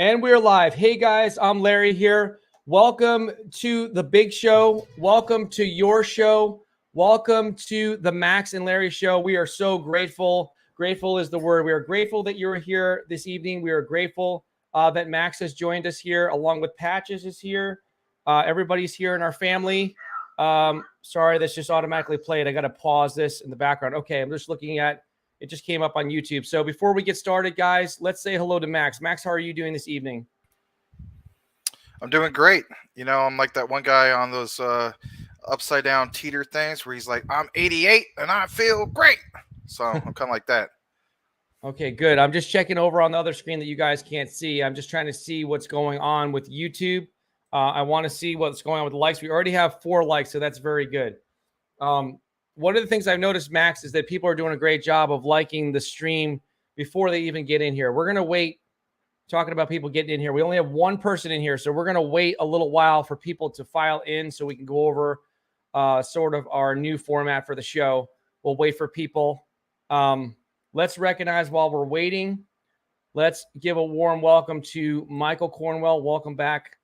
And we're live. Hey guys, I'm Larry here. Welcome to the big show. Welcome to your show. Welcome to the Max and Larry show. We are so grateful. Grateful is the word. We are grateful that you're here this evening. We are grateful that Max has joined us here, along with Patches is here. Everybody's here in our family. Sorry, that's just automatically played. I got to pause this in the background. Okay, I'm just looking at it. Just came up on YouTube. So before we get started, guys, let's say hello to Max. Max, how are you doing this evening? I'm doing great. You know, I'm like that one guy on those upside down teeter things where he's like, I'm 88 and I feel great. So I'm kind of like that. Okay, good. I'm just checking over on the other screen that you guys can't see. I'm just trying to see what's going on with YouTube. I want to see what's going on with the likes. We already have 4 likes, so that's very good. One of the things I've noticed, Max, is that people are doing a great job of liking the stream before they even get in here. We're going to wait, talking about people getting in here. We only have one person in here, so we're going to wait a little while for people to file in so we can go over sort of our new format for the show. We'll wait for people. Let's recognize while we're waiting. Let's give a warm welcome to Michael Cornwell. Welcome back,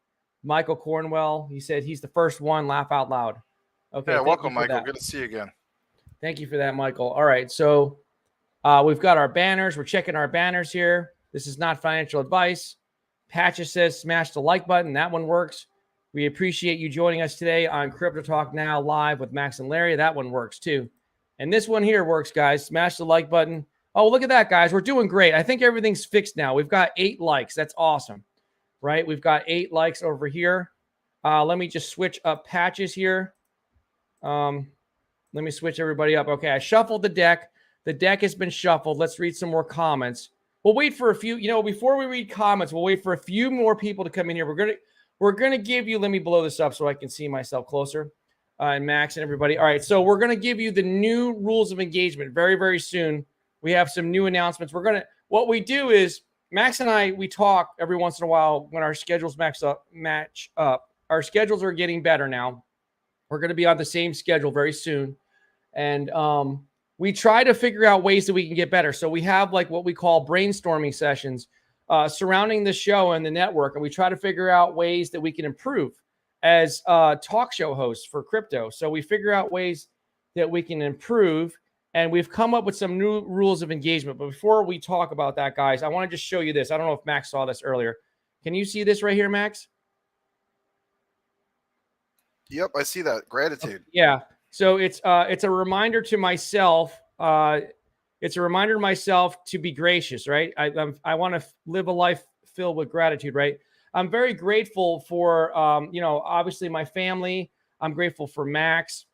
Michael Cornwell. He said he's the first one. Laugh out loud. Okay. Yeah, welcome, Michael. Good to see you again. Thank you for that, Michael. All right. So we've got our banners. We're checking our banners here. This is not financial advice. Patches says smash the like button. That one works. We appreciate you joining us today on Crypto Talk Now live with Max and Larry. That one works too. And this one here works, guys. Smash the like button. Oh, look at that, guys. We're doing great. I think everything's fixed now. We've got 8 likes. That's awesome, right? We've got 8 likes over here. Let me just switch up Patches here. Let me switch everybody up. Okay, I shuffled the deck. The deck has been shuffled. Let's read some more comments. We'll wait for a few, before we read comments, we'll wait for a few more people to come in here. We're gonna give you, let me blow this up so I can see myself closer. And Max and everybody. All right, so we're gonna give you the new rules of engagement very, very soon. We have some new announcements. What we do is Max and I, we talk every once in a while when our schedules match up. Our schedules are getting better now. We're going to be on the same schedule very soon. And we try to figure out ways that we can get better. So we have like what we call brainstorming sessions surrounding the show and the network. And we try to figure out ways that we can improve as talk show hosts for crypto. So we figure out ways that we can improve. And we've come up with some new rules of engagement. But before we talk about that, guys, I want to just show you this. I don't know if Max saw this earlier. Can you see this right here, Max? Yep, I see that. Gratitude. Okay, yeah. So it's a reminder to myself. It's a reminder to myself to be gracious, right? I want to live a life filled with gratitude, right? I'm very grateful for, obviously my family. I'm grateful for Max,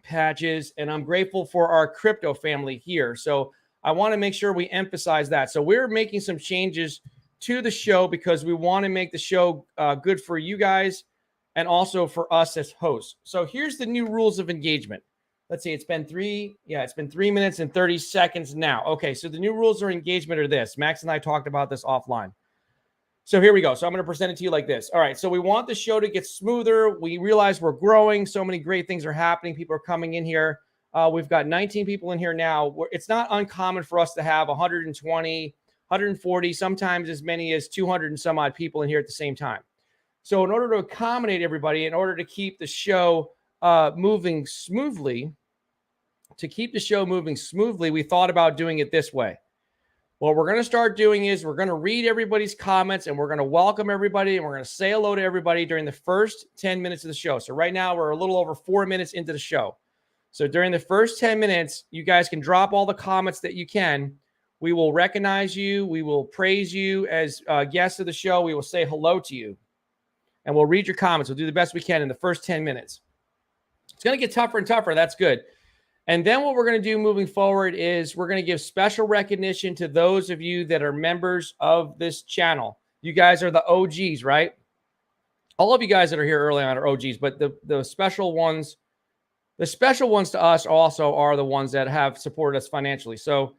Patches, and I'm grateful for our crypto family here. So I want to make sure we emphasize that. So we're making some changes to the show because we want to make the show good for you guys and also for us as hosts. So here's the new rules of engagement. Let's see, it's been 3 minutes and 30 seconds now. Okay, so the new rules of engagement are this. Max and I talked about this offline. So here we go. So I'm going to present it to you like this. All right, so we want the show to get smoother. We realize we're growing. So many great things are happening. People are coming in here. We've got 19 people in here now. It's not uncommon for us to have 120, 140, sometimes as many as 200 and some odd people in here at the same time. So in order to accommodate everybody, in order to keep the show moving smoothly, we thought about doing it this way. What we're going to start doing is we're going to read everybody's comments and we're going to welcome everybody and we're going to say hello to everybody during the first 10 minutes of the show. So right now we're a little over 4 minutes into the show. So during the first 10 minutes, you guys can drop all the comments that you can. We will recognize you. We will praise you as guests of the show. We will say hello to you. And we'll read your comments. We'll do the best we can in the first 10 minutes. It's going to get tougher and tougher. That's good. And then what we're going to do moving forward is we're going to give special recognition to those of you that are members of this channel. You guys are the OGs, right? All of you guys that are here early on are OGs, but the special ones to us also are the ones that have supported us financially. So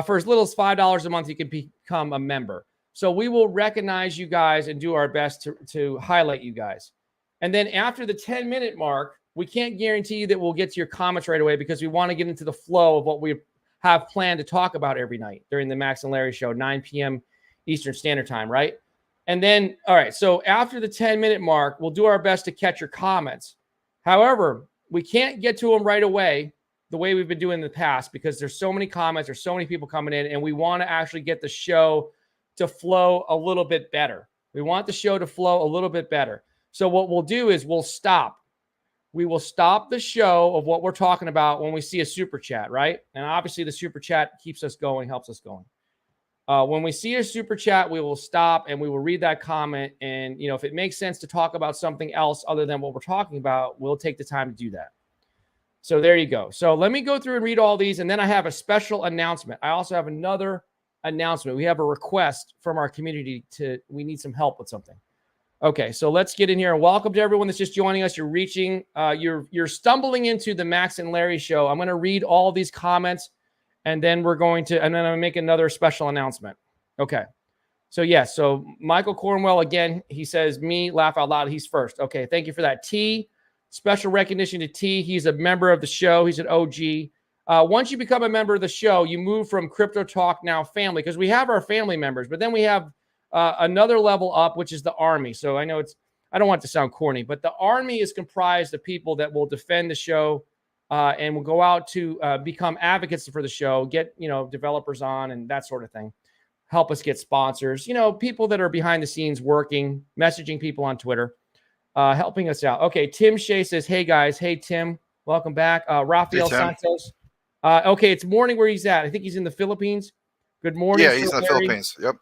for as little as $5 a month, you can become a member. So we will recognize you guys and do our best to highlight you guys. And then after the 10-minute mark, we can't guarantee you that we'll get to your comments right away because we want to get into the flow of what we have planned to talk about every night during the Max and Larry show, 9 p.m. Eastern Standard Time, right? And then, all right, so after the 10-minute mark, we'll do our best to catch your comments. However, we can't get to them right away the way we've been doing in the past because there's so many comments, there's so many people coming in, and we want to actually get the show to flow a little bit better. We want the show to flow a little bit better. So what we'll do is we'll stop. We will stop the show of what we're talking about when we see a super chat, right? And obviously the super chat keeps us going, helps us going. When we see a super chat, we will stop and we will read that comment. And, if it makes sense to talk about something else other than what we're talking about, we'll take the time to do that. So there you go. So let me go through and read all these. And then I have a special announcement. I also have another announcement. We have a request from our community we need some help with something. Okay, so let's get in here and welcome to everyone that's just joining us. You're reaching, you're stumbling into the Max and Larry show. I'm going to read all these comments. And then I'm going to make another special announcement. Okay. So yes. So Michael Cornwell, again, he says, me, laugh out loud. He's first. Okay. Thank you for that. T, special recognition to T. He's a member of the show. He's an OG. Once you become a member of the show, you move from Crypto Talk Now family, because we have our family members, but then we have another level up, which is the Army. So I know I don't want it to sound corny, but the Army is comprised of people that will defend the show, and we'll go out to become advocates for the show, get, developers on and that sort of thing. Help us get sponsors, people that are behind the scenes working, messaging people on Twitter, helping us out. Okay. Tim Shea says, hey guys. Hey, Tim, welcome back. Rafael Santos. Okay. It's morning where he's at. I think he's in the Philippines. Good morning. Yeah, he's in the Philippines. Yep.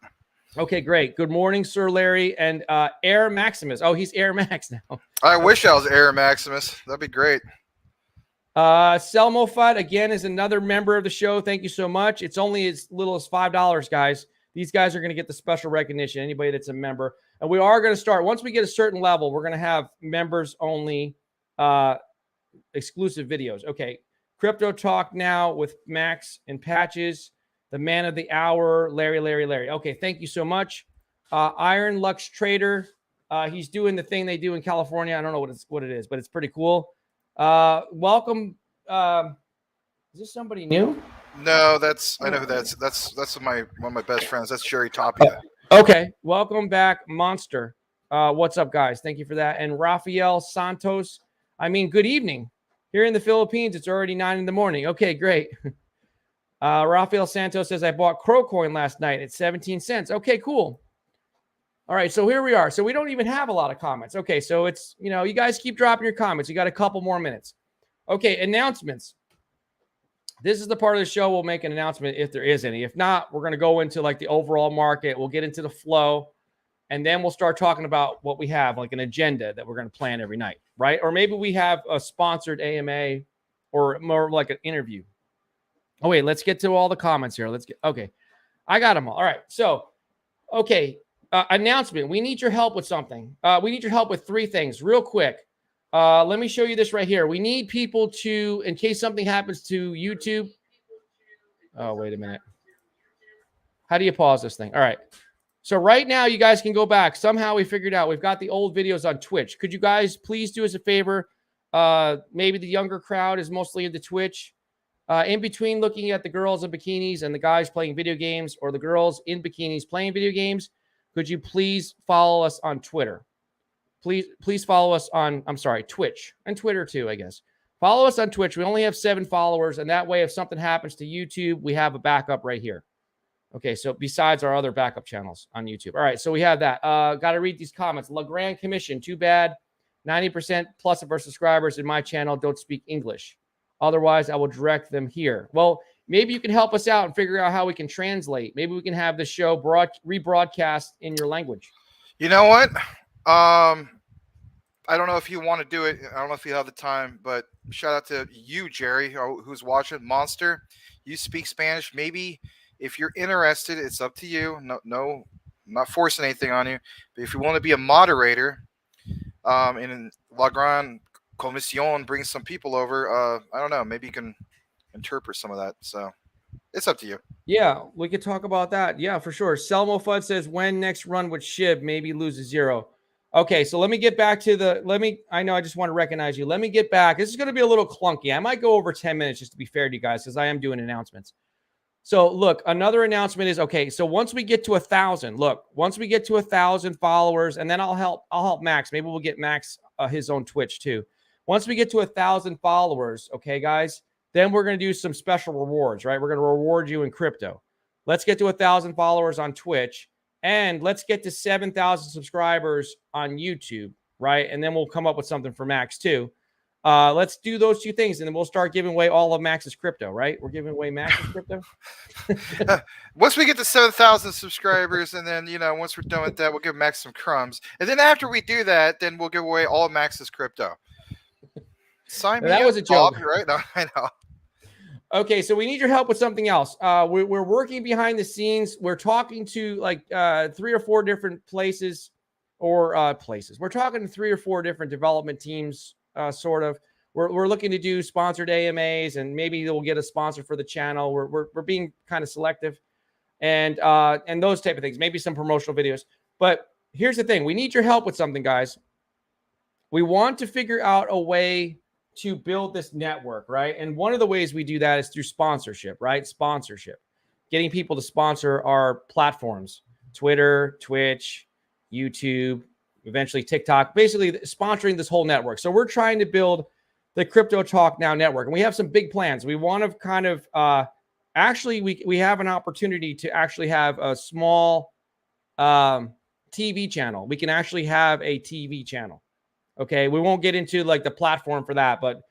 Okay, great. Good morning, Sir Larry and Air Maximus. Oh, he's Air Max now. I wish I was Air Maximus. That'd be great. Selmo Fudd, again, is another member of the show. Thank you so much. It's only as little as $5, guys. These guys are going to get the special recognition, anybody that's a member. And we are going to start, once we get a certain level, we're going to have members only exclusive videos. Okay, Crypto Talk Now with Max and Patches, the man of the hour, Larry. Okay, thank you so much. Iron Lux Trader, he's doing the thing they do in California. I don't know what it is, but it's pretty cool. Welcome. Is this somebody new? No, I know who that's one of my best friends. That's Jerry Tapia. Okay. Welcome back, Monster. What's up, guys? Thank you for that. And Rafael Santos. Good evening. Here in the Philippines, it's already 9 in the morning. Okay, great. Rafael Santos says, I bought Crowcoin last night at 17 cents. Okay, cool. All right, so here we are. So we don't even have a lot of comments. Okay, so it's, you guys keep dropping your comments. You got a couple more minutes. Okay, announcements. This is the part of the show we'll make an announcement if there is any. If not, we're going to go into like the overall market. We'll get into the flow, and then we'll start talking about what we have, like an agenda that we're going to plan every night, right? Or maybe we have a sponsored AMA or more like an interview. Oh, wait, let's get to all the comments here. Okay, I got them all. All right, so, okay. Announcement. We need your help with something. We need your help with 3 things real quick. Let me show you this right here. We need people to, in case something happens to YouTube. Oh, wait a minute. How do you pause this thing? All right. So right now you guys can go back. Somehow we figured out we've got the old videos on Twitch. Could you guys please do us a favor? Maybe the younger crowd is mostly into Twitch. In between looking at the girls in bikinis and the guys playing video games, or the girls in bikinis playing video games, could you please follow us on Twitter? Please follow us on, Twitch and Twitter too, I guess. Follow us on Twitch. We only have 7 followers, and that way if something happens to YouTube, we have a backup right here. Okay, so besides our other backup channels on YouTube. All right, so we have that. Got to read these comments. La Grand Commission, too bad. 90% plus of our subscribers in my channel don't speak English. Otherwise, I will direct them here. Well, maybe you can help us out and figure out how we can translate. Maybe we can have the show rebroadcast in your language. You know what? I don't know if you want to do it. I don't know if you have the time, but shout out to you, Jerry, who's watching. Monster, you speak Spanish. Maybe if you're interested, it's up to you. No, I'm not forcing anything on you. But if you want to be a moderator, in La Gran Comisión, bring some people over. I don't know. Maybe you can interpret some of that. So it's up to you. Yeah, we could talk about that. Yeah, for sure. Selmo Fudd says, when next run with Shib, maybe lose a 0. Okay, so let me get back to I know I just want to recognize you. Let me get back. This is going to be a little clunky. I might go over 10 minutes just to be fair to you guys, because I am doing announcements. So look, another announcement is, okay, so once we get to 1,000, once we get to 1,000 followers, and then I'll help Max. Maybe we'll get Max his own Twitch too. Once we get to 1,000 followers, okay, guys, then we're going to do some special rewards, right? We're going to reward you in crypto. Let's get to 1,000 followers on Twitch, and let's get to 7,000 subscribers on YouTube, right? And then we'll come up with something for Max too. Let's do those two things, and then we'll start giving away all of Max's crypto, right? We're giving away Max's crypto. Once we get to 7,000 subscribers, and then, once we're done with that, we'll give Max some crumbs. And then after we do that, then we'll give away all of Max's crypto. Sign me that up, was a joke, Bob, right? No, I know. Okay, so we need your help with something else. We're working behind the scenes. We're talking to like 3 or 4 different places or places. We're talking to 3 or 4 different development teams, sort of. We're looking to do sponsored AMAs, and maybe we'll get a sponsor for the channel. We're being kind of selective, and those type of things. Maybe some promotional videos. But here's the thing: we need your help with something, guys. We want to figure out a way to build this network, right? And one of the ways we do that is through sponsorship, right? Sponsorship, getting people to sponsor our platforms, Twitter, Twitch, YouTube, eventually TikTok, basically sponsoring this whole network. So we're trying to build the Crypto Talk Now network, and we have some big plans. We want to kind of, actually, we have an opportunity to actually have a small TV channel. We can actually have a TV channel. Okay, we won't get into like the platform for that, but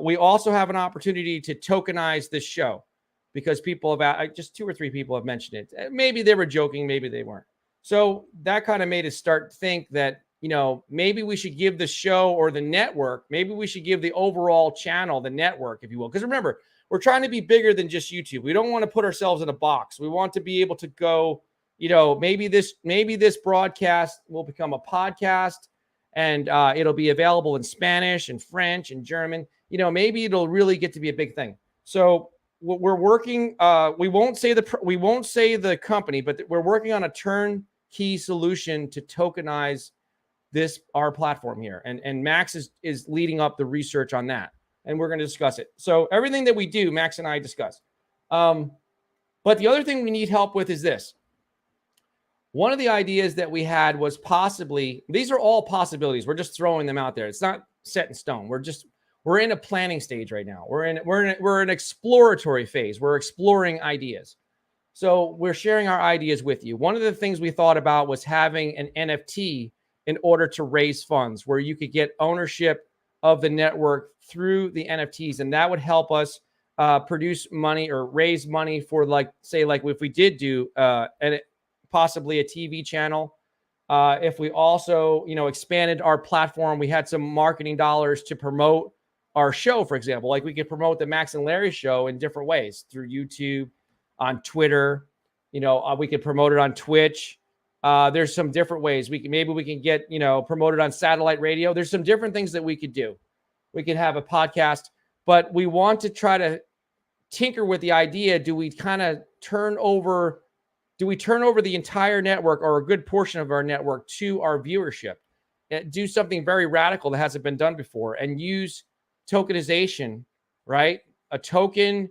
we also have an opportunity to tokenize this show, because people have just 2 or 3 people have mentioned it. Maybe they were joking, maybe they weren't. So that kind of made us start to think that, maybe we should give the show or the network, maybe we should give the overall channel, the network, if you will. Because remember, we're trying to be bigger than just YouTube. We don't want to put ourselves in a box. We want to be able to go, maybe this broadcast will become a podcast. And it'll be available in Spanish and French and German. Maybe it'll really get to be a big thing. So we're working. We won't say the company, but we're working on a turnkey solution to tokenize our platform here. And Max is leading up the research on that, and we're going to discuss it. So everything that we do, Max and I discuss. But the other thing we need help with is this. One of the ideas that we had was possibly, these are all possibilities. We're just throwing them out there. It's not set in stone. We're in a planning stage right now. We're in an exploratory phase. We're exploring ideas. So we're sharing our ideas with you. One of the things we thought about was having an NFT in order to raise funds, where you could get ownership of the network through the NFTs. And that would help us produce money or raise money for, like, say, like if we did do possibly a TV channel. If we also, expanded our platform, we had some marketing dollars to promote our show, for example. Like we could promote the Max and Larry show in different ways, through YouTube, on Twitter. We could promote it on Twitch. There's some different ways. We can get, promoted on satellite radio. There's some different things that we could do. We could have a podcast, but we want to try to tinker with the idea. Do we turn over the entire network, or a good portion of our network, to our viewership? Do something very radical that hasn't been done before, and use tokenization, right? A token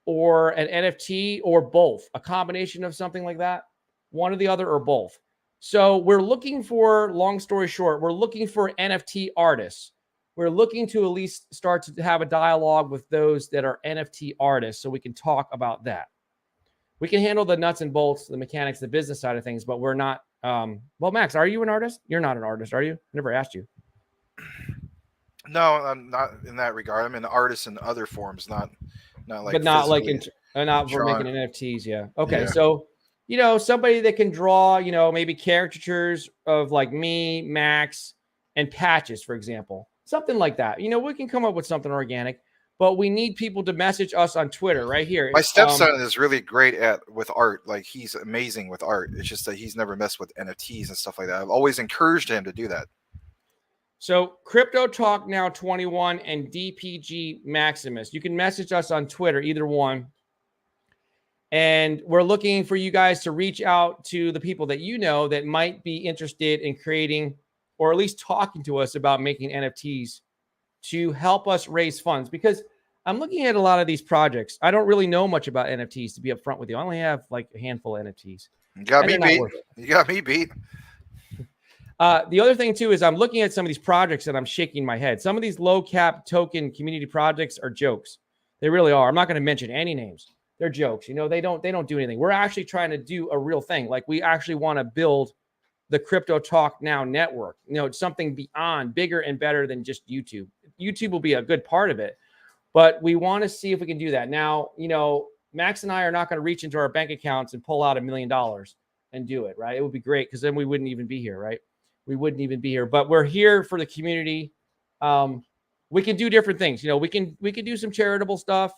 or an NFT, or both, a combination of something like that, one or the other, or both. So we're looking for, long story short, we're looking for NFT artists. We're looking to at least start to have a dialogue with those that are NFT artists, so we can talk about that. We can handle the nuts and bolts, the mechanics, the business side of things, but we're not. Well, Max, are you an artist? You're not an artist, are you? I never asked you. No, I'm not in that regard. I'm an artist in other forms, not like. But not like not for making NFTs. Yeah. Okay. Yeah. So, somebody that can draw, maybe caricatures of like me, Max, and Patches, for example, something like that. We can come up with something organic. But we need people to message us on Twitter right here. My stepson is really great with art. Like, he's amazing with art. It's just that he's never messed with NFTs and stuff like that. I've always encouraged him to do that. So Crypto Talk Now 21 and DPGmaximus. You can message us on Twitter, either one. And we're looking for you guys to reach out to the people that that might be interested in creating, or at least talking to us about making NFTs, to help us raise funds. Because I'm looking at a lot of these projects. I don't really know much about NFTs, to be upfront with you. I only have like a handful of NFTs. You got And me they're not beat. worth it. You got me beat. The other thing too is I'm looking at some of these projects and I'm shaking my head. Some of these low cap token community projects are jokes. They really are. I'm not going to mention any names. They're jokes. You know, they don't do anything. We're actually trying to do a real thing. Like we actually want to build the Crypto Talk Now network. You know, it's something beyond, bigger and better than just YouTube. YouTube will be a good part of it, but we want to see if we can do that. Now, you know, Max and I are not going to reach into our bank accounts and pull out $1 million and do it, right? It would be great because then we wouldn't even be here, right? We wouldn't even be here. But we're here for the community. We can do different things. You know, we can do some charitable stuff.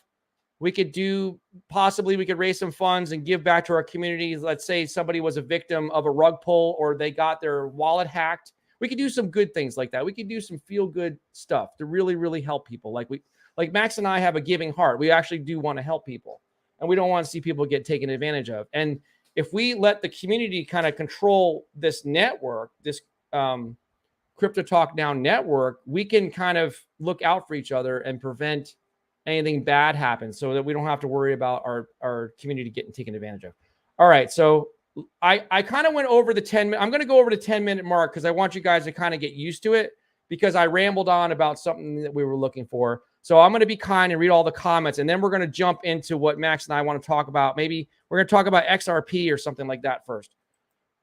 We could we could raise some funds and give back to our community. Let's say somebody was a victim of a rug pull or they got their wallet hacked. We could do some good things like that. We could do some feel good stuff to really, really help people. Like Max and I have a giving heart. We actually do want to help people, and we don't want to see people get taken advantage of. And if we let the community kind of control this network, this Crypto Talk Now network, we can kind of look out for each other and prevent anything bad happens so that we don't have to worry about our community getting taken advantage of. All right. So I kind of went over the 10 minute. I'm going to go over the 10-minute mark because I want you guys to kind of get used to it because I rambled on about something that we were looking for. So I'm going to be kind and read all the comments, and then we're going to jump into what Max and I want to talk about. Maybe we're going to talk about XRP or something like that first.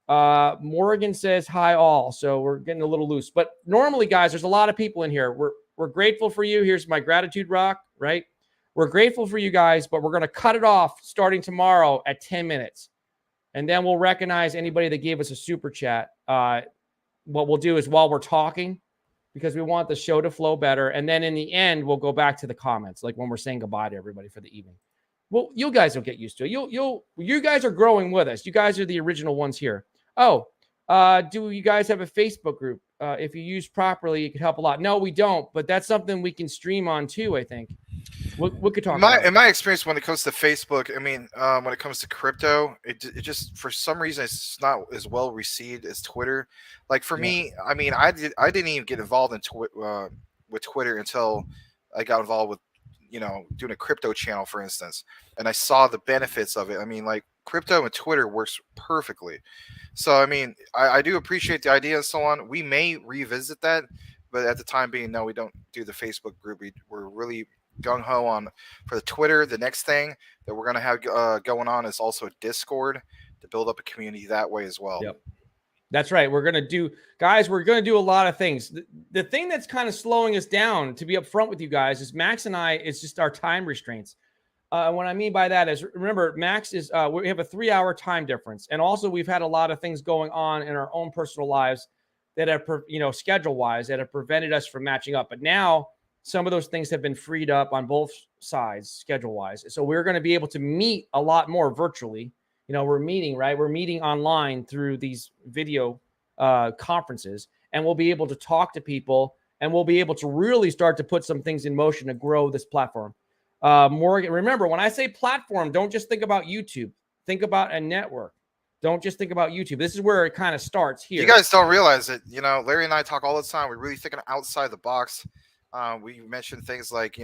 Morgan says hi all. So we're getting a little loose, but normally guys, there's a lot of people in here. We're grateful for you. Here's my gratitude rock, right? We're grateful for you guys, but we're going to cut it off starting tomorrow at 10 minutes. And then we'll recognize anybody that gave us a super chat. What we'll do is while we're talking, because we want the show to flow better. And then in the end, we'll go back to the comments, like when we're saying goodbye to everybody for the evening. Well, you guys will get used to it. You guys are growing with us. You guys are the original ones here. Oh, do you guys have a Facebook group? If you use properly, it could help a lot. No, we don't, but that's something we can stream on too, I think. We could talk about it. In my experience, when it comes to Facebook, I mean, when it comes to crypto, it just for some reason it's not as well received as Twitter. Like for me, I mean, I didn't even get involved in with Twitter until I got involved with doing a crypto channel, for instance, and I saw the benefits of it. I mean, like crypto and Twitter works perfectly. So I mean, I do appreciate the idea and so on. We may revisit that, but at the time being, no, we don't do the Facebook group. We're really gung ho on for the Twitter. The next thing that we're gonna have going on is also Discord to build up a community that way as well. Yep, that's right. We're gonna do a lot of things. The thing that's kind of slowing us down, to be upfront with you guys, is Max and I. It's just our time restraints. What I mean by that is, remember, Max is we have a 3-hour time difference, and also we've had a lot of things going on in our own personal lives that have, schedule wise, that have prevented us from matching up. But now some of those things have been freed up on both sides, schedule wise. So we're going to be able to meet a lot more virtually. We're meeting, right? We're meeting online through these video conferences, and we'll be able to talk to people, and we'll be able to really start to put some things in motion to grow this platform. Morgan, remember, when I say platform, don't just think about YouTube. Think about a network. Don't just think about YouTube. This is where it kind of starts here. You guys don't realize it. Larry and I talk all the time. We're really thinking outside the box. We mentioned things like,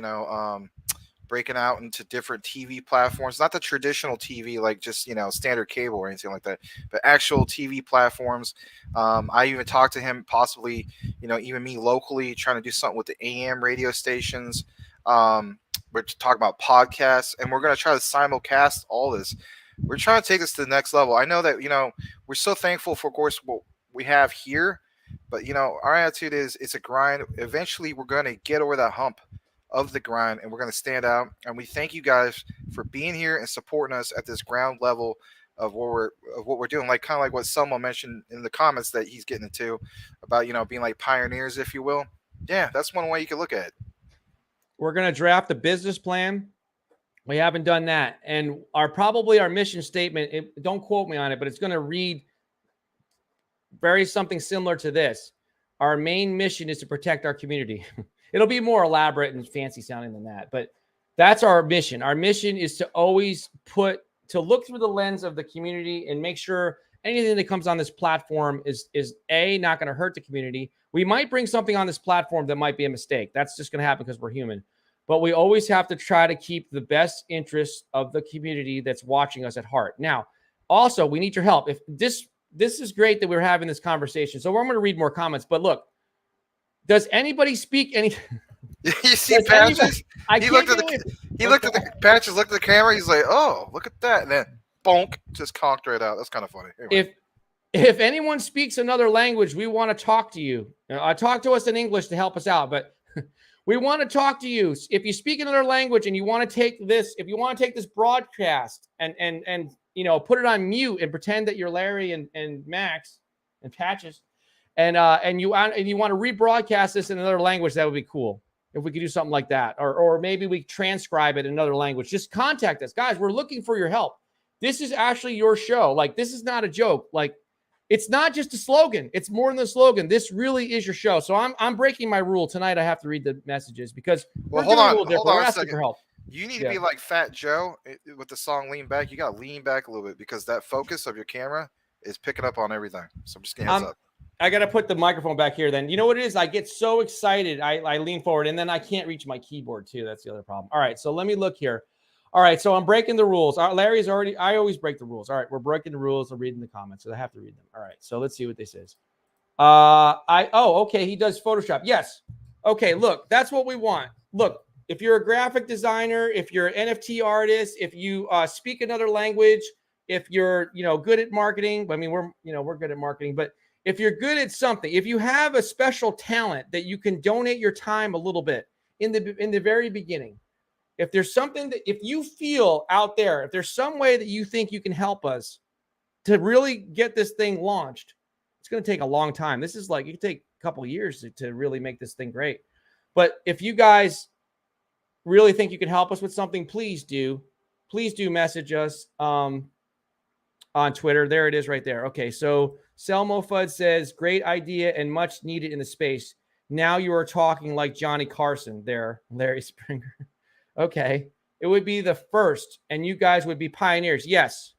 breaking out into different TV platforms, not the traditional TV, like just, standard cable or anything like that, but actual TV platforms. I even talked to him, possibly, even me locally, trying to do something with the AM radio stations. We're talking about podcasts, and we're going to try to simulcast all this. We're trying to take this to the next level. I know that, we're so thankful for, of course, what we have here, but, our attitude is it's a grind. Eventually, we're going to get over that hump of the grind, and we're going to stand out. And we thank you guys for being here and supporting us at this ground level of what we're doing. Like kind of like what someone mentioned in the comments that he's getting into about, being like pioneers, if you will. Yeah, that's one way you can look at it. We're going to draft a business plan. We haven't done that. And our mission statement, don't quote me on it, but it's going to read something similar to this. Our main mission is to protect our community. It'll be more elaborate and fancy sounding than that, but that's our mission. Our mission is to always look through the lens of the community and make sure anything that comes on this platform is not going to hurt the community. We might bring something on this platform that might be a mistake. That's just going to happen because we're human. but we always have to try to keep the best interests of the community that's watching us at heart. Now, also, we need your help. If this is great that we're having this conversation. So I'm going to read more comments, but look, does anybody speak any? You see Patches? He looked at the Patches, looked at the camera. He's like, "Oh, look at that!" And then, bonk, just conked right out. That's kind of funny. Anyway. If anyone speaks another language, we want to talk to you. Talk to us in English to help us out, but we want to talk to you. If you speak another language and you want to take this, if you want to take this broadcast and put it on mute and pretend that you're Larry and Max and Patches, and you want to rebroadcast this in another language, that would be cool. If we could do something like that, or maybe we transcribe it in another language, just contact us, guys. We're looking for your help. This is actually your show. Like, this is not a joke. Like, it's not just a slogan. It's more than a slogan. This really is your show. So I'm breaking my rule tonight. I have to read the messages because hold on a second. For help. You need to be like Fat Joe with the song "Lean Back." You got to lean back a little bit because that focus of your camera is picking up on everything. So I'm just getting heads up. I got to put the microphone back here then. You know what it is? I get so excited. I lean forward and then I can't reach my keyboard too. That's the other problem. All right. So let me look here. All right. So I'm breaking the rules. Larry's already, I always break the rules. All right. We're breaking the rules. I'm reading the comments. So I have to read them. All right. So let's see what they says. Okay. He does Photoshop. Yes. Okay. Look, that's what we want. Look, if you're a graphic designer, if you're an NFT artist, if you speak another language, if you're, good at marketing, I mean, we're good at marketing, but if you're good at something, if you have a special talent that you can donate your time a little bit in the very beginning, if there's something that, if you feel out there, if there's some way that you think you can help us to really get this thing launched, it's going to take a long time. This is like, it could take a couple of years to really make this thing great. But if you guys really think you can help us with something, please do message us on Twitter. There it is right there. Okay. So Selmo Fudd says, great idea and much needed in the space. Now you are talking like Johnny Carson there, Larry Springer. Okay. It would be the first and you guys would be pioneers. Yes.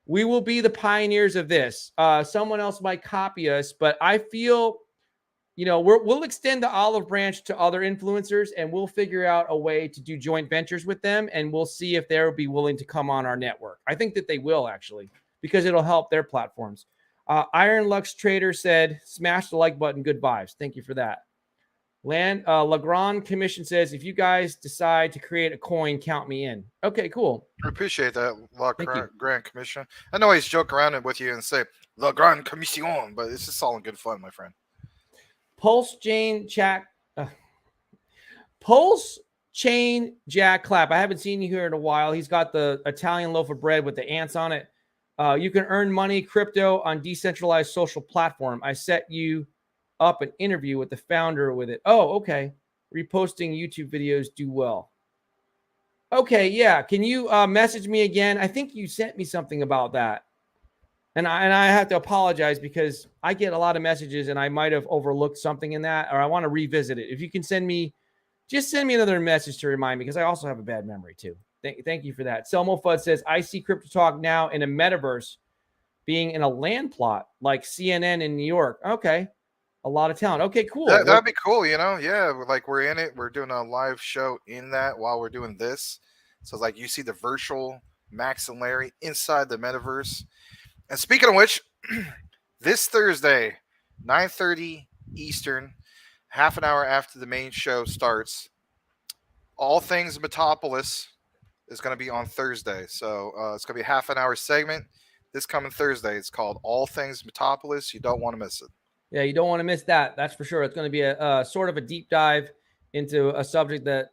We will be the pioneers of this. Someone else might copy us, but I feel, we'll extend the olive branch to other influencers and we'll figure out a way to do joint ventures with them. And we'll see if they'll be willing to come on our network. I think that they will actually, because it'll help their platforms. Iron Lux Trader said, smash the like button. Good vibes. Thank you for that. Legrand Commission says, if you guys decide to create a coin, count me in. Okay, cool. I appreciate that, Grand Commission. I know he's joke around with you and say, Le Grand Commission, but it's just all in good fun, my friend. Pulse Chain Jack Clap. I haven't seen you here in a while. He's got the Italian loaf of bread with the ants on it. You can earn money crypto on decentralized social platform. I set you up an interview with the founder with it. Oh, okay. Reposting YouTube videos do well. Okay, yeah. Can you message me again? I think you sent me something about that. And I have to apologize because I get a lot of messages and I might have overlooked something in that, or I want to revisit it. If you can send me another message to remind me, because I also have a bad memory too. Thank you for that. Selmo Fudd says, I see Crypto Talk now in a metaverse being in a land plot like CNN in New York. Okay. A lot of talent. Okay, cool. That'd be cool, Yeah, like we're in it. We're doing a live show in that while we're doing this. So like you see the virtual Max and Larry inside the metaverse. And speaking of which, this Thursday, 9:30 Eastern, half an hour after the main show starts, All Things Metopolis is going to be on Thursday. So it's going to be a half an hour segment this coming Thursday. It's called All Things Metopolis. You don't want to miss it. Yeah, you don't want to miss that. That's for sure. It's going to be a sort of a deep dive into a subject that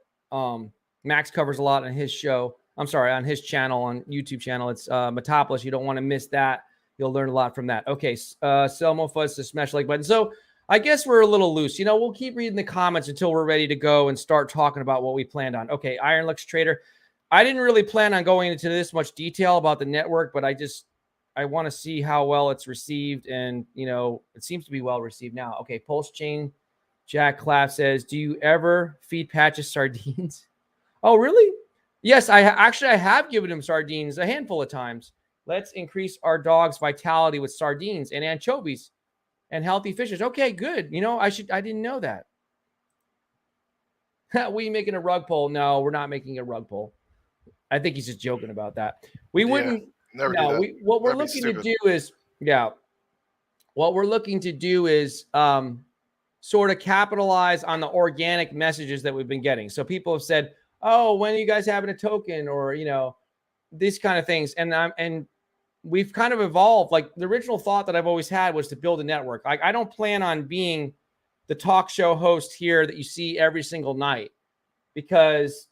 Max covers a lot on his show. I'm sorry, on his channel, on YouTube channel. It's Metopolis. You don't want to miss that. You'll learn a lot from that. Okay, Selmo Fuzz to smash the like button. So I guess we're a little loose. We'll keep reading the comments until we're ready to go and start talking about what we planned on. Okay, Iron Lux Trader. I didn't really plan on going into this much detail about the network, but I want to see how well it's received, and it seems to be well received now. Okay, Pulse Chain Jack Clapp says, do you ever feed Patches sardines? Oh, really? Yes, I have given him sardines a handful of times. Let's increase our dog's vitality with sardines and anchovies and healthy fishes. Okay, good. I didn't know that. We making a rug pull? No, we're not making a rug pull. I think he's just joking about that. We wouldn't. Never do that. What we're That'd be looking to stupid. do is, what we're looking to do is sort of capitalize on the organic messages that we've been getting. So people have said, "Oh, when are you guys having a token?" Or these kind of things. And we've kind of evolved. Like the original thought that I've always had was to build a network. I don't plan on being the talk show host here that you see every single night, because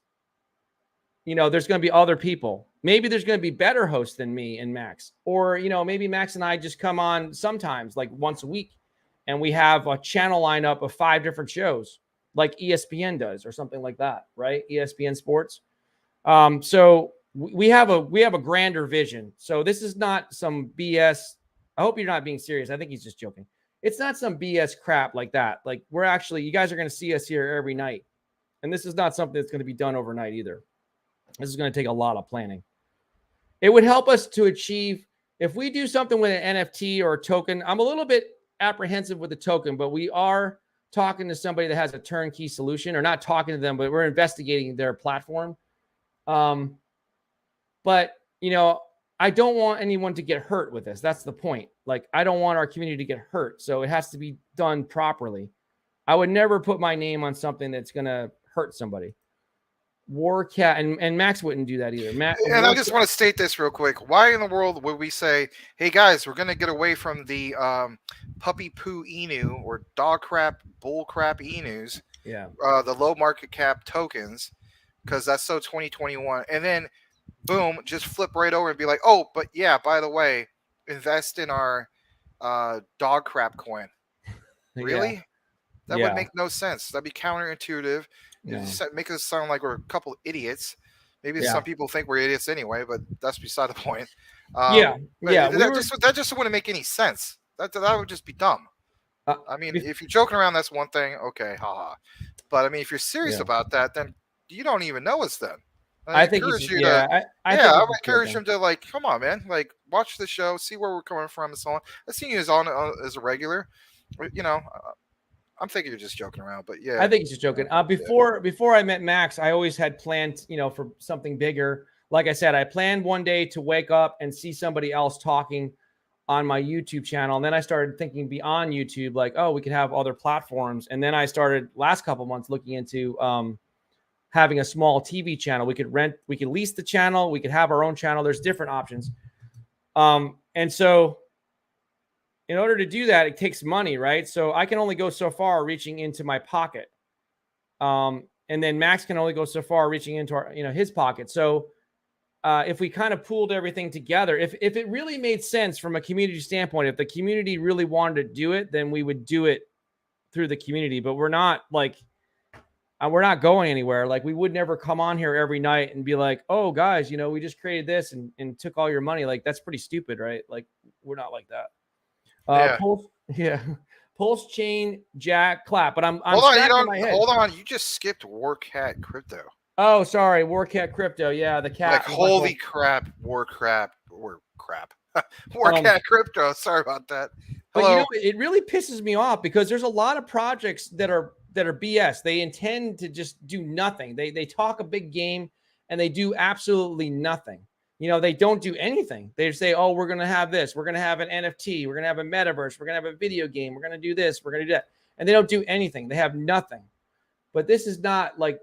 there's going to be other people. Maybe there's going to be better hosts than me and Max, or maybe Max and I just come on sometimes, like once a week, and we have a channel lineup of 5 different shows, like ESPN does, or something like that, right? ESPN Sports. So we have a grander vision. So this is not some BS. I hope you're not being serious. I think he's just joking. It's not some BS crap like that. Like you guys are going to see us here every night, and this is not something that's going to be done overnight either. This is going to take a lot of planning. It would help us to achieve, if we do something with an NFT or a token. I'm a little bit apprehensive with the token, but we are talking to somebody that has a turnkey solution, or not talking to them, but we're investigating their platform. But I don't want anyone to get hurt with this. That's the point. Like, I don't want our community to get hurt. So it has to be done properly. I would never put my name on something that's going to hurt somebody. Warcat and Max wouldn't do that either. And I just want to state this real quick. Why in the world would we say, "Hey guys, we're going to get away from the puppy poo Inu or dog crap, bull crap Inus, the low market cap tokens, because that's so 2021," and then boom, just flip right over and be like, "Oh, but yeah, by the way, invest in our dog crap coin." Really? That would make no sense. That'd be counterintuitive. Make us sound like we're a couple idiots. Maybe some people think we're idiots anyway, but that's beside the point. That just wouldn't make any sense. That would just be dumb. I mean, if you're joking around, that's one thing. Okay, haha. But I mean, if you're serious about that, then you don't even know us then. I would encourage him to, like, come on, man, like, watch the show, see where we're coming from, and so on. I've seen you as a regular. I'm thinking you're just joking around, but yeah. I think he's just joking. Before I met Max, I always had planned, for something bigger. Like I said, I planned one day to wake up and see somebody else talking on my YouTube channel. And then I started thinking beyond YouTube, like, oh, we could have other platforms. And then I started last couple months looking into having a small TV channel. We could lease the channel. We could have our own channel. There's different options. And so in order to do that, it takes money, right? So I can only go so far reaching into my pocket. And then Max can only go so far reaching into his pocket. So if we kind of pooled everything together, if it really made sense from a community standpoint, if the community really wanted to do it, then we would do it through the community. But we're not going anywhere. Like, we would never come on here every night and be like, "Oh, guys, we just created this and took all your money." Like, that's pretty stupid, right? Like, we're not like that. Pulse chain jack clap, but I'm hold on, you just skipped Warcat Crypto. Oh, sorry, Warcat Crypto. Yeah, the cat. Like, holy crap, Warcat Crypto. Sorry about that. Hello. But it really pisses me off, because there's a lot of projects that are BS. They intend to just do nothing. They talk a big game and they do absolutely nothing. They don't do anything. They say, "Oh, we're going to have this. We're going to have an NFT. We're going to have a metaverse. We're going to have a video game. We're going to do this. We're going to do that." And they don't do anything. They have nothing. But this is not like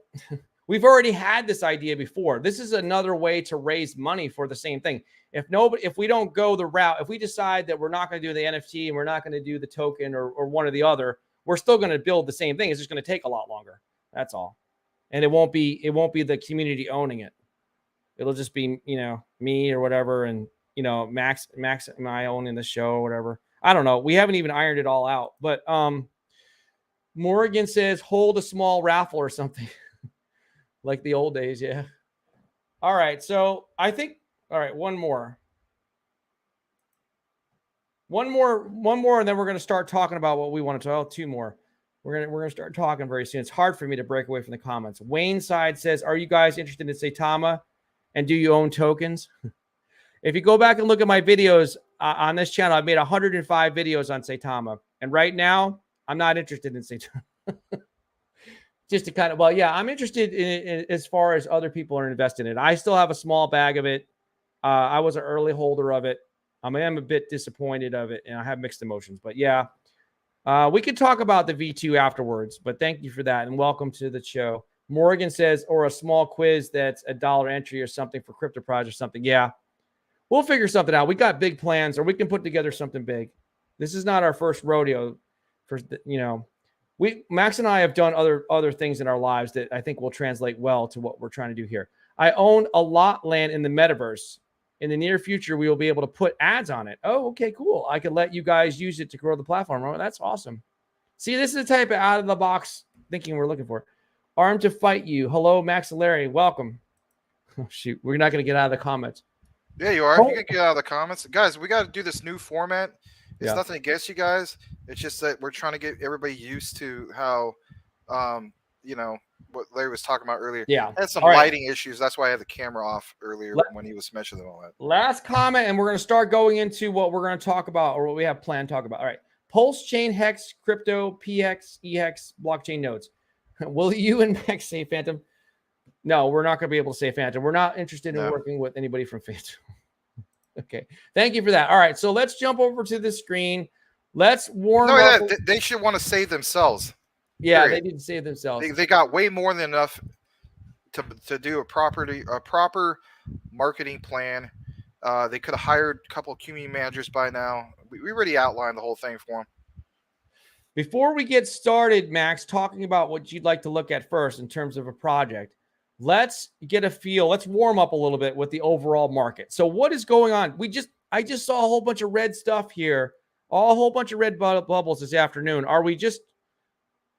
we've already had this idea before. This is another way to raise money for the same thing. If we don't go the route, if we decide that we're not going to do the NFT and we're not going to do the token or one or the other, we're still going to build the same thing. It's just going to take a lot longer. That's all. And it won't be the community owning it. It'll just be, me or whatever. And, Max and I owning the show or whatever. I don't know. We haven't even ironed it all out, but, Morgan says, hold a small raffle or something like the old days. Yeah. All right. So I think, all right, one more. And then we're going to start talking about what we want to talk. 2 more. We're going to start talking very soon. It's hard for me to break away from the comments. Wayne Side says, are you guys interested in Saitama? And do you own tokens? If you go back and look at my videos on this channel, I've made 105 videos on Saitama. And right now, I'm not interested in Saitama. just to kind of, well, yeah, I'm interested in as far as other people are invested in it. I still have a small bag of it. I was an early holder of it. I am a bit disappointed of it, and I have mixed emotions. But yeah, we could talk about the V2 afterwards. But thank you for that, and welcome to the show. Morgan says, or a small quiz that's $1 entry or something for CryptoProj or something. Yeah, we'll figure something out. We got big plans, or we can put together something big. This is not our first rodeo. For Max and I have done other things in our lives that I think will translate well to what we're trying to do here. I own a lot land in the metaverse. In the near future, we will be able to put ads on it. Oh, okay, cool. I could let you guys use it to grow the platform. Oh, that's awesome. See, this is the type of out of the box thinking we're looking for. Armed to fight you. Hello, Max and Larry. Welcome. Oh, shoot, we're not going to get out of the comments. Yeah, you are. You can get out of the comments, guys. We got to do this new format. It's nothing against you guys. It's just that we're trying to get everybody used to how, what Larry was talking about earlier. Yeah, I had some lighting issues. That's why I had the camera off earlier when he was mentioning all that. Last comment, and we're going to start going into what we're going to talk about, or what we have planned to talk about. All right, Pulse Chain Hex, Crypto, PX, EX, blockchain nodes. Will you and Max say Phantom? No, we're not going to be able to say Phantom. We're not interested in working with anybody from Phantom. Okay, thank you for that. All right, so let's jump over to the screen. Let's warm up. They should want to save themselves. Yeah, period. They didn't save themselves. They got way more than enough to do a proper marketing plan. They could have hired a couple of community managers by now. We already outlined the whole thing for them. Before we get started, Max, talking about what you'd like to look at first in terms of a project, let's get a feel. Let's warm up a little bit with the overall market. So what is going on? I just saw a whole bunch of red stuff here, a whole bunch of red bubbles this afternoon. Are we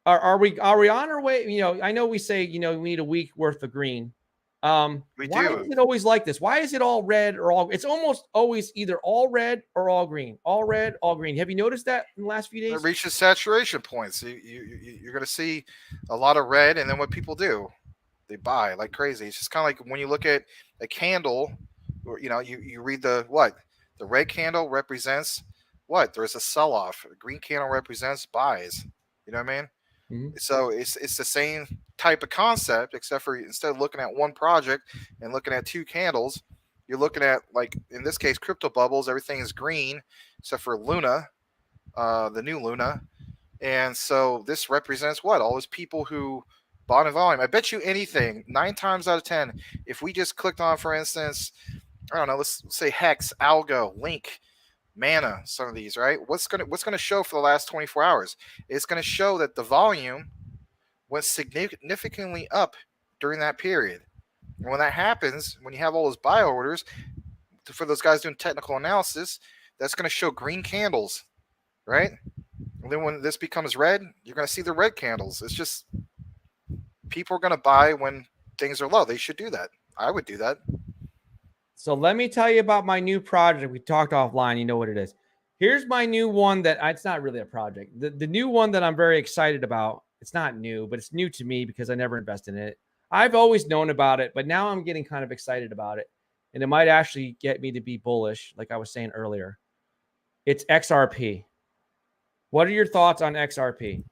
on our way? I know we say, we need a week worth of green. Why is it always like this? Why is it all red or all? It's almost always either all red or all green. All red, all green. Have you noticed that in the last few days? It reaches saturation points. You're going to see a lot of red, and then what people do, they buy like crazy. It's just kind of like when you look at a candle, or you read the red candle represents what? There's a sell-off. A green candle represents buys. You know what I mean? Mm-hmm. So it's the same type of concept, except for instead of looking at one project and looking at two candles, you're looking at, like in this case, crypto bubbles. Everything is green except for Luna, the new Luna, and so this represents what? All those people who bought in volume. I bet you anything, 9 times out of 10, if we just clicked on, for instance, I don't know, let's say Hex, Algo, Link, Mana, some of these, right? What's gonna show for the last 24 hours? It's gonna show that the volume went significantly up during that period. And when that happens, when you have all those buy orders, for those guys doing technical analysis, that's gonna show green candles, right? And then when this becomes red, you're gonna see the red candles. It's just people are gonna buy when things are low. They should do that. I would do that. So let me tell you about my new project. We talked offline. You know what it is. Here's my new one that it's not really a project. The new one that I'm very excited about. It's not new, but it's new to me because I never invested in it. I've always known about it, but now I'm getting kind of excited about it. And it might actually get me to be bullish, like I was saying earlier. It's XRP. What are your thoughts on XRP?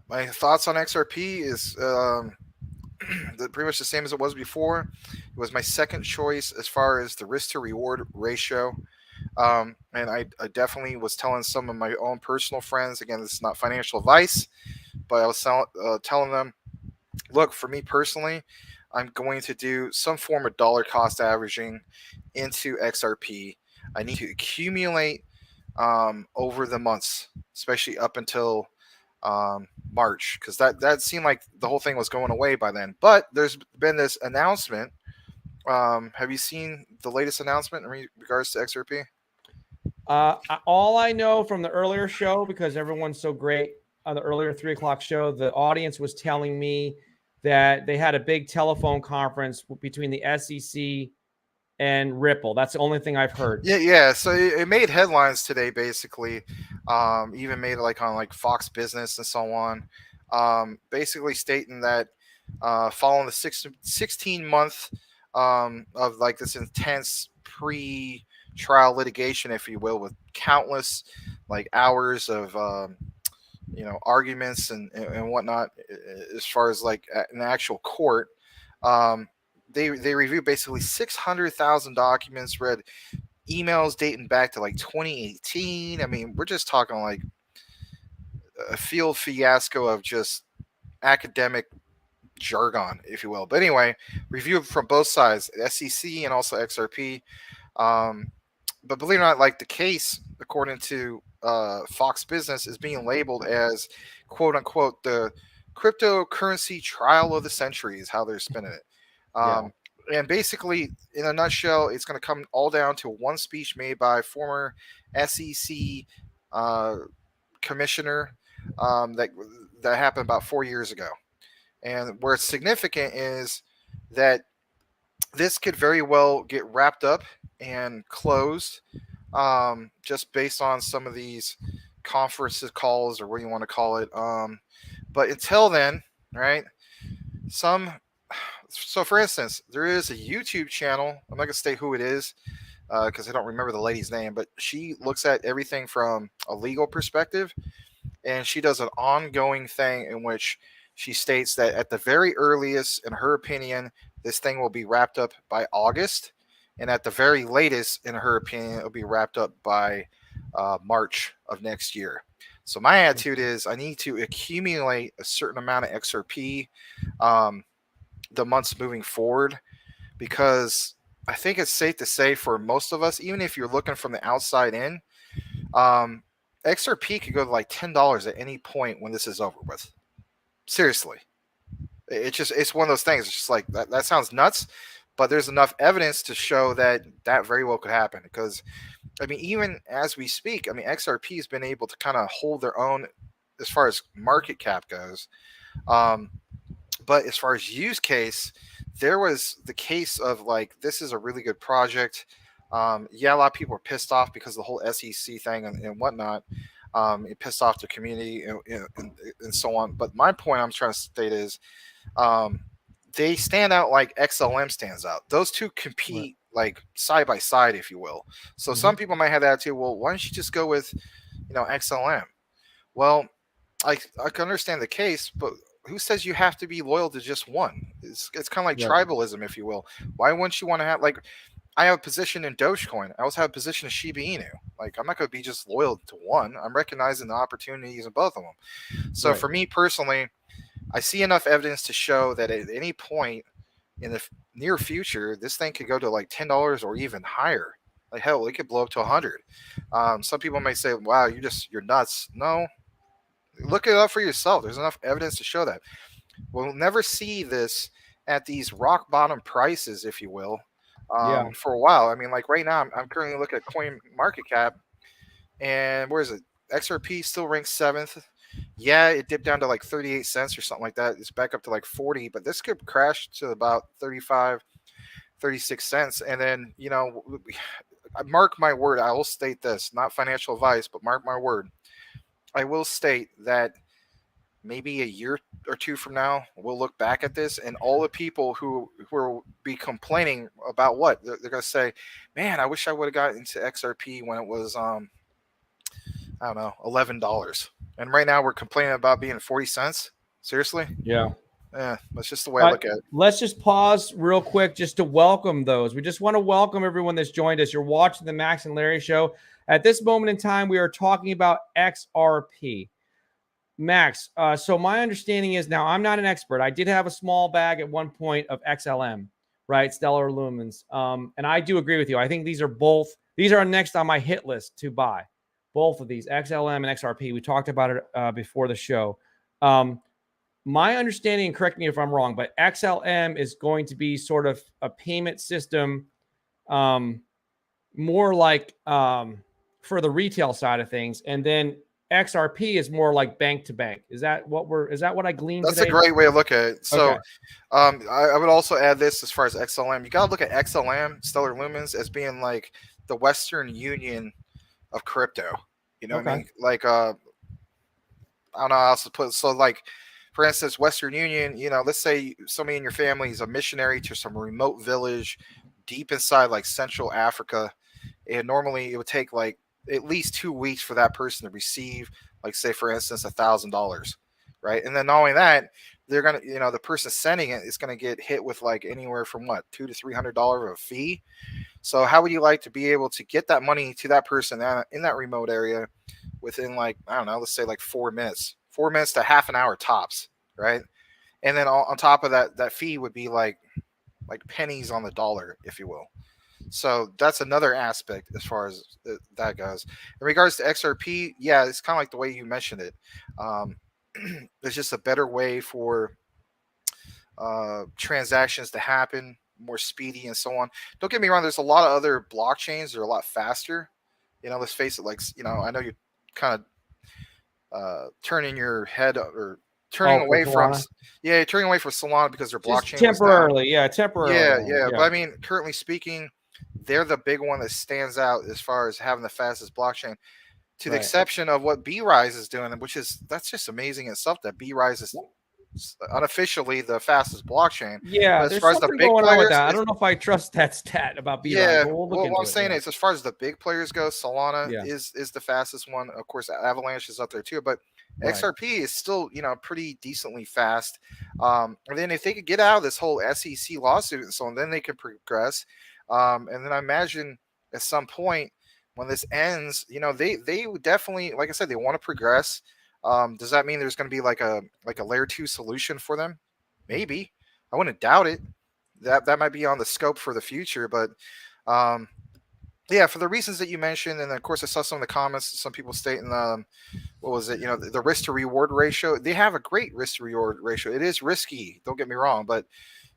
My thoughts on XRP is pretty much the same as it was before. It was my second choice as far as the risk to reward ratio. And I definitely was telling some of my own personal friends, again, this is not financial advice, but I was telling them, look, for me personally, I'm going to do some form of dollar cost averaging into XRP. I need to accumulate over the months, especially up until March, because that seemed like the whole thing was going away by then. But there's been this announcement. Have you seen the latest announcement in regards to XRP? All I know from the earlier show, because everyone's so great on the earlier 3 o'clock show, the audience was telling me that they had a big telephone conference between the SEC and Ripple. That's the only thing I've heard. Yeah. So it made headlines today, basically. Even made it on Fox Business and so on. Basically stating that following the 16-month of this intense pre-trial litigation, if you will, with countless hours of arguments and whatnot, as far as like an actual court. Um, they reviewed basically 600,000 documents, read emails dating back to like 2018. I mean, we're just talking like a field fiasco of just academic jargon, if you will. But anyway, review from both sides, SEC and also XRP. Um, but believe it or not, like the case, according to Fox Business, is being labeled as "quote unquote" the cryptocurrency trial of the century, is how they're spinning it. Yeah. And basically, in a nutshell, it's going to come all down to one speech made by former SEC uh, commissioner that happened about 4 years ago. And where it's significant is that this could very well get wrapped up and closed, just based on some of these conferences calls or what you want to call it. But until then, right? Some so for instance, there is a YouTube channel. I'm not gonna state who it is because I don't remember the lady's name, but she looks at everything from a legal perspective, and she does an ongoing thing in which she states that at the very earliest, in her opinion, this thing will be wrapped up by August, and at the very latest, in her opinion, it will be wrapped up by March of next year. So my attitude is I need to accumulate a certain amount of XRP um, the months moving forward, because I think it's safe to say for most of us, even if you're looking from the outside in, um, XRP could go to like $10 at any point when this is over with. Seriously, it's one of those things. It's just like that sounds nuts, but there's enough evidence to show that that very well could happen. Because I mean, even as we speak, I mean, XRP has been able to kind of hold their own as far as market cap goes. But as far as use case, there was the case of like, this is a really good project. Yeah, a lot of people are pissed off because of the whole SEC thing and whatnot. It pissed off the community and so on. But my point I'm trying to state is they stand out like XLM stands out. Those two compete like side by side, if you will. So some people might have that attitude. Well, why don't you just go with, XLM? Well, I can understand the case, but who says you have to be loyal to just one? It's kind of like tribalism, if you will. Why wouldn't you want to have like? I have a position in Dogecoin. I also have a position in Shiba Inu. Like, I'm not going to be just loyal to one. I'm recognizing the opportunities in both of them. So for me personally, I see enough evidence to show that at any point in the near future, this thing could go to like $10 or even higher. Like hell, it could blow up to 100. Some people may say, "Wow, you're nuts." No, look it up for yourself. There's enough evidence to show that. We'll never see this at these rock bottom prices, if you will, for a while. I mean, like right now, I'm currently looking at Coin Market Cap, and where is it? XRP still ranks 7th. Yeah, it dipped down to like 38 cents or something like that. It's back up to like 40, but this could crash to about 35, 36 cents. And then, mark my word, I will state this, not financial advice, but mark my word. I will state that maybe a year or two from now, we'll look back at this, and all the people who will be complaining about what they're going to say, man, I wish I would have got into XRP when it was, I don't know, $11. And right now we're complaining about being 40 cents. Seriously? Yeah. Yeah, that's just the way I look at it. Let's just pause real quick just to welcome those. We just want to welcome everyone that's joined us. You're watching the Max and Larry Show. At this moment in time, we are talking about XRP. Max, so my understanding is, now I'm not an expert. I did have a small bag at one point of XLM, right? Stellar Lumens. And I do agree with you. I think these are next on my hit list to buy. Both of these, XLM and XRP. We talked about it before the show. My understanding, and correct me if I'm wrong, but XLM is going to be sort of a payment system, more like for the retail side of things, and then XRP is more like bank to bank. Is that what I gleaned? That's today? a great way to look at it. So, Okay. I would also add this as far as XLM. You got to look at XLM, Stellar Lumens, as being like the Western Union of crypto. You know what I mean? Like, I don't know how else to put it. So, like, for instance, Western Union, let's say somebody in your family is a missionary to some remote village deep inside like Central Africa. And normally it would take like at least 2 weeks for that person to receive, like say for instance, $1,000, right? And then not only that, they're gonna, the person sending it is gonna get hit with like anywhere from what, $200 to $300 of a fee. So how would you like to be able to get that money to that person in that remote area within, like, I don't know, let's say like 4 minutes, 4 minutes to half an hour tops, right? And then on top of that, that fee would be like pennies on the dollar, if you will. So that's another aspect as far as that goes. In regards to XRP, yeah, it's kind of like the way you mentioned it. Um, there's just a better way for transactions to happen, more speedy and so on. Don't get me wrong. There's a lot of other blockchains that are a lot faster. Let's face it. Like, I know you kind of turning your head or turning Oh, for away from, Solana? yeah, turning away from Solana because their Just blockchain was down. temporarily, yeah, temporarily. Yeah, only, yeah. yeah. But I mean, currently speaking, they're the big one that stands out as far as having the fastest blockchain, to the Right. exception of what B-Rise is doing, which is, that's just amazing in itself, that B-Rise is unofficially the fastest blockchain. Yeah, But as there's far as the something big going on with players, that. I don't know if I trust that stat about B-Rise, yeah, but we'll look well, what into I'm it. saying Yeah. is, as far as the big players go, Solana Yeah. is the fastest one. Of course, Avalanche is up there too, but Right. XRP is still, pretty decently fast. And then if they could get out of this whole SEC lawsuit and so on, then they could progress. And then I imagine at some point when this ends, they would definitely, like I said, they want to progress. Does that mean there's going to be like a layer 2 solution for them? Maybe. I wouldn't doubt it. That might be on the scope for the future, but um, yeah, for the reasons that you mentioned, and of course I saw some of the comments. Some people stating, what was it? The risk to reward ratio. They have a great risk to reward ratio. It is risky. Don't get me wrong, but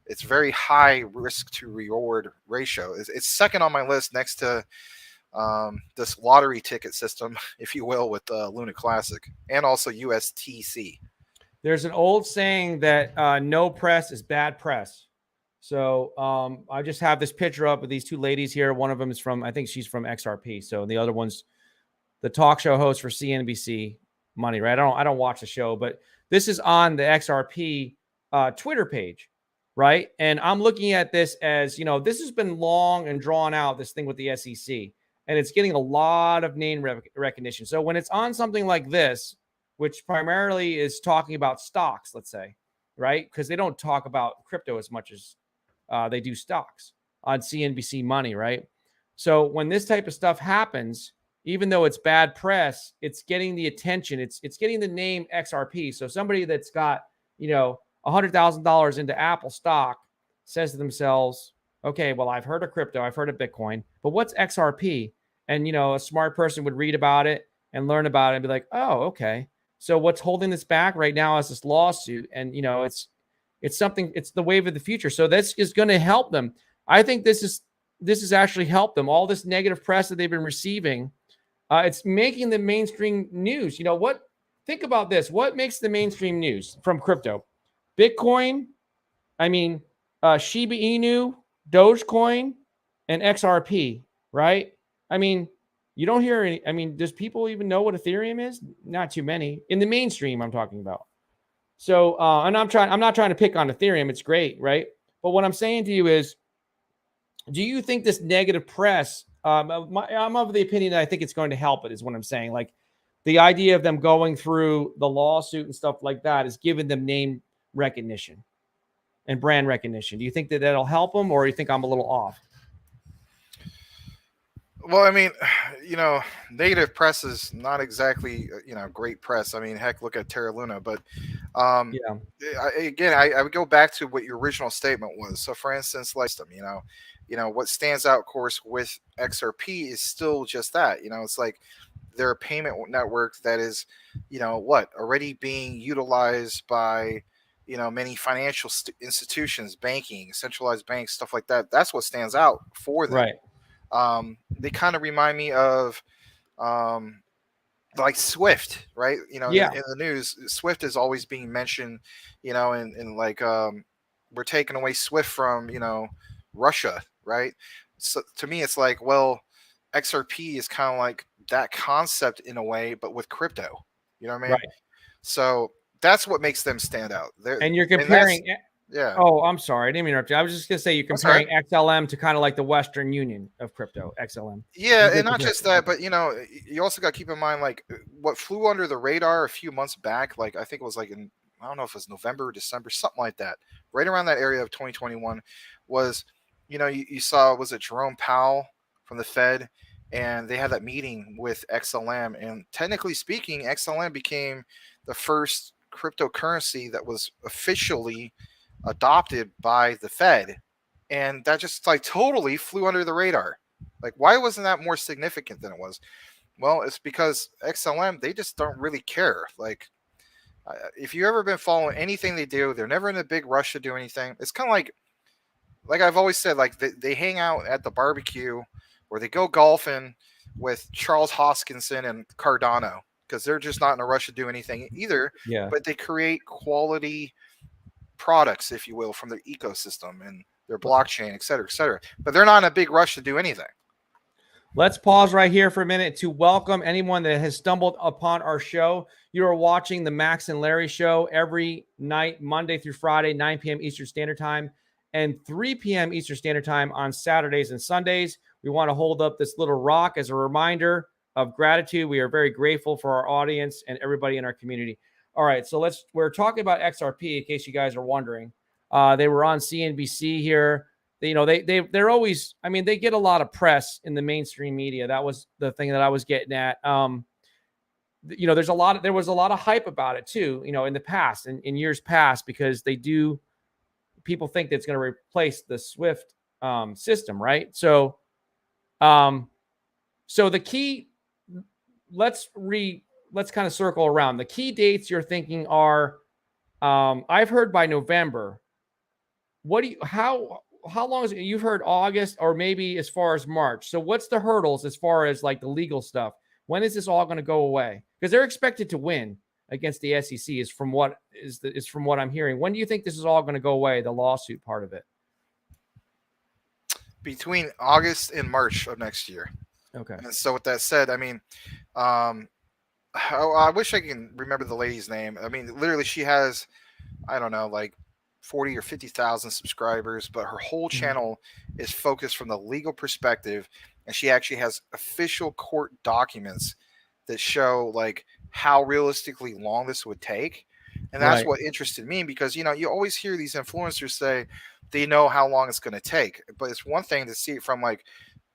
it's very high risk to reward ratio. It's second on my list next to this lottery ticket system, if you will, with Luna Classic and also USTC. There's an old saying that no press is bad press. So I just have this picture up of these two ladies here. One of them is from, I think she's from XRP. So the other one's the talk show host for CNBC Money, right? I don't watch the show, but this is on the XRP Twitter page, right? And I'm looking at this as, this has been long and drawn out, this thing with the SEC, and it's getting a lot of name recognition. So when it's on something like this, which primarily is talking about stocks, let's say, right? Because they don't talk about crypto as much as they do stocks on CNBC Money, right? So when this type of stuff happens, even though it's bad press, it's getting the attention. It's getting the name XRP. So somebody that's got, $100,000 into Apple stock says to themselves, okay, well, I've heard of crypto, I've heard of Bitcoin, but what's XRP? And, a smart person would read about it and learn about it and be like, oh, okay. So what's holding this back right now is this lawsuit. And, it's something, it's the wave of the future. So this is going to help them. I think this has actually helped them. All this negative press that they've been receiving, it's making the mainstream news. Think about this. What makes the mainstream news from crypto? Bitcoin, Shiba Inu, Dogecoin, and XRP, right? You don't hear any. Does people even know what Ethereum is? Not too many. In the mainstream, I'm talking about. So, and I'm not trying to pick on Ethereum. It's great, right? But what I'm saying to you is, do you think this negative press, I'm of the opinion that I think it's going to help it, is what I'm saying. Like the idea of them going through the lawsuit and stuff like that is giving them name recognition and brand recognition. Do you think that that'll help them, or do you think I'm a little off? Well, negative press is not exactly, great press. Heck, look at Terra Luna. But Yeah. I would go back to what your original statement was. So, for instance, like what stands out, of course, with XRP is still just that. It's like they're a payment network that is, already being utilized by many financial institutions, banking, centralized banks, stuff like that. That's what stands out for them. Right. They kind of remind me of like Swift, right? Yeah. In the news, Swift is always being mentioned, and like we're taking away Swift from Russia, right? So to me, it's like, well, XRP is kind of like that concept in a way, but with crypto. You know what I mean? Right. So that's what makes them stand out. And you're comparing Yeah. Oh, I'm sorry. I didn't mean to interrupt you. I was just going to say you're That's all right. comparing XLM to kind of like the Western Union of crypto, XLM. Yeah, You and did not compare. just that, Okay. but you also got to keep in mind like what flew under the radar a few months back. Like I think it was like in I don't know if it was November or December, something like that, right around that area of 2021, was you saw was it Jerome Powell from the Fed, and they had that meeting with XLM, and technically speaking, XLM became the first cryptocurrency that was officially adopted by the Fed, and that just like totally flew under the radar. Like, why wasn't that more significant than it was? Well, it's because XLM, they just don't really care. Like, if you've ever been following anything they do, they're never in a big rush to do anything. It's kind of like I've always said, like they hang out at the barbecue or they go golfing with Charles Hoskinson and Cardano because they're just not in a rush to do anything either. Yeah. But they create quality products, if you will, from their ecosystem and their blockchain, et cetera, et cetera. But they're not in a big rush to do anything. Let's pause right here for a minute to welcome anyone that has stumbled upon our show. You are watching the Max and Larry show every night, Monday through Friday, 9 p.m. Eastern Standard Time and 3 p.m. Eastern Standard Time on Saturdays and Sundays. We want to hold up this little rock as a reminder of gratitude. We are very grateful for our audience and everybody in our community. All right, so we're talking about XRP in case you guys are wondering. They were on CNBC here. They're always, I mean, they get a lot of press in the mainstream media. That was the thing that I was getting at. There was a lot of hype about it too, in the past, in years past, because people think that it's going to replace the Swift system, right? So the key, let's kind of circle around. The key dates you're thinking are, I've heard by November. How long is it? You've heard August or maybe as far as March. So what's the hurdles as far as like the legal stuff? When is this all going to go away? Because they're expected to win against the SEC is from what I'm hearing. When do you think this is all going to go away, the lawsuit part of it? Between August and March of next year. Okay. And so with that said, I mean, I wish I can remember the lady's name. I mean, literally she has, I don't know, like 40 or 50,000 subscribers, but her whole channel is focused from the legal perspective, and she actually has official court documents that show like how realistically long this would take. And that's what interested me, because you always hear these influencers say they know how long it's going to take, but it's one thing to see it from like,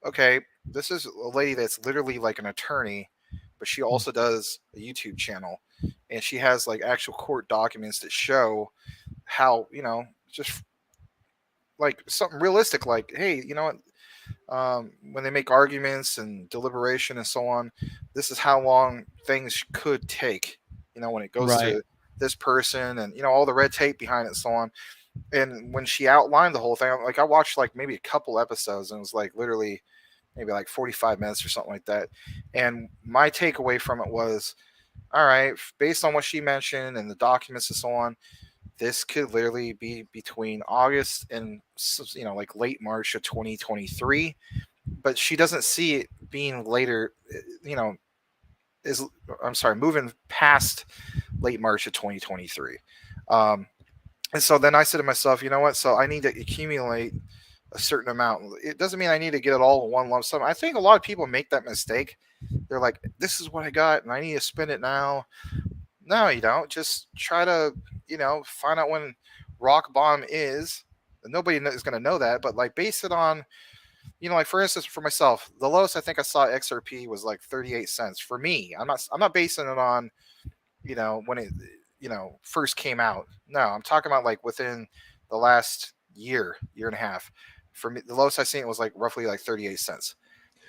okay, this is a lady that's literally like an attorney, but she also does a YouTube channel, and she has like actual court documents that show how, just like something realistic, like, hey, when they make arguments and deliberation and so on, this is how long things could take, when it goes to this person and, all the red tape behind it and so on. And when she outlined the whole thing, like I watched like maybe a couple episodes, and it was like literally maybe like 45 minutes or something like that. And my takeaway from it was, all right, based on what she mentioned and the documents and so on, this could literally be between August and, like late March of 2023. But she doesn't see it being later, moving past late March of 2023. And so then I said to myself, you know what? So I need to accumulate a certain amount. It doesn't mean I need to get it all in one lump sum. I think a lot of people make that mistake. They're like, this is what I got and I need to spend it now. No, you don't. Just try to, find out when rock bottom is. Nobody is going to know that, but like base it on, like for instance, for myself, the lowest I think I saw XRP was like 38 cents for me. I'm not basing it on, when it, first came out. No, I'm talking about like within the last year and a half. For me, the lowest I seen it was like roughly like 38 cents.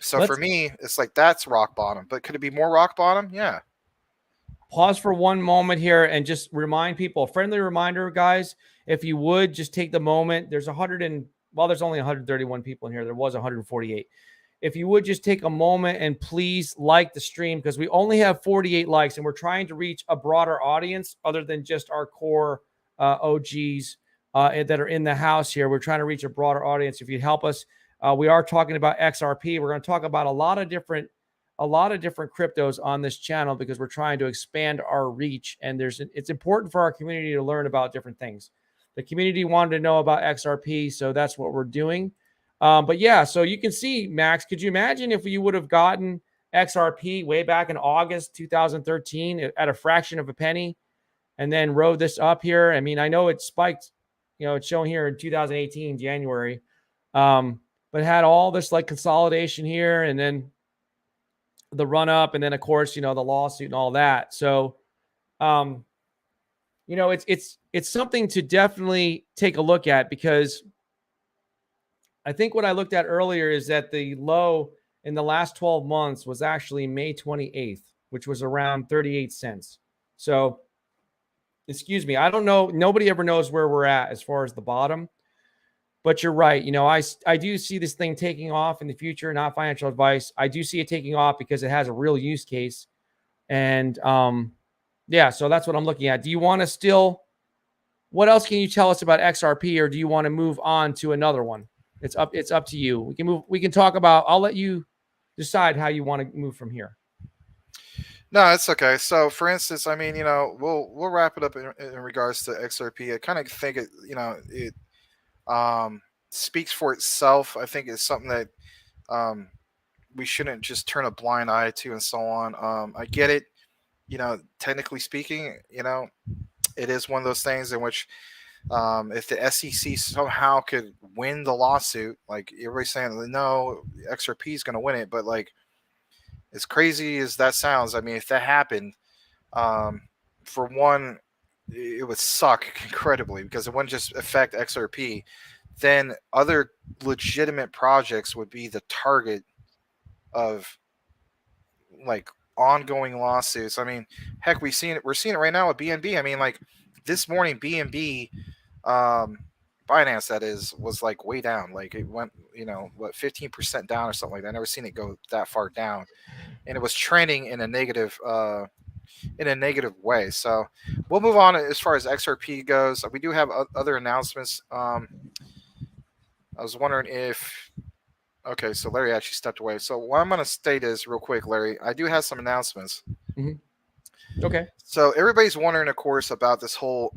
So for me, it's like that's rock bottom. But could it be more rock bottom? Yeah. Pause for one moment here and just remind people, a friendly reminder, guys, if you would just take the moment. There's there's only 131 people in here. There was 148. If you would just take a moment and please like the stream, because we only have 48 likes and we're trying to reach a broader audience other than just our core OGs that are in the house here. We're trying to reach a broader audience. If you'd help us, we are talking about XRP. We're going to talk about a lot of different cryptos on this channel because we're trying to expand our reach. And it's important for our community to learn about different things. The community wanted to know about XRP, so that's what we're doing. But yeah, so you can see, Max, could you imagine if you would have gotten XRP way back in August 2013 at a fraction of a penny and then rode this up here? I mean, I know it spiked, it's shown here in 2018, January, but had all this like consolidation here and then the run up and then of course, the lawsuit and all that. So, it's something to definitely take a look at, because I think what I looked at earlier is that the low in the last 12 months was actually May 28th, which was around 38 cents. So, excuse me, I don't know. Nobody ever knows where we're at as far as the bottom. But you're right. I do see this thing taking off in the future, not financial advice. I do see it taking off because it has a real use case. And yeah, so that's what I'm looking at. Do you want to still, what else can you tell us about XRP, or do you want to move on to another one? It's up to you. We can talk about, I'll let you decide how you want to move from here. No, it's okay. So, for instance, I mean, we'll wrap it up in regards to XRP. I kind of think it speaks for itself. I think it's something that we shouldn't just turn a blind eye to and so on. I get it. Technically speaking, it is one of those things in which if the SEC somehow could win the lawsuit, like everybody's saying, no, XRP is going to win it, but like, as crazy as that sounds, I mean, if that happened, for one, it would suck incredibly because it wouldn't just affect XRP. Then other legitimate projects would be the target of like ongoing lawsuits. I mean, heck, we're seeing it right now with BNB. I mean, like this morning, BNB, Binance that is, was like way down. Like it went, 15% down or something like that. I've never seen it go that far down, and it was trending in a negative way. So we'll move on as far as XRP goes. We do have other announcements. I was wondering if. Okay, so Larry actually stepped away. So what I'm going to state is real quick, Larry. I do have some announcements. Mm-hmm. Okay. So everybody's wondering, of course, about this whole,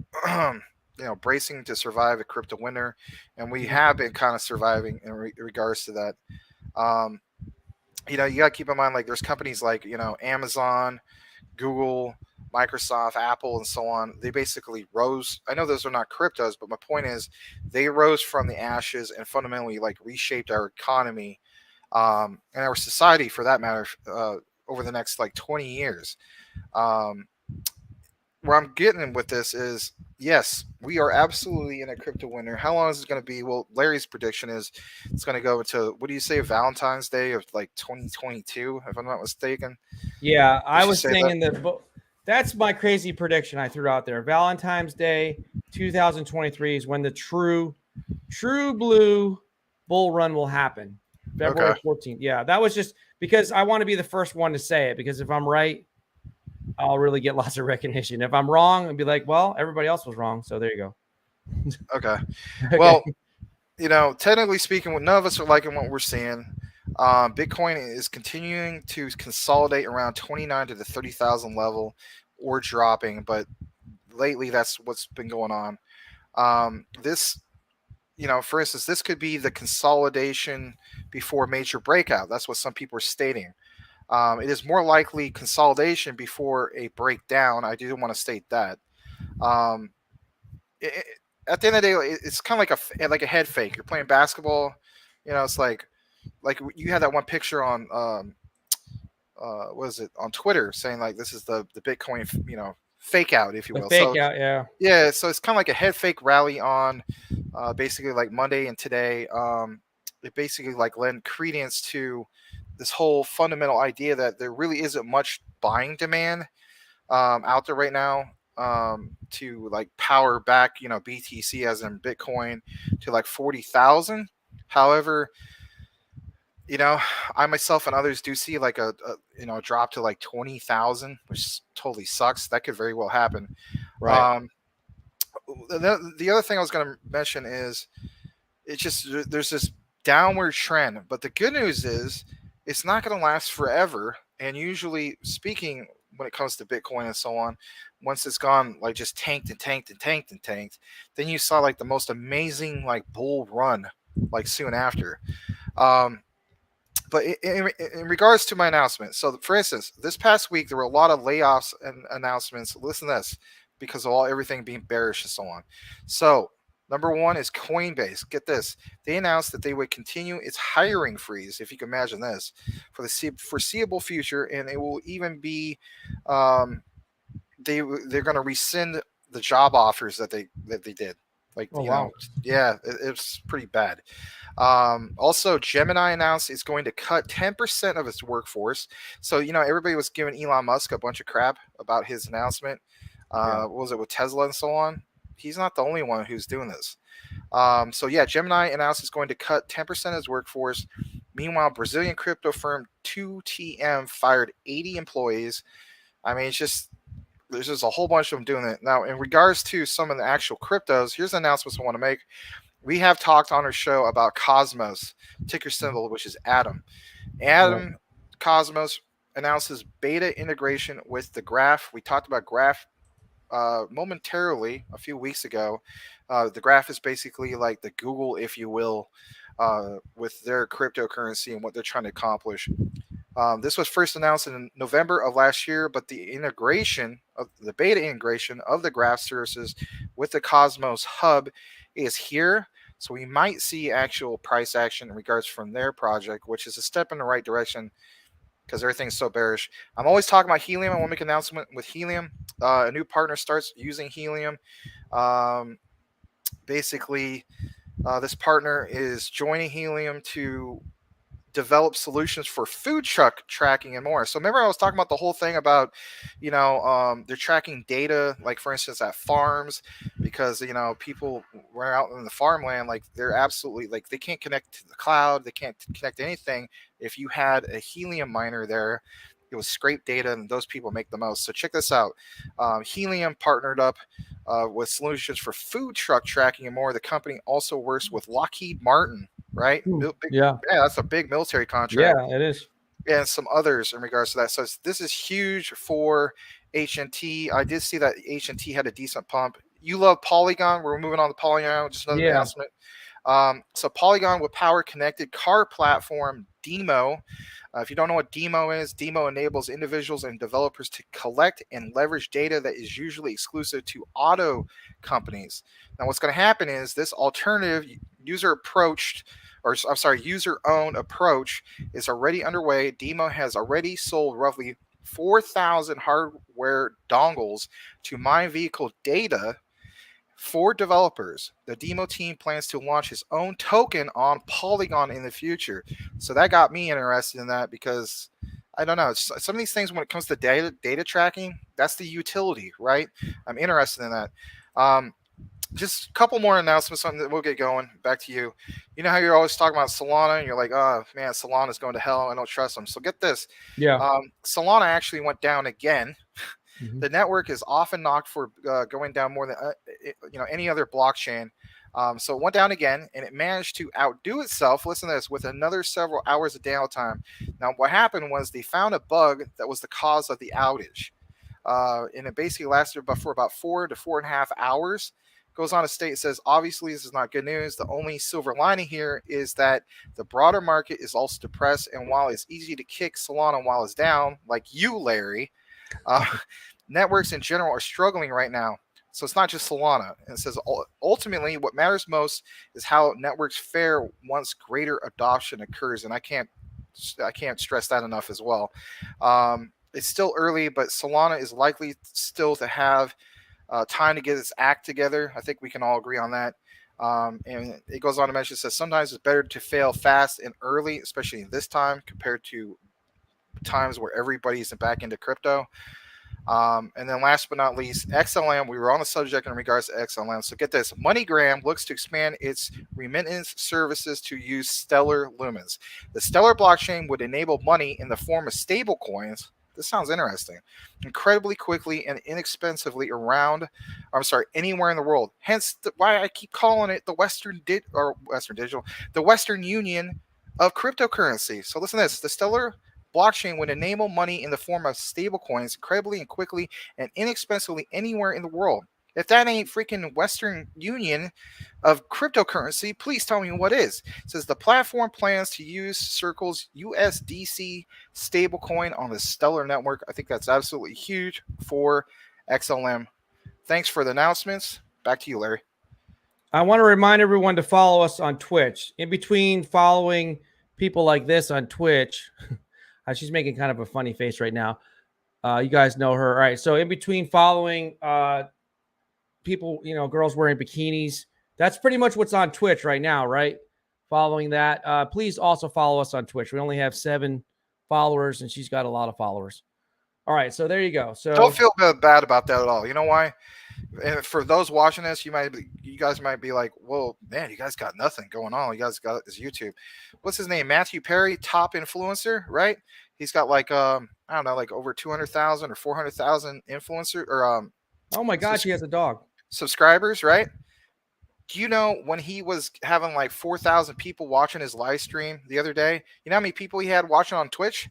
bracing to survive a crypto winter, and we have been kind of surviving in regards to that. You got to keep in mind, like, there's companies like, Amazon, Google, Microsoft, Apple, and so on. They basically rose. I know those are not cryptos, but my point is they rose from the ashes and fundamentally like reshaped our economy and our society, for that matter, over the next like 20 years. Where I'm getting with this is, yes, we are absolutely in a crypto winter. How long is it going to be? Well, Larry's prediction is it's going to go into, what do you say, Valentine's Day of like 2022, if I'm not mistaken. Yeah, I was saying that's my crazy prediction I threw out there. Valentine's Day 2023 is when the true blue bull run will happen. February 14th. Yeah, that was just because I want to be the first one to say it, because if I'm right, I'll really get lots of recognition. If I'm wrong, I'll be like, well, everybody else was wrong. So there you go. Okay. Well, technically speaking, none of us are liking what we're seeing. Bitcoin is continuing to consolidate around 29 to the 30,000 level or dropping, but lately that's what's been going on. This, for instance, this could be the consolidation before major breakout. That's what some people are stating. It is more likely consolidation before a breakdown. I do want to state that. At the end of the day, it's kind of like a head fake. You're playing basketball. It's like you had that one picture on what is it, on Twitter, saying like this is the Bitcoin fake out, if you will. Fake out, yeah. Yeah, so it's kind of like a head fake rally on basically like Monday and today. It basically like lend credence to this whole fundamental idea that there really isn't much buying demand out there right now to like power back, BTC as in Bitcoin to like 40,000. However, I myself and others do see like a drop to like 20,000, which totally sucks. That could very well happen. Right. The other thing I was going to mention is it's just there's this downward trend, but the good news is it's not going to last forever. And usually speaking, when it comes to Bitcoin and so on. Once it's gone, like just tanked and tanked and tanked and tanked, then you saw like the most amazing like bull run like soon after. Um, but in regards to my announcement, so for instance, this past week there were a lot of layoffs and announcements. Listen to this, because of all everything being bearish and so on. So number one is Coinbase. Get this, they announced that they would continue its hiring freeze, if you can imagine this, for the foreseeable future, and it will even be um, they're going to rescind the job offers that they did. Like, Oh wow. yeah, it's pretty bad. Also, Gemini announced it's going to cut 10% of its workforce. So, everybody was giving Elon Musk a bunch of crap about his announcement. Yeah. What was it with Tesla and so on? He's not the only one who's doing this. So, yeah, Gemini announced it's going to cut 10% of its workforce. Meanwhile, Brazilian crypto firm 2TM fired 80 employees. I mean, there's just a whole bunch of them doing it. Now, in regards to some of the actual cryptos, here's the announcements I want to make. We have talked on our show about Cosmos, ticker symbol, which is Atom. Atom Cosmos announces beta integration with the Graph. We talked about Graph momentarily a few weeks ago. The Graph is basically like the Google, if you will, with their cryptocurrency and what they're trying to accomplish. This was first announced in November of last year, but the beta integration of the Graph services with the Cosmos Hub is here. So we might see actual price action in regards from their project, which is a step in the right direction because everything's so bearish. I'm always talking about Helium. I want to make an announcement with Helium. A new partner starts using Helium. Basically, this partner is joining Helium to develop solutions for food truck tracking and more. So remember I was talking about the whole thing about, they're tracking data, like for instance at farms, because people were out in the farmland, like they're absolutely like they can't connect to the cloud, they can't connect to anything. If you had a helium miner there, it was scrape data, and those people make the most. So check this out. Helium partnered up with solutions for food truck tracking and more. The company also works with Lockheed Martin, right? Yeah. Yeah, that's a big military Yeah, contract, it is. and some others in regards to that. So this is huge for HNT. I did see that HNT had a decent pump. You love Polygon. We're moving on to Polygon. Just another Yeah. announcement. So Polygon with power connected car platform Demo. If you don't know what Demo is, Demo enables individuals and developers to collect and leverage data that is usually exclusive to auto companies. Now, what's going to happen is this alternative user-owned approach is already underway. Demo has already sold roughly 4,000 hardware dongles to mine vehicle data for developers. The Demo team plans to launch its own token on Polygon in the future. So that got me interested in that because I don't know. Some of these things when it comes to data tracking, that's the utility, right? I'm interested in that. Just a couple more announcements, something that we'll get going. Back to you. You know how you're always talking about Solana, and you're like, oh man, Solana's going to hell. I don't trust them. So get this. Yeah. Solana actually went down again. Mhm. The network is often knocked for going down more than any other blockchain. So it went down again, and it managed to outdo itself. Listen to this, with another several hours of downtime. Now, what happened was they found a bug that was the cause of the outage, and it basically lasted for about 4 to 4.5 hours. Goes on to state, says, obviously, this is not good news. The only silver lining here is that the broader market is also depressed, and while it's easy to kick Solana while it's down, like you, Larry, networks in general are struggling right now. So it's not just Solana. And it says ultimately what matters most is how networks fare once greater adoption occurs. And I can't stress that enough as well. It's still early, but Solana is likely still to have time to get its act together. I think we can all agree on that. And it goes on to mention, it says sometimes it's better to fail fast and early, especially this time compared to times where everybody's back into crypto. And then last but not least, XLM. We were on the subject in regards to XLM. So get this. MoneyGram looks to expand its remittance services to use Stellar Lumens. The Stellar blockchain would enable money in the form of stable coins. This sounds interesting. Incredibly quickly and inexpensively anywhere in the world. Hence why I keep calling it the Western Union of cryptocurrency. So listen to this. The Stellar blockchain would enable money in the form of stablecoins incredibly and quickly and inexpensively anywhere in the world. If that ain't freaking Western Union of cryptocurrency, please tell me what is. It says the platform plans to use Circle's USDC stablecoin on the Stellar network. I think that's absolutely huge for XLM. Thanks for the announcements. Back to you, Larry. I want to remind everyone to follow us on Twitch. In between following people like this on Twitch, she's making kind of a funny face right now. You guys know her. All right. So in between following people, girls wearing bikinis, that's pretty much what's on Twitch right now, right? Following that, please also follow us on Twitch. We only have 7 followers, and she's got a lot of followers. All right, so there you go. So don't feel bad about that at all. You know why? And for those watching this, you guys might be like, "Well, man, you guys got nothing going on. You guys got this YouTube. What's his name? Matthew Perry, top influencer, right? He's got like I don't know, like over 200,000 or 400,000 influencer or oh my gosh, he has a dog. Subscribers, right? Do you know when he was having like 4,000 people watching his live stream the other day? You know how many people he had watching on Twitch?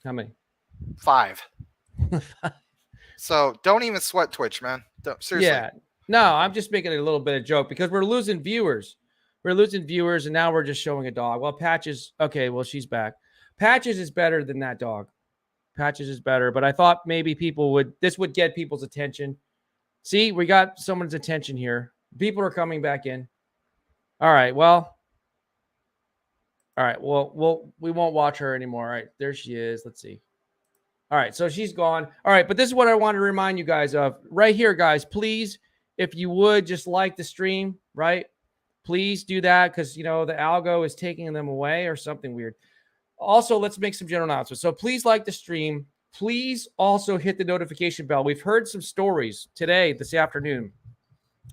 How many? 5. So don't even sweat Twitch, man. Seriously. Yeah. No, I'm just making it a little bit of joke because we're losing viewers. We're losing viewers, and now we're just showing a dog. Well, Patches, okay, well, she's back. Patches is better than that dog. Patches is better, but I thought maybe this would get people's attention. See, we got someone's attention here. People are coming back in. All right, well, we won't watch her anymore. All right, there she is. Let's see. All right, so she's gone. All right, but this is what I want to remind you guys of. Right here, guys, please, if you would just like the stream, right? Please do that because, the algo is taking them away or something weird. Also, let's make some general announcements. So please like the stream. Please also hit the notification bell. We've heard some stories today, this afternoon,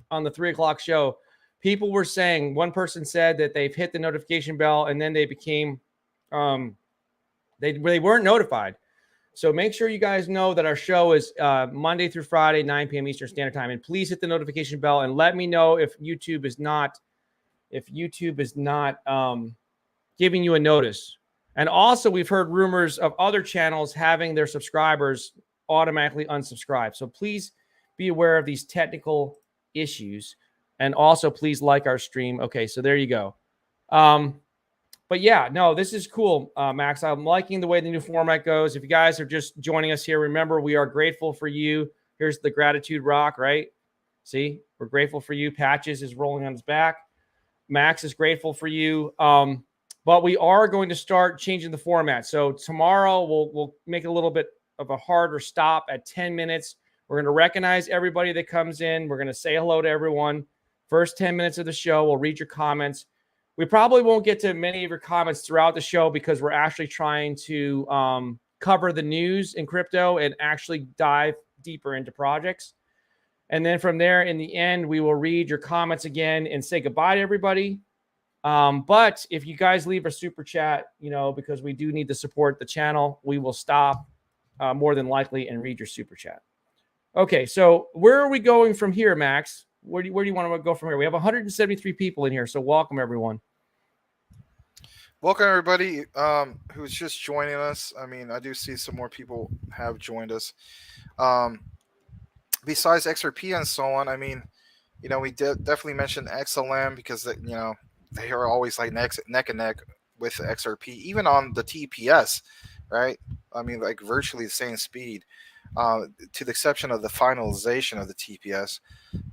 on the 3 o'clock show. People were saying, one person said that they've hit the notification bell and then they became, they weren't notified. So make sure you guys know that our show is Monday through Friday, 9 p.m. Eastern Standard Time. And please hit the notification bell and let me know if YouTube is not giving you a notice. And also, we've heard rumors of other channels having their subscribers automatically unsubscribe. So please be aware of these technical issues. And also, please like our stream. Okay, so there you go. But yeah, no, this is cool, Max. I'm liking the way the new format goes. If you guys are just joining us here, remember, we are grateful for you. Here's the gratitude rock, right? See, we're grateful for you. Patches is rolling on his back. Max is grateful for you. But we are going to start changing the format. So tomorrow we'll make a little bit of a harder stop at 10 minutes. We're going to recognize everybody that comes in. We're going to say hello to everyone. First 10 minutes of the show, we'll read your comments. We probably won't get to many of your comments throughout the show because we're actually trying to cover the news in crypto and actually dive deeper into projects. And then from there, in the end, we will read your comments again and say goodbye to everybody. But if you guys leave a super chat, because we do need to support the channel, we will stop more than likely and read your super chat. Okay, so where are we going from here, Max? Where do you want to go from here? We have 173 people in here, so welcome everyone. Welcome everybody who's just joining us. I mean, I do see some more people have joined us. Besides XRP and so on, I mean, we definitely mentioned XLM because they are always like neck and neck with XRP, even on the TPS, right? I mean, like virtually the same speed. To the exception of the finalization of the TPS.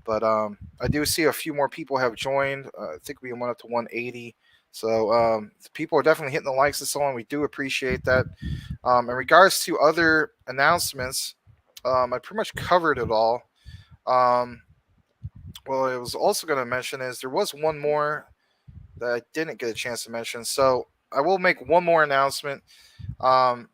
But I do see a few more people have joined. I think we went up to 180. So people are definitely hitting the likes and so on. We do appreciate that. In regards to other announcements, I pretty much covered it all. Well, I was also going to mention is there was one more that I didn't get a chance to mention. So I will make one more announcement.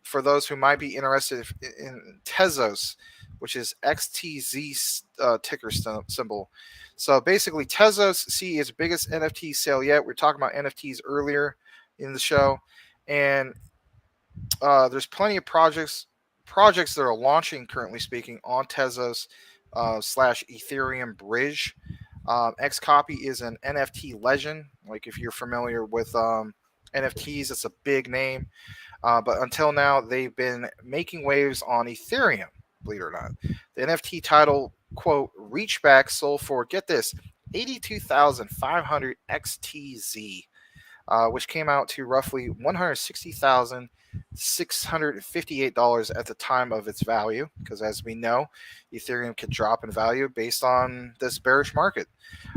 For those who might be interested in Tezos, which is XTZ ticker symbol. So basically, Tezos see its biggest NFT sale yet. We were talking about NFTs earlier in the show, and there's plenty of projects that are launching currently speaking on Tezos / Ethereum Bridge. Xcopy is an NFT legend. Like if you're familiar with NFTs, it's a big name. But until now, they've been making waves on Ethereum, believe it or not. The NFT title, quote, Reachback sold for, get this, 82,500 XTZ, which came out to roughly $160,658 at the time of its value, because as we know, Ethereum can drop in value based on this bearish market.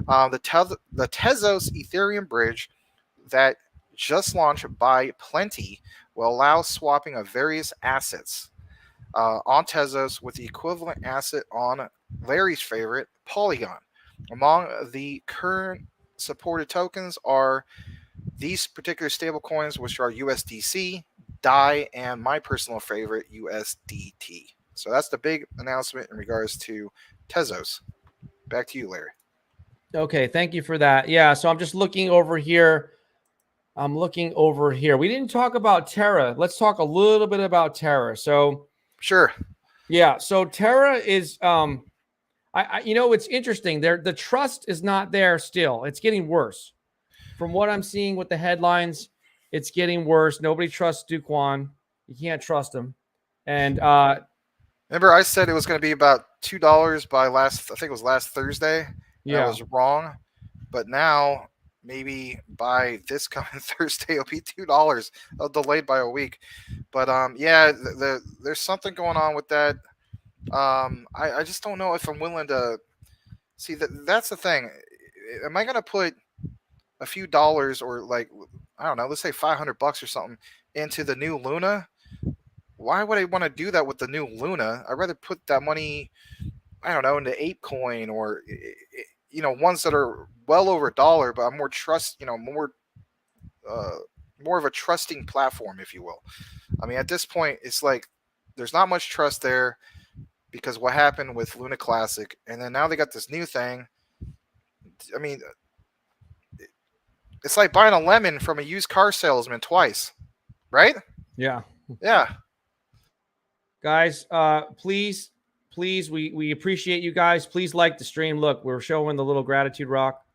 The Tezos Ethereum bridge that just launched by Plenty will allow swapping of various assets on Tezos with the equivalent asset on Larry's favorite, Polygon. Among the current supported tokens are these particular stablecoins, which are USDC, DAI, and my personal favorite, USDT. So that's the big announcement in regards to Tezos. Back to you, Larry. Okay, thank you for that. Yeah, so I'm just looking over here. We didn't talk about Terra. Let's talk a little bit about Terra. So sure. Yeah, so Terra is it's interesting. The trust is not there still. It's getting worse. From what I'm seeing with the headlines, it's getting worse. Nobody trusts Duquan. You can't trust him. And remember, I said it was going to be about $2 by I think it was last Thursday. Yeah, I was wrong. But now, maybe by this coming Thursday, it'll be $2. Delayed by a week. But yeah, there's something going on with that. I just don't know if I'm willing to see that. That's the thing. Am I going to put a few dollars, or like, I don't know, let's say $500 or something, into the new Luna? Why would I want to do that with the new Luna? I'd rather put that money, I don't know, into ApeCoin, or ones that are well over $1, but I'm more more of a trusting platform, if you will. I mean, at this point, it's like there's not much trust there because what happened with Luna Classic, and then now they got this new thing. I mean, it's like buying a lemon from a used car salesman twice, right? Yeah. Yeah. Guys, please, we appreciate you guys. Please like the stream. Look, we're showing the little gratitude rock.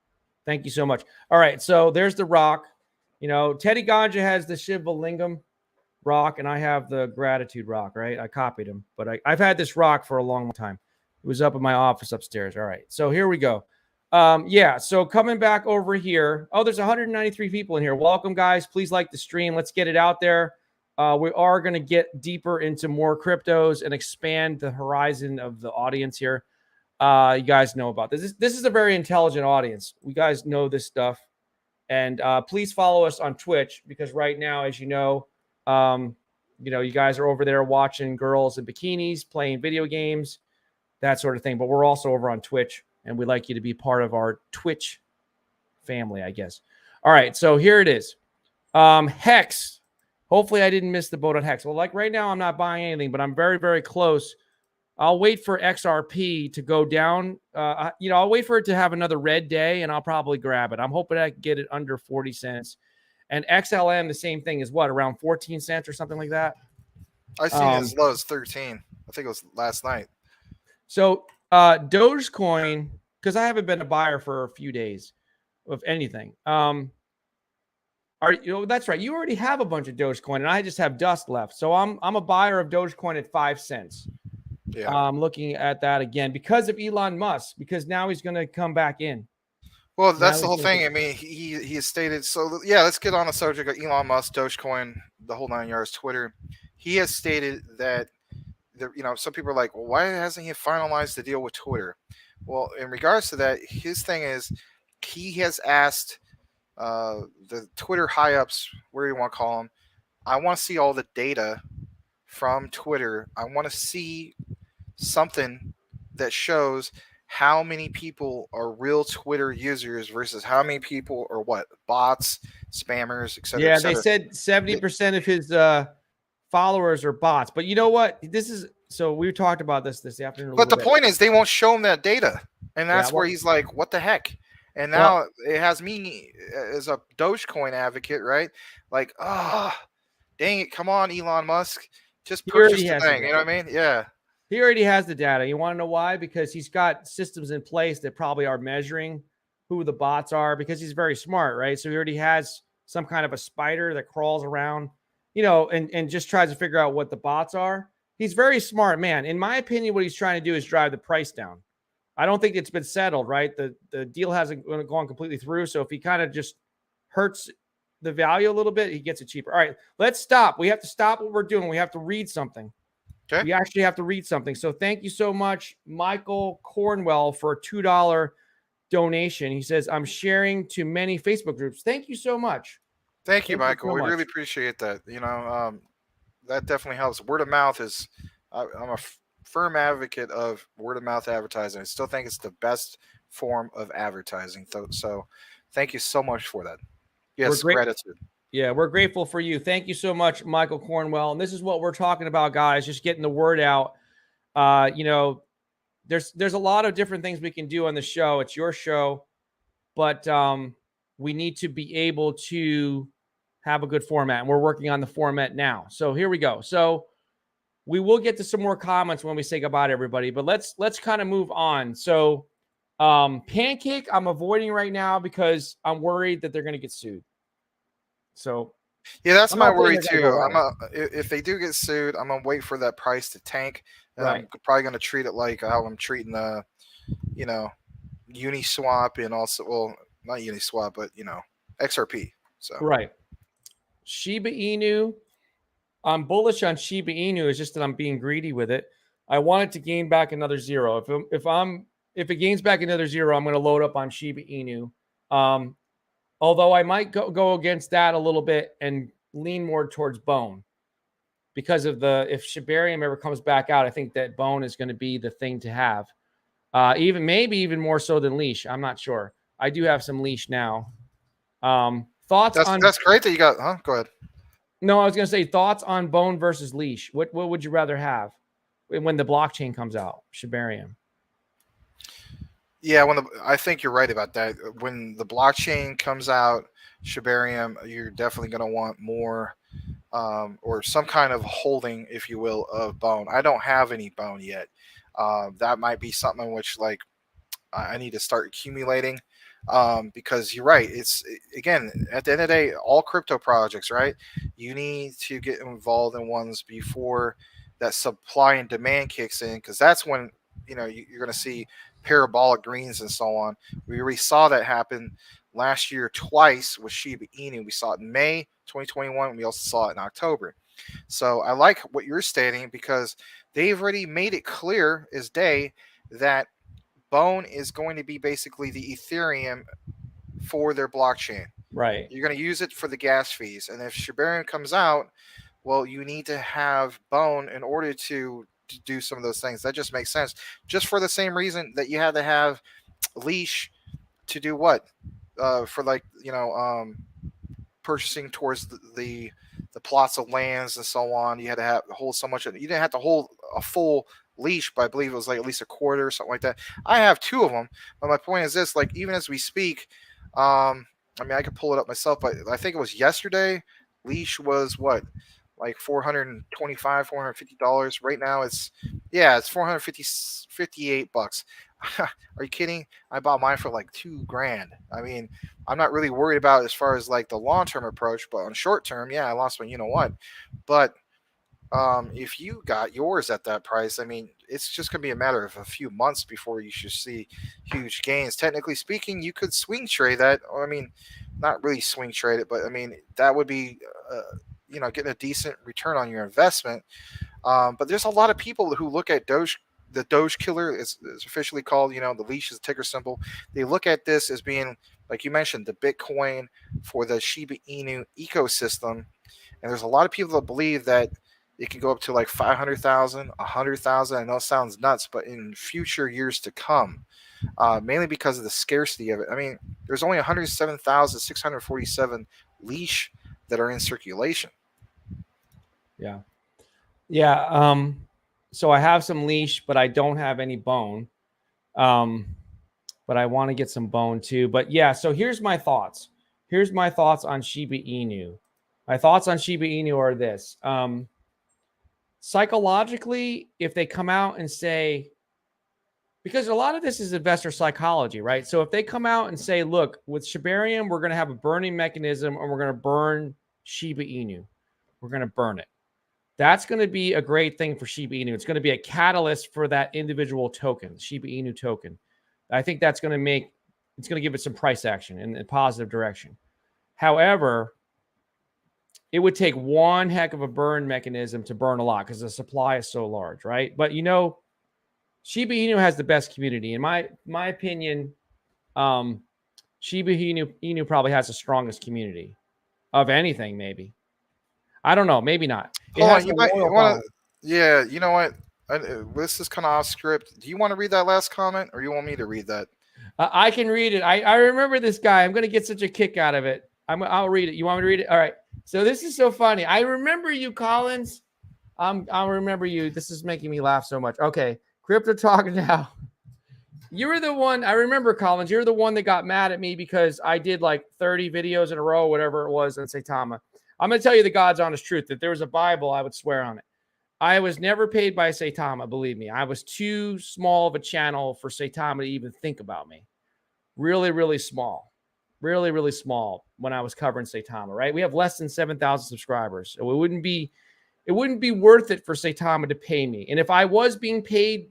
Thank you so much. All right, so there's the rock. Teddy Ganja has the Shiva Lingam rock, and I have the gratitude rock, right? I copied him, but I've had this rock for a long time. It was up in my office upstairs. All right, so here we go. Yeah, so coming back over here. Oh, there's 193 people in here. Welcome, guys. Please like the stream. Let's get it out there. We are going to get deeper into more cryptos and expand the horizon of the audience here. You guys know about this. This is a very intelligent audience. You guys know this stuff. And please follow us on Twitch, because right now, as you know, you guys are over there watching girls in bikinis, playing video games, that sort of thing. But we're also over on Twitch, and we'd like you to be part of our Twitch family, I guess. All right, so here it is. Hex. Hopefully I didn't miss the boat on Hex. Well, like right now, I'm not buying anything, but I'm very, very close. I'll wait for XRP to go down. I'll wait for it to have another red day, and I'll probably grab it. I'm hoping I can get it under 40 cents. And XLM, the same thing, is what, around 14 cents or something like that? I've seen it as low as 13. I think it was last night. So Dogecoin, because I haven't been a buyer for a few days of anything. That's right. You already have a bunch of Dogecoin, and I just have dust left. So I'm a buyer of Dogecoin at 5 cents. Yeah. I'm looking at that again because of Elon Musk, because now he's going to come back in. Well, that's the whole thing. I mean, he has stated. So yeah, let's get on the subject of Elon Musk, Dogecoin, the whole 9 yards, Twitter. He has stated that some people are like, well, why hasn't he finalized the deal with Twitter? Well, in regards to that, his thing is he has asked the Twitter high ups, whatever you want to call them, I want to see all the data from Twitter. I want to see something that shows how many people are real Twitter users versus how many people are bots, spammers, etc. Yeah, they said 70% of his followers are bots. But you know what? We talked about this afternoon. But the point is, they won't show him that data, and that's where he's like, "What the heck?" And now it has me as a Dogecoin advocate, right? Like, dang it, come on, Elon Musk, just purchase the thing. You know what I mean? Yeah. He already has the data. You want to know why? Because he's got systems in place that probably are measuring who the bots are, because he's very smart, right? So he already has some kind of a spider that crawls around and just tries to figure out what the bots are. He's very smart, man. In my opinion, what he's trying to do is drive the price down. I don't think it's been settled, right? The deal hasn't gone completely through. So if he kind of just hurts the value a little bit, he gets it cheaper. All right, let's stop. We have to stop what we're doing. We have to read something. Okay. We actually have to read something. So thank you so much, Michael Cornwell, for a $2 donation. He says, I'm sharing to many Facebook groups. Thank you so much. Thank you, Michael. so We much. really appreciate that. That definitely helps. Word of mouth is, I'm a firm advocate of word of mouth advertising. I still think it's the best form of advertising. So thank you so much for that. Yes, gratitude. Yeah, we're grateful for you. Thank you so much, Michael Cornwell. And this is what we're talking about, guys, just getting the word out. There's a lot of different things we can do on the show. It's your show, but we need to be able to have a good format, and we're working on the format now. So here we go. So we will get to some more comments when we say goodbye to everybody, but let's kind of move on. So Pancake, I'm avoiding right now because I'm worried that they're going to get sued. So yeah, that's my worry too. If they do get sued, I'm gonna wait for that price to tank. And right. I'm probably gonna treat it like how I'm treating the, Uniswap and also, well, not Uniswap, but XRP. So right. Shiba Inu. I'm bullish on Shiba Inu. It's just that I'm being greedy with it. I want it to gain back another zero. If it gains back another zero, I'm going to load up on Shiba Inu. Although I might go against that a little bit and lean more towards Bone because of if Shibarium ever comes back out, I think that Bone is going to be the thing to have. Maybe even more so than Leash. I'm not sure. I do have some Leash now. Thoughts on that's great that you got, huh? Go ahead. No, I was going to say thoughts on Bone versus Leash. What would you rather have when the blockchain comes out? Shibarium. Yeah, I think you're right about that. When the blockchain comes out, Shibarium, you're definitely going to want more or some kind of holding, if you will, of Bone. I don't have any Bone yet. That might be something which, like, I need to start accumulating because you're right. It's, again, at the end of the day, all crypto projects, right? You need to get involved in ones before that supply and demand kicks in, because that's when you're going to see parabolic greens and so on. We already saw that happen last year twice with Shiba Inu. We saw it in May 2021. We also saw it in October. So I like what you're stating because they've already made it clear as day that Bone is going to be basically the Ethereum for their blockchain. Right. You're going to use it for the gas fees. And if Shibarium comes out, well, you need to have Bone in order to do some of those things. That just makes sense. Just for the same reason that you had to have Leash to do what? For purchasing towards the plots of lands and so on. You had to hold so much. You didn't have to hold a full Leash, but I believe it was like at least a quarter or something like that. I have two of them, but my point is this: like, even as we speak, I could pull it up myself, but I think it was yesterday. Leash was what, like $425, $450. Right now it's $458. Are you kidding? I bought mine for like $2,000. I mean, I'm not really worried about as far as like the long-term approach, but on short term, yeah, I lost my But if you got yours at that price, I mean, it's just going to be a matter of a few months before you should see huge gains. Technically speaking, you could swing trade that. Or, I mean, not really swing trade it, but I mean, that would be, getting a decent return on your investment. But there's a lot of people who look at Doge. The Doge killer is officially called, the Leash is a ticker symbol. They look at this as being, like you mentioned, the Bitcoin for the Shiba Inu ecosystem. And there's a lot of people that believe that it can go up to like 500,000, 100,000. I know it sounds nuts, but in future years to come, mainly because of the scarcity of it. I mean, there's only 107,647 Leash that are in circulation. Yeah. Yeah. So I have some Leash, but I don't have any Bone. But I want to get some Bone too. But yeah, so here's my thoughts. Here's my thoughts on Shiba Inu. My thoughts on Shiba Inu are this. Psychologically, if they come out and say, because a lot of this is investor psychology, right? So if they come out and say, look, with Shibarium, we're going to have a burning mechanism and we're going to burn Shiba Inu. We're going to burn it. That's going to be a great thing for Shiba Inu. It's going to be a catalyst for that individual token, Shiba Inu token. I think that's going to give it some price action in a positive direction. However, it would take one heck of a burn mechanism to burn a lot because the supply is so large, right? But Shiba Inu has the best community. In my opinion, Shiba Inu probably has the strongest community of anything, maybe. I don't know. Maybe not. Hold on. You might want to. Yeah. You know what? This is kind of off script. Do you want to read that last comment, or you want me to read that? I can read it. I remember this guy. I'm going to get such a kick out of it. I'll read it. You want me to read it? All right. So this is so funny. I remember you, Collins. I'll remember you. This is making me laugh so much. Okay. Crypto Talk Now. You were the one. I remember, Collins. You're the one that got mad at me because I did like 30 videos in a row, whatever it was, on Saitama. I'm going to tell you the God's honest truth that there was a Bible, I would swear on it. I was never paid by Saitama, believe me. I was too small of a channel for Saitama to even think about me. Really, really small. Really, really small when I was covering Saitama, right? We have less than 7,000 subscribers. So it wouldn't be worth it for Saitama to pay me. And if I was being paid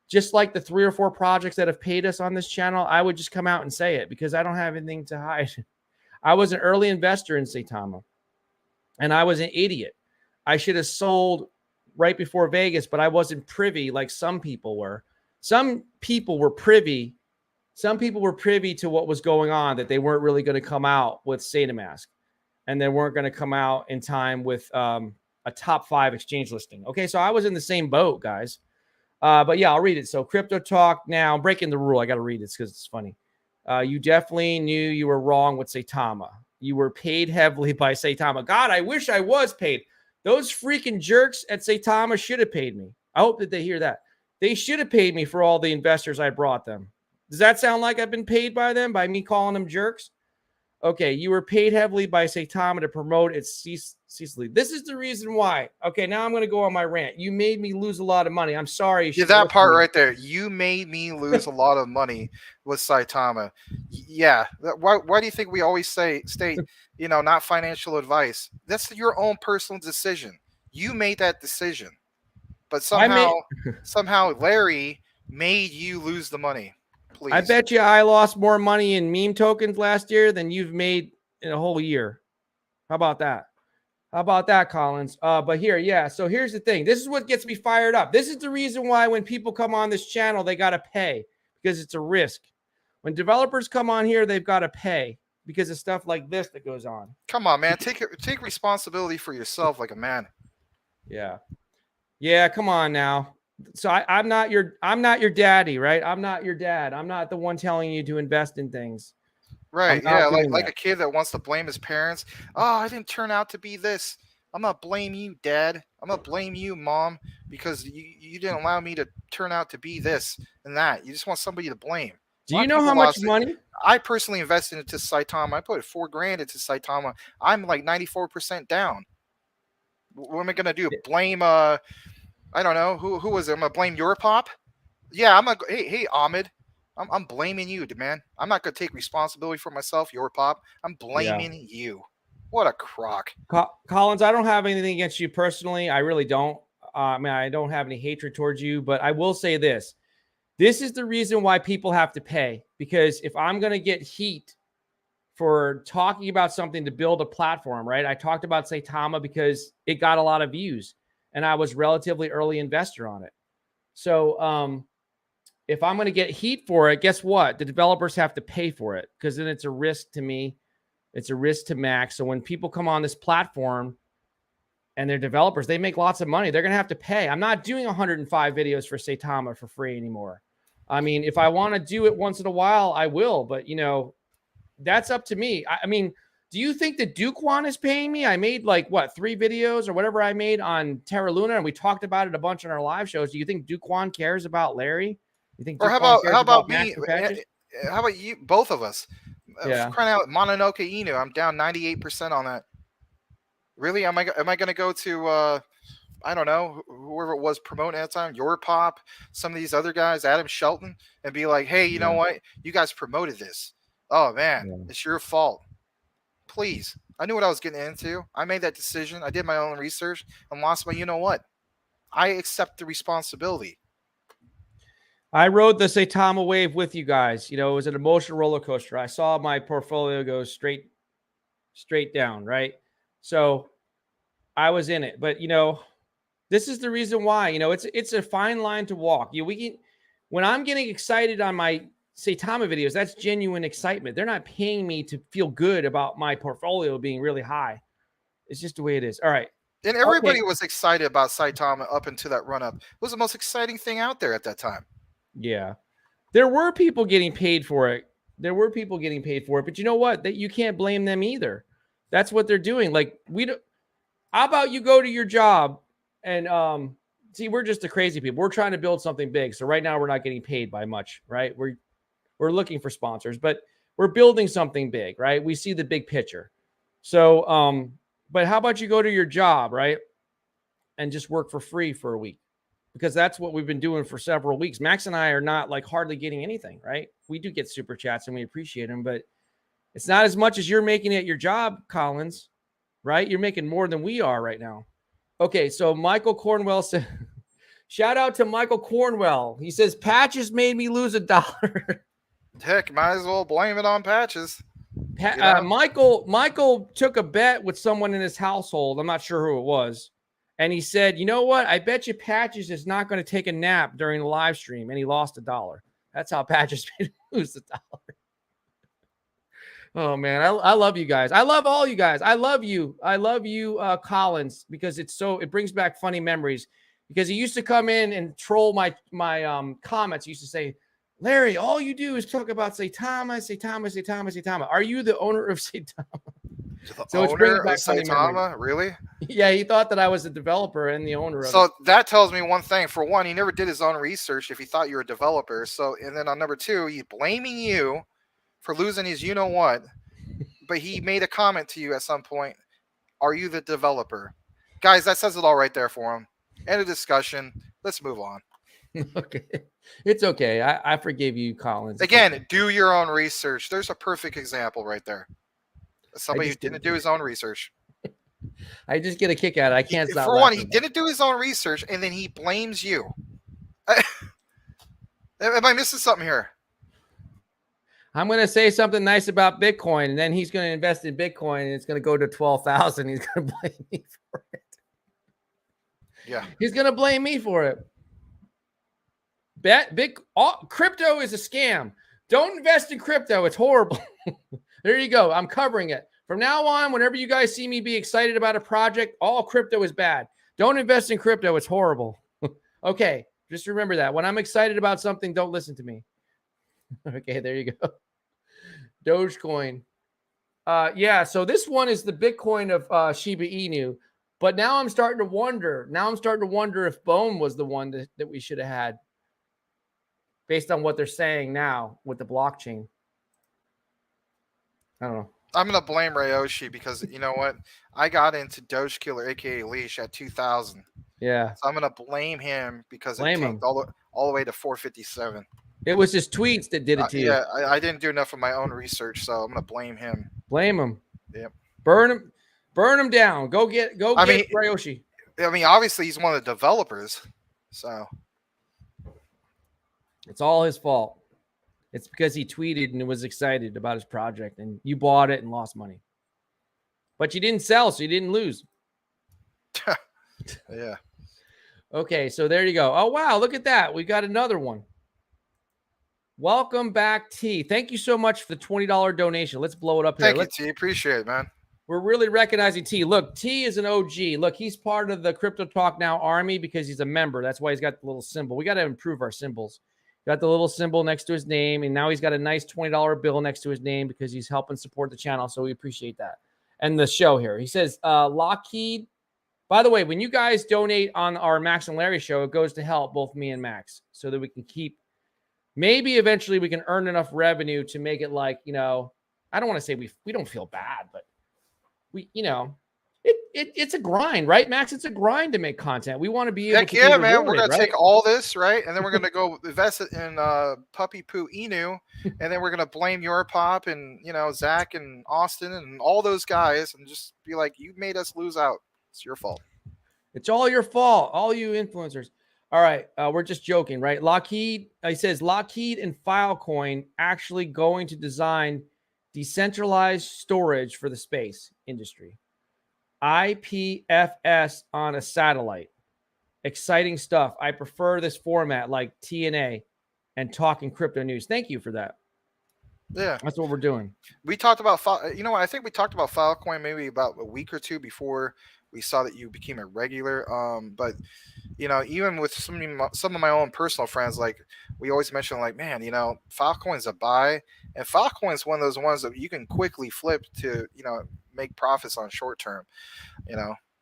just like the 3 or 4 projects that have paid us on this channel, I would just come out and say it because I don't have anything to hide. I was an early investor in Saitama. And I was an idiot. I should have sold right before Vegas, but I wasn't privy like some people were. Some people were privy to what was going on, that they weren't really going to come out with SataMask, and they weren't going to come out in time with a top 5 exchange listing. Okay, so I was in the same boat, guys. But yeah, I'll read it. So Crypto Talk Now. I'm breaking the rule. I got to read this because it's funny. You definitely knew you were wrong with Saitama. You were paid heavily by Saitama. God, I wish I was paid. Those freaking jerks at Saitama should have paid me. I hope that they hear that. They should have paid me for all the investors I brought them. Does that sound like I've been paid by them, by me calling them jerks? Okay, you were paid heavily by Saitama to promote its ceaselessly. This is the reason why. Okay, now I'm going to go on my rant. You made me lose a lot of money. I'm sorry. Yeah, that part right there. You made me lose a lot of money with Saitama. Yeah. Why do you think we always state, not financial advice? That's your own personal decision. You made that decision. But somehow Larry made you lose the money. Please. I bet you I lost more money in meme tokens last year than you've made in a whole year. How about that? How about that, Collins? But here, yeah. So here's the thing. This is what gets me fired up. This is the reason why when people come on this channel, they got to pay because it's a risk. When developers come on here, they've got to pay because of stuff like this that goes on. Come on, man. Take responsibility for yourself like a man. Yeah. Yeah, come on now. So I'm not your daddy, right? I'm not your dad. I'm not the one telling you to invest in things. Right. Yeah, like a kid that wants to blame his parents. Oh, I didn't turn out to be this. I'm not blame you, Dad. I'm not blame you, Mom, because you didn't allow me to turn out to be this and that. You just want somebody to blame. Do you know how much money? I personally invested into Saitama. I put $4,000 into Saitama. I'm like 94% down. What am I gonna do? Blame I don't know who was it. I'm gonna blame your pop. Yeah, I'm gonna. Hey, Ahmed, I'm blaming you, man. I'm not gonna take responsibility for myself, your pop. I'm blaming you. What a crock. Collins, I don't have anything against you personally. I really don't. I mean, I don't have any hatred towards you, but I will say this. This is the reason why people have to pay, because if I'm gonna get heat for talking about something to build a platform, right? I talked about Saitama because it got a lot of views. And I was relatively early investor on it. So if I'm going to get heat for it, guess what? The developers have to pay for it because then it's a risk to me. It's a risk to Max. So when people come on this platform and they're developers, they make lots of money. They're going to have to pay. I'm not doing 105 videos for Saitama for free anymore. I mean, if I want to do it once in a while, I will. But, that's up to me. I mean, do you think that Duquan is paying me? I made 3 videos or whatever I made on Terra Luna, and we talked about it a bunch on our live shows. Do you think Duquan cares about Larry? You think? Or how about me? How about you? Both of us. Yeah. Crying out, Mononoke Inu. I'm down 98% on that. Really? Am I going to go to I don't know, whoever it was promoting at the time, Your Pop, some of these other guys, Adam Shelton, and be like, hey, you know what? You guys promoted this. Oh man, it's your fault. Please, I knew what I was getting into. I made that decision. I did my own research and lost my, you know what? I accept the responsibility. I rode the Saitama wave with you guys. You know, it was an emotional roller coaster. I saw my portfolio go straight down, right? So I was in it. But, you know, this is the reason why, you know, it's a fine line to walk. When I'm getting excited on my Saitama videos, that's genuine excitement. They're not paying me to feel good about my portfolio being really high. It's just the way it is. All right. And everybody was excited about Saitama up into that run up. It was the most exciting thing out there at that time. Yeah. There were people getting paid for it. But you know what? That you can't blame them either. That's what they're doing. Like, how about you go to your job and see, we're just the crazy people. We're trying to build something big. So right now we're not getting paid by much, right? We're looking for sponsors, but we're building something big, right? We see the big picture. So but how about you go to your job, right? And just work for free for a week? Because that's what we've been doing for several weeks. Max and I are not like hardly getting anything, right? We do get super chats and we appreciate them, but it's not as much as you're making at your job, Collins, right? You're making more than we are right now. Okay, so Michael Cornwell said, shout out to Michael Cornwell. He says, Patches made me lose $1. Heck, might as well blame it on Patches. Michael took a bet with someone in his household. I'm not sure who it was. And he said, you know what? I bet you Patches is not going to take a nap during the live stream. And he lost $1. That's how Patches made him lose $1. Oh, man. I love you guys. I love all you guys. I love you. Collins, because it brings back funny memories. Because he used to come in and troll my comments. He used to say, Larry, all you do is talk about Saitama. Are you the owner of Saitama? So it's bringing back Saitama, really? Yeah, he thought that I was a developer and the owner of it. So that tells me one thing. For one, he never did his own research if he thought you were a developer. So, and then on number two, he's blaming you for losing his you-know-what. But he made a comment to you at some point. Are you the developer? Guys, that says it all right there for him. End of discussion. Let's move on. Okay. It's okay. I forgive you, Collins. Again, do your own research. There's a perfect example right there. Somebody who didn't do his own research. I just get a kick out of it. I can't stop. For one, he didn't do his own research, and then he blames you. Am I missing something here? I'm going to say something nice about Bitcoin, and then he's going to invest in Bitcoin, and it's going to go to 12,000. He's going to blame me for it. Yeah. He's going to blame me for it. Crypto is a scam. Don't invest in crypto. It's horrible. There you go. I'm covering it. From now on, whenever you guys see me be excited about a project, all crypto is bad. Don't invest in crypto. It's horrible. Okay. Just remember that. When I'm excited about something, don't listen to me. Okay. There you go. Dogecoin. Yeah. So this one is the Bitcoin of Shiba Inu. But now I'm starting to wonder. If Bone was the one that we should have had, based on what they're saying now with the blockchain. I don't know. I'm going to blame Ryoshi because, you know what? I got into Doge Killer, a.k.a. Leash, at 2000. Yeah. So I'm going to blame him because it tanked all the way to 457. It was his tweets that did it to you. Yeah, I didn't do enough of my own research, so I'm going to blame him. Blame him. Yep. Burn him down. Go get Ryoshi. I mean, obviously he's one of the developers, so it's all his fault. It's because he tweeted and was excited about his project, and you bought it and lost money. But you didn't sell, so you didn't lose. Yeah. Okay, so there you go. Oh, wow, look at that. We got another one. Welcome back, T. Thank you so much for the $20 donation. Let's blow it up here. Thank you, T. Appreciate it, man. We're really recognizing T. Look, T is an OG. Look, he's part of the Crypto Talk Now army because he's a member. That's why he's got the little symbol. We got to improve our symbols. Got the little symbol next to his name, and now he's got a nice $20 bill next to his name because he's helping support the channel, so we appreciate that. And the show here. He says, Lockheed. By the way, when you guys donate on our Max and Larry show, it goes to help both me and Max so that we can keep, maybe eventually we can earn enough revenue to make it like, you know, I don't want to say we don't feel bad, but we, you know, it's a grind, right, Max? It's a grind to make content. We want to be able Heck to yeah, be man. rewarded, We're going to right? take all this, right? And then we're going to go invest it in Puppy Poo Inu. And then we're going to blame your pop and, Zach and Austin and all those guys and just be like, you made us lose out. It's your fault. It's all your fault, all you influencers. All right, we're just joking, right? Lockheed, he says Lockheed and Filecoin actually going to design decentralized storage for the space industry. IPFS on a satellite. Exciting stuff. I prefer this format like TNA and talking crypto news. Thank you for that. Yeah. That's what we're doing. We talked about, I think we talked about Filecoin maybe about a week or two before we saw that you became a regular. But even with some of my own personal friends, like we always mention, like, man, Filecoin's a buy, and Filecoin's one of those ones that you can quickly flip to, make profits on short term,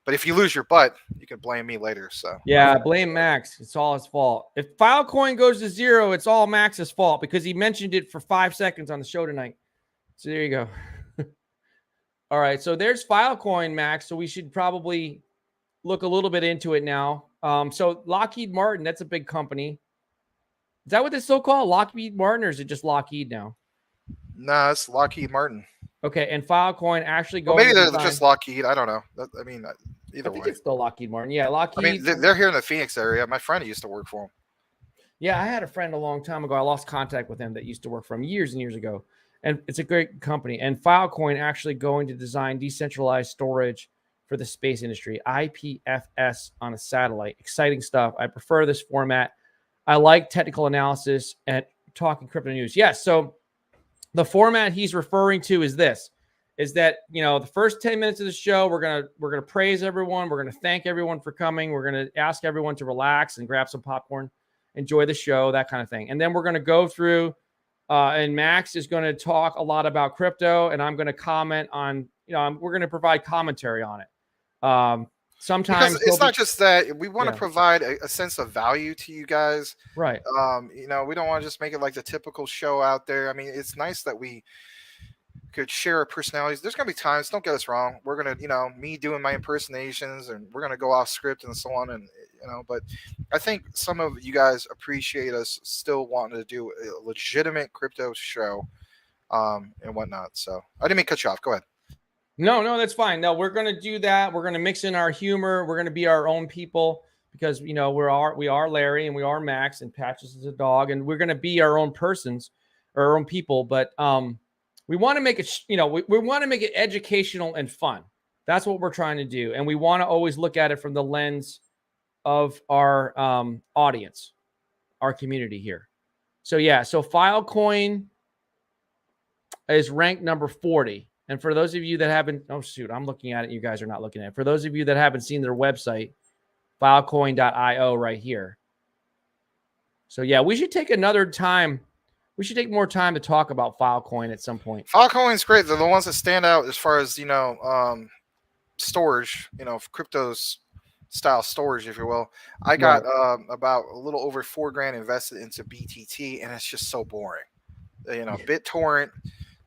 But if you lose your butt, you can blame me later. So yeah, blame Max. It's all his fault. If Filecoin goes to zero, it's all Max's fault because he mentioned it for 5 seconds on the show tonight. So there you go. All right, so there's Filecoin, Max. So we should probably look a little bit into it now. So Lockheed Martin, that's a big company. Is that what it's still called? Lockheed Martin, or is it just Lockheed now? Nah, it's Lockheed Martin. Okay, and Filecoin actually going. Well, maybe they're just Lockheed. I don't know. Either way, it's still Lockheed Martin. Yeah, Lockheed. They're here in the Phoenix area. My friend used to work for them. Yeah, I had a friend a long time ago. I lost contact with him that used to work for him years and years ago. And it's a great company. And Filecoin actually going to design decentralized storage for the space industry. IPFS on a satellite. Exciting stuff. I prefer this format. I like technical analysis and talking crypto news. Yes, so the format he's referring to is this. Is that, the first 10 minutes of the show, we're gonna praise everyone. We're gonna thank everyone for coming. We're gonna ask everyone to relax and grab some popcorn, enjoy the show, that kind of thing. And then we're gonna go through, and Max is gonna talk a lot about crypto, and I'm gonna comment on, we're gonna provide commentary on it. Sometimes because it's not just that we want to provide a sense of value to you guys, right? We don't want to just make it like the typical show out there. I mean, it's nice that we could share our personalities. There's gonna be times, don't get us wrong, we're gonna, me doing my impersonations, and we're gonna go off script and so on, and but I think some of you guys appreciate us still wanting to do a legitimate crypto show, and whatnot. So I didn't mean to cut you off. Go ahead. No, that's fine. No, we're gonna do that. We're gonna mix in our humor. We're gonna be our own people because we are Larry and we are Max, and Patches is a dog, and we're gonna be our own persons, or our own people. But we want to make it, we want to make it educational and fun. That's what we're trying to do. And we want to always look at it from the lens of our audience, our community here. So Filecoin is ranked number 40. And for those of you that haven't, I'm looking at it. You guys are not looking at it. For those of you that haven't seen their website, filecoin.io right here. So we should take another time. We should take more time to talk about Filecoin at some point. Filecoin's great. They're the ones that stand out as far as, storage, crypto's style storage, if you will. I got about a little over $4,000 invested into BTT, and it's just so boring. BitTorrent,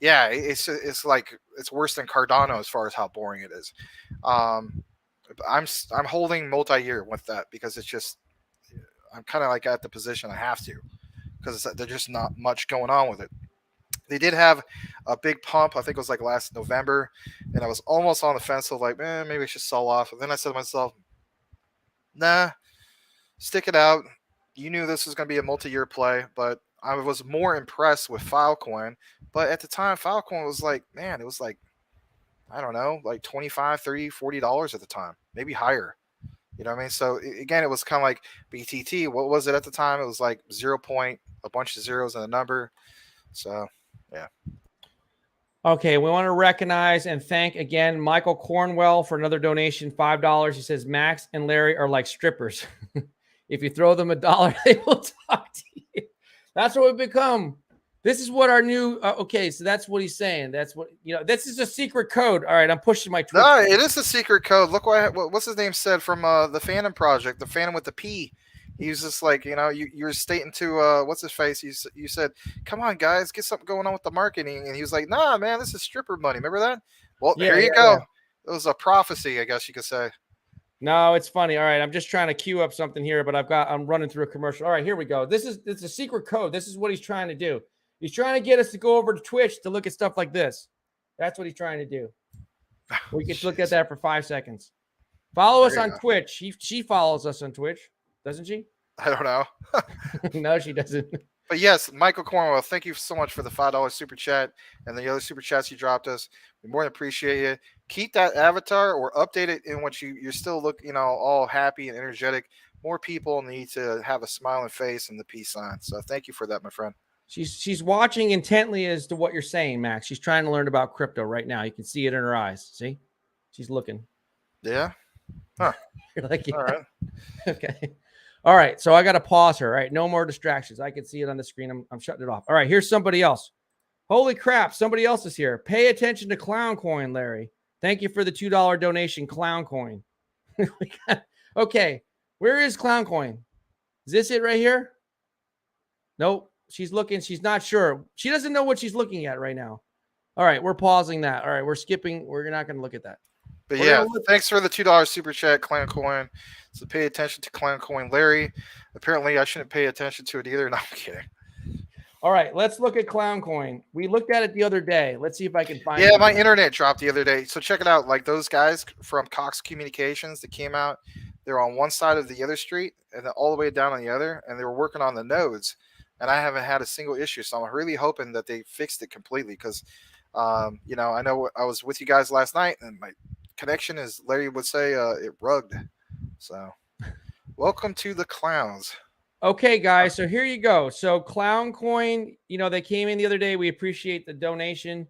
it's like it's worse than Cardano as far as how boring it is. I'm holding multi-year with that because it's just, I'm kind of like at the position I have to, because there's just not much going on with it. They did have a big pump, I think it was like last November, and I was almost on the fence of like, maybe I should sell off. And then I said to myself, nah, stick it out. You knew this was going to be a multi-year play, but I was more impressed with Filecoin. But at the time, Filecoin was like, it was like, I don't know, like $25, $30, $40 at the time, maybe higher. You know what I mean? So again, it was kind of like BTT. What was it at the time? It was like 0 point, a bunch of zeros and a number. So, yeah. Okay, we want to recognize and thank again Michael Cornwell for another donation, $5. He says Max and Larry are like strippers. If you throw them $1, they will talk to you. That's what we've become. This is what our new. So that's what he's saying. That's what This is a secret code. All right, I'm pushing my Twitch. No, it is a secret code. Look what's his name said from the Phantom Project, the Phantom with the P. He was just like, you're stating to what's his face. You said, come on guys, get something going on with the marketing, and he was like, nah, man, this is stripper money. Remember that? Well, here you go. was a prophecy, I guess you could say. No, it's funny. All right, I'm just trying to queue up something here, but I'm running through a commercial. All right, here we go. It's a secret code. This is what he's trying to do. He's trying to get us to go over to Twitch to look at stuff like this. That's what he's trying to do. We can look at that for 5 seconds. Follow us on Twitch. She follows us on Twitch, doesn't she? I don't know. No, she doesn't. But yes, Michael Cornwell, thank you so much for the $5 super chat and the other super chats you dropped us. We more than appreciate you. Keep that avatar or update it in which you're still all happy and energetic. More people need to have a smiling face and the peace sign. So thank you for that, my friend. She's watching intently as to what you're saying, Max. She's trying to learn about crypto right now. You can see it in her eyes. See? She's looking. Yeah. Huh. You're like, yeah. All right. Okay. All right. So I got to pause her. All right. No more distractions. I can see it on the screen. I'm shutting it off. All right. Here's somebody else. Holy crap. Somebody else is here. Pay attention to Clown Coin, Larry. Thank you for the $2 donation, Clown Coin. Okay. Where is Clown Coin? Is this it right here? Nope. She's looking. She's not sure. She doesn't know what she's looking at right now. All right. We're pausing that. All right. We're skipping. We're not going to look at that. But yeah, thanks for the $2 super chat, Clan Coin. So pay attention to Clan Coin, Larry. Apparently, I shouldn't pay attention to it either. No, I'm kidding. All right, let's look at Clown Coin. We looked at it the other day. Let's see if I can find it. Yeah, my internet dropped the other day. So check it out. Like those guys from Cox Communications that came out, they're on one side of the other street and then all the way down on the other, and they were working on the nodes. And I haven't had a single issue. So I'm really hoping that they fixed it completely because, I know I was with you guys last night and my connection, as Larry would say, it rugged. So welcome to the clowns. Okay, guys. So here you go. So Clown Coin, they came in the other day. We appreciate the donation.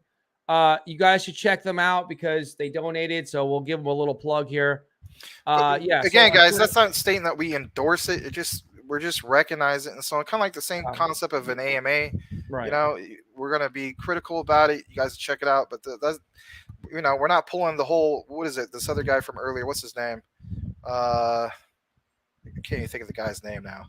You guys should check them out because they donated. So we'll give them a little plug here. Yeah. Again, guys, that's not stating that we endorse it. We're just recognizing it. And so kind of like the same concept of an AMA. Right. We're going to be critical about it. You guys check it out. But that's, we're not pulling the whole, what is it? This other guy from earlier, what's his name? I can't even think of the guy's name now.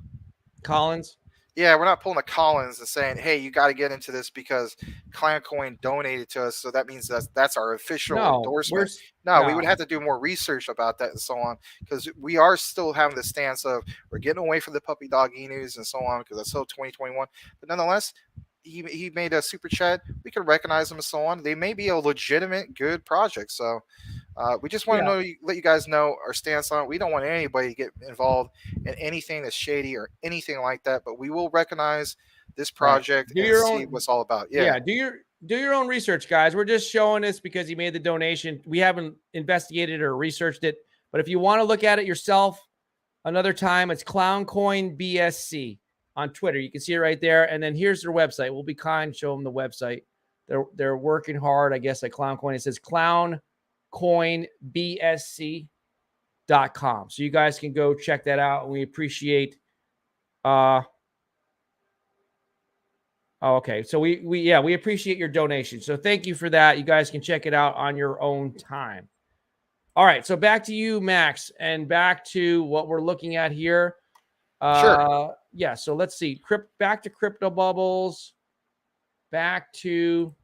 Collins. Yeah, we're not pulling a Collins and saying, hey, you got to get into this because Clan Coin donated to us. So that means that's our official endorsement. No, we would have to do more research about that and so on, because we are still having the stance of we're getting away from the puppy dog e-news and so on because that's still 2021. But nonetheless, he made a super chat. We can recognize them and so on. They may be a legitimate, good project. So we just want to let you guys know our stance on it. We don't want anybody to get involved in anything that's shady or anything like that. But we will recognize this project and see what it's all about. Yeah. Do your own research, guys. We're just showing this because he made the donation. We haven't investigated or researched it. But if you want to look at it yourself another time, it's Clown Coin BSC. On Twitter, you can see it right there. And then here's their website. We'll be kind, show them the website. They're working hard, I guess, at Clown Coin. It says clowncoinbsc.com. So you guys can go check that out. We appreciate. Okay. So we appreciate your donation. So thank you for that. You guys can check it out on your own time. All right. So back to you, Max, and back to what we're looking at here. Sure. Yeah, so let's see. Back to crypto bubbles. Back to.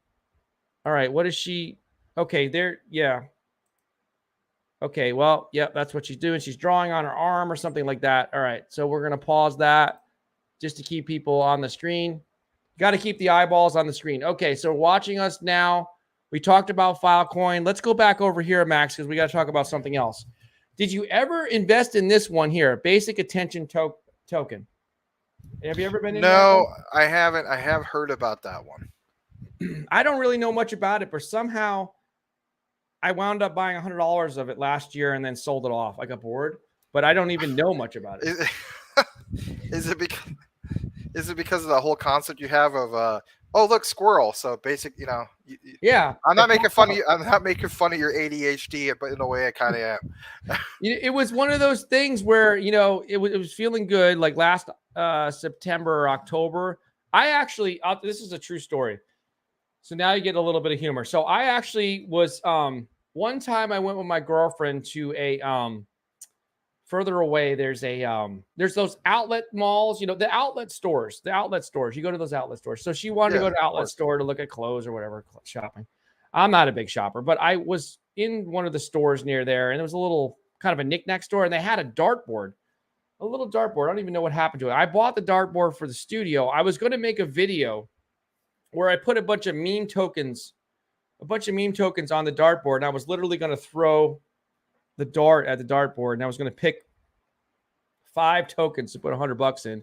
All right, what is she? Okay, there. Yeah. Okay, well, yeah, that's what she's doing. She's drawing on her arm or something like that. All right, so we're gonna pause that just to keep people on the screen. Got to keep the eyeballs on the screen. Okay, so watching us now. We talked about Filecoin. Let's go back over here, Max, because we got to talk about something else. Did you ever invest in this one here? Basic Attention Token. Have you ever been in? No, I haven't. I have heard about that one. I don't really know much about it, but somehow I wound up buying $100 of it last year and then sold it off. I got bored, but I don't even know much about it. Is it because of the whole concept you have of oh, look, squirrel. So basic, yeah. I'm not making fun of you. I'm not making fun of your ADHD, but in a way I kind of am. It was one of those things where, it was feeling good. Like last September or October, I actually, this is a true story. So now you get a little bit of humor. So I actually was, one time I went with my girlfriend to a, further away, there's those outlet malls, the outlet stores. You go to those outlet stores. So she wanted to go to outlet store to look at clothes or whatever, shopping. I'm not a big shopper, but I was in one of the stores near there, and it was a little kind of a knickknack store, and they had a dartboard, a little dartboard. I don't even know what happened to it. I bought the dartboard for the studio. I was going to make a video where I put a bunch of meme tokens on the dartboard, and I was literally going to throw the dart at the dartboard, and I was going to pick 5 tokens to put $100 in,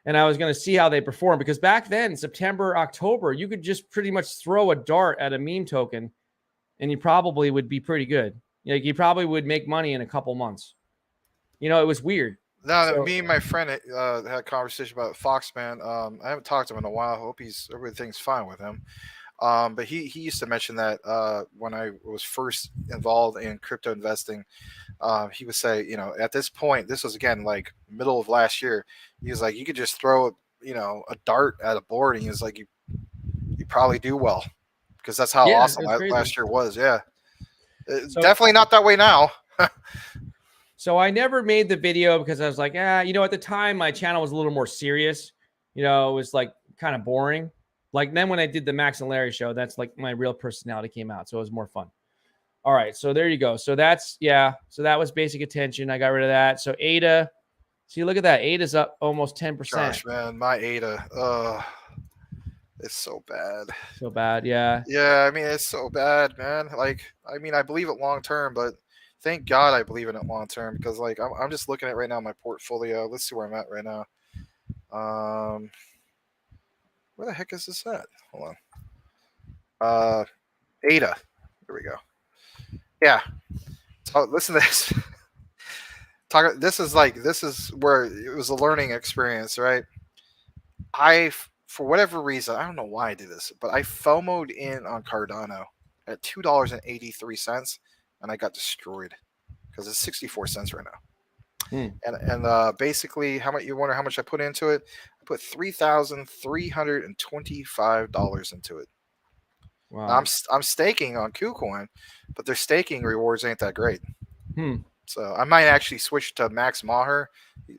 and I was going to see how they perform, because back then, September, October, you could just pretty much throw a dart at a meme token, and you probably would be pretty good. Like, you probably would make money in a couple months. It was weird. No, So, me and my friend had a conversation about Foxman. I haven't talked to him in a while. I hope everything's fine with him. But he used to mention that when I was first involved in crypto investing, he would say, at this point, this was again like middle of last year. He was like, you could just throw a dart at a board, and he was like, you probably do well, because that's how awesome last year was. Yeah, it's definitely not that way now. So I never made the video because I was like, at the time my channel was a little more serious. It was like kind of boring. Like then when I did the Max and Larry show, that's like my real personality came out. So it was more fun. All right. So there you go. So so that was basic attention. I got rid of that. So ADA, see, look at that. ADA's up almost 10%. Gosh, man, my ADA. It's so bad. So bad. Yeah. Yeah. I mean, it's so bad, man. Like, I mean, I believe it long term, but thank God I believe in it long term, because like I'm just looking at right now my portfolio. Let's see where I'm at right now. Where the heck is this at? Hold on. ADA. There we go. Yeah. So listen to this. This is where it was a learning experience, right? For whatever reason, I don't know why I did this, but I FOMO'd in on Cardano at $2.83, and I got destroyed because it's 64 cents right now. And basically, you wonder how much I put into it? I put $3,325 into it. Wow. Now, I'm staking on KuCoin, but their staking rewards ain't that great. So I might actually switch to Max Maher.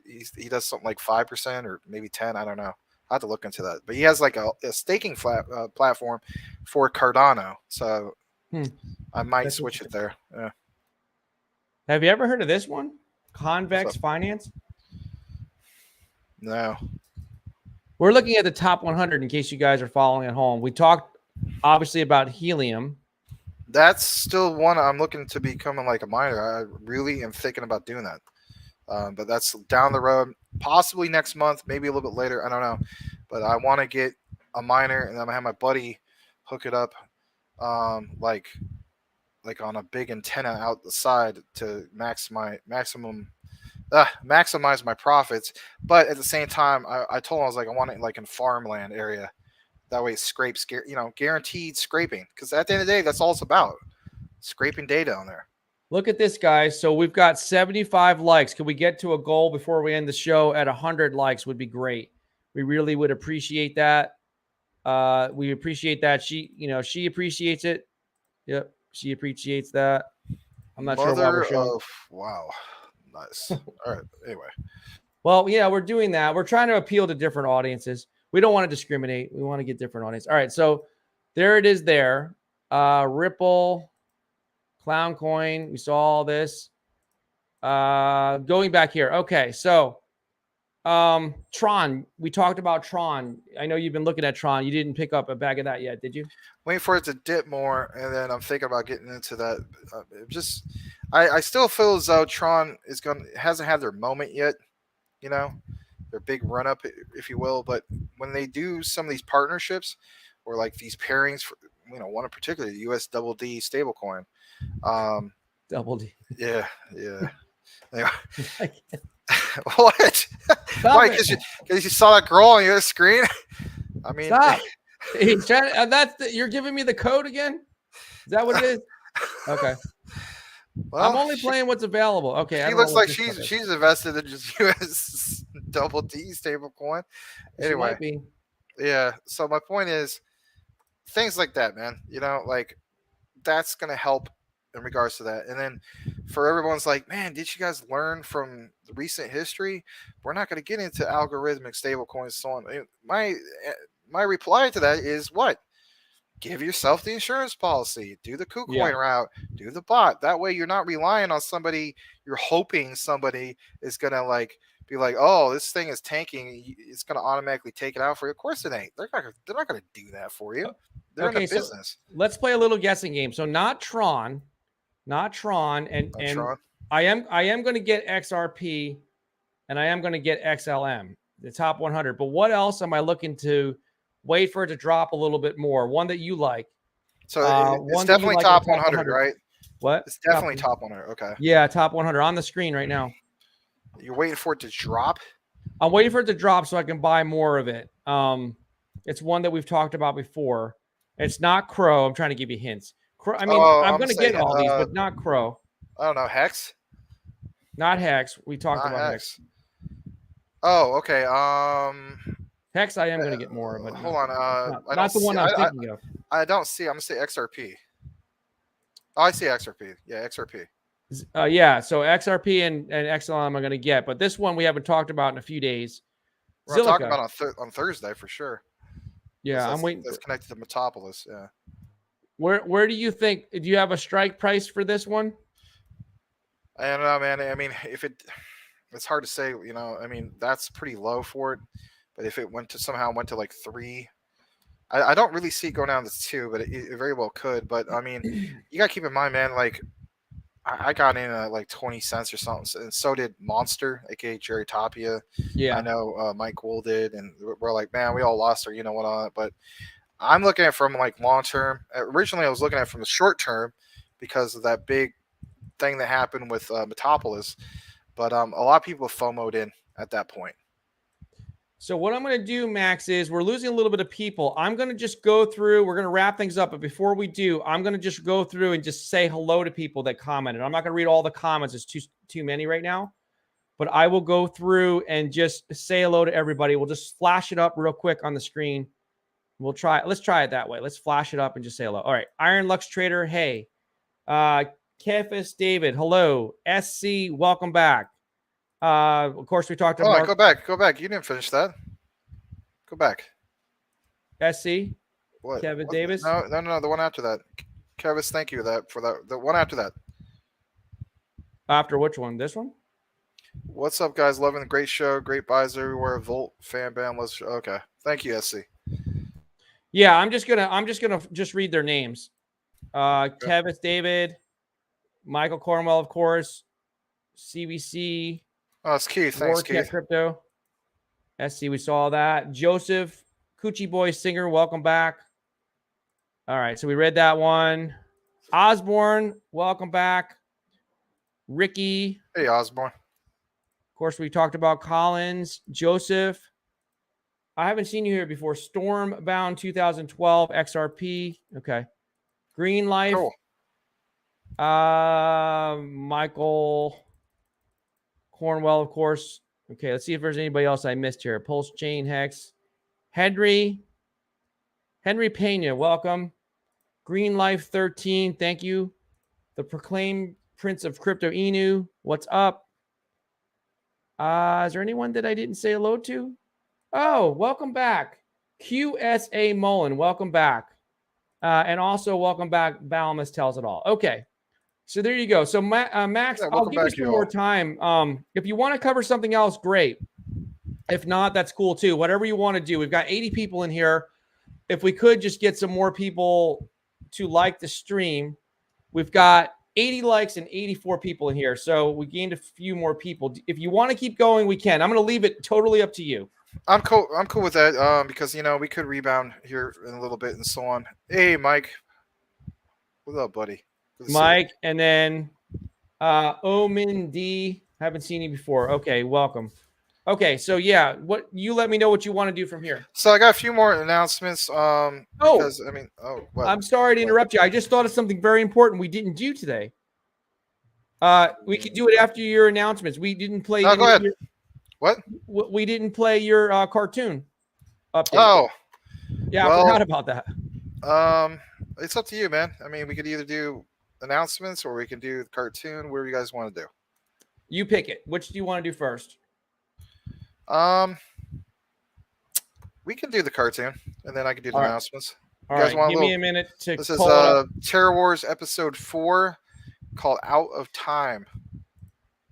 He does something like 5% or maybe 10. I don't know. I have to look into that. But he has like a staking platform for Cardano. So I might switch it there. Yeah. Have you ever heard of this one? Convex Finance? No. We're looking at the top 100 in case you guys are following at home. We talked obviously about helium. That's still one I'm looking to becoming like a miner. I really am thinking about doing that. But that's down the road, possibly next month, maybe a little bit later. I don't know. But I want to get a miner, and I'm going to have my buddy hook it up like on a big antenna out the side to maximize my profits. But at the same time, I told him, I was like, I want it like in farmland area. That way it scrapes, guaranteed scraping. Because at the end of the day, that's all it's about. Scraping data on there. Look at this, guys. So we've got 75 likes. Can we get to a goal before we end the show at 100 likes would be great. We really would appreciate that. We appreciate that. She appreciates it. Yep. She appreciates that. I'm not sure why we're showing. Wow. Nice. All right. Anyway. Well, yeah, we're doing that. We're trying to appeal to different audiences. We don't want to discriminate. We want to get different audience. All right. So there it is there. Ripple, Clown Coin. We saw all this. Going back here. Okay. So Tron. We talked about Tron. I know you've been looking at Tron. You didn't pick up a bag of that yet, did you? Waiting for it to dip more, and then I'm thinking about getting into that. I still feel as though Tron hasn't had their moment yet. Their big run up, if you will. But when they do some of these partnerships or like these pairings for, one in particular, the US double D stablecoin. Double D. Yeah. Anyway. What? Why? Because you saw that girl on your screen? I mean, stop. He's trying. You're giving me the code again? Is that what it is? Okay. Well, I'm only playing what's available. Okay. She looks like she's invested in just US double D stablecoin. Anyway. She might be. Yeah. So my point is, things like that, man. Like that's gonna help in regards to that. And then for everyone's like, man, did you guys learn from the recent history? We're not going to get into algorithmic stablecoins, so on. My reply to that is what? give yourself the insurance policy, do the KuCoin Yeah. route, do the bot. That way you're not relying on somebody. You're hoping somebody is going to like be like, oh, this thing is tanking. It's going to automatically take it out for you. Of course it ain't. They're not going to do that for you. They're in a Okay, so business. let's play a little guessing game. So not Tron, and Tron. I am going to get XRP, and I am going to get XLM, the top 100. But what else am I looking to wait for it to drop a little bit more? One that you like. So it's one definitely like top 100, right? What? It's definitely top 100. Okay. Yeah, top 100 on the screen right now. You're waiting for it to drop? I'm waiting for it to drop so I can buy more of it. It's one that we've talked about before. It's not Crow. I'm trying to give you hints. Crow, I mean, I'm going to get all these, but not Crow. I don't know. Hex? Not Hex. We talked Not about Hex. Oh, okay. Hex, I am going to get more, but hold on. not the one I'm thinking of. I don't see. I'm going to say XRP. Oh, I see XRP. Yeah, XRP. Yeah, so XRP and XLM I'm going to get, but this one we haven't talked about in a few days. We're talking about on Thursday for sure. Yeah, I'm waiting. That's connected to Metopolis. Yeah. Where do you think? Do you have a strike price for this one? I don't know, man. I mean, it's hard to say. You know, I mean, that's pretty low for it. But if it somehow went to like 3, I don't really see it going down to 2, but it very well could. But I mean, you got to keep in mind, man. Like, I got in at like 20 cents or something, and so did Monster, aka Jerry Tapia. Yeah, I know Mike Wool did, and we're like, man, we all lost our, you know what on it. But I'm looking at it from like long term. Originally, I was looking at it from the short term because of that big thing that happened with Metopolis. But a lot of people FOMO'd in at that point. So what I'm going to do, Max, is we're losing a little bit of people. I'm going to just go through. We're going to wrap things up. But before we do, I'm going to just go through and just say hello to people that commented. I'm not going to read all the comments. It's too many right now. But I will go through and just say hello to everybody. We'll just flash it up real quick on the screen. Let's try it that way. Let's flash it up and just say hello. All right. Iron Lux Trader, hey. Kefis David, hello. SC, welcome back. Of course, we talked about. Go back. You didn't finish that. Go back. SC. What? Kevin Davis. No. The one after that. Kevis, thank you for that. The one after that. After which one? This one. What's up, guys? Loving the great show. Great buys everywhere. Volt fan bam. Okay. Thank you, SC. Yeah, I'm just gonna read their names. Kevis David, Michael Cornwell, of course. CBC. Oh, it's Keith. Thanks, Keith. Crypto. SC, we saw that. Joseph, Coochie Boy Singer, welcome back. All right, so we read that one. Osborne, welcome back. Ricky. Hey, Osborne. Of course, we talked about Collins. Joseph. I haven't seen you here before. Stormbound 2012 XRP. Okay. Green Life. Cool. Michael Cornwell, of course. Okay, let's see if there's anybody else I missed here. Pulse Chain Hex. Henry Pena, welcome. Green Life 13, thank you. The Proclaimed Prince of Crypto Inu, what's up? Is there anyone that I didn't say hello to? Oh, welcome back. QSA Mullen, welcome back. And also welcome back, Balamus Tells It All. Okay. So there you go. So Max, I'll give you some more time. If you want to cover something else, great. If not, that's cool too. Whatever you want to do. We've got 80 people in here. If we could just get some more people to like the stream. We've got 80 likes and 84 people in here. So we gained a few more people. If you want to keep going, we can. I'm going to leave it totally up to you. I'm cool with that because, you know, we could rebound here in a little bit and so on. Hey, Mike. What's up, buddy? Mike, and then Omin D. Haven't seen you before. Okay, welcome. Okay, so yeah, what you let me know what you want to do from here. So I got a few more announcements. Because, I'm sorry to interrupt you. I just thought of something very important we didn't do today. We could do it after your announcements. We didn't play. No, go ahead. What? We didn't play your cartoon update. Oh, yeah, I forgot about that. It's up to you, man. I mean, we could either do announcements or we can do the cartoon. Whatever you guys want to do. You pick it. Which do you want to do first? We can do the cartoon, and then I can do the announcements. All You guys right, want give me a minute to This is pull it up. Terror Wars episode 4 called Out of Time.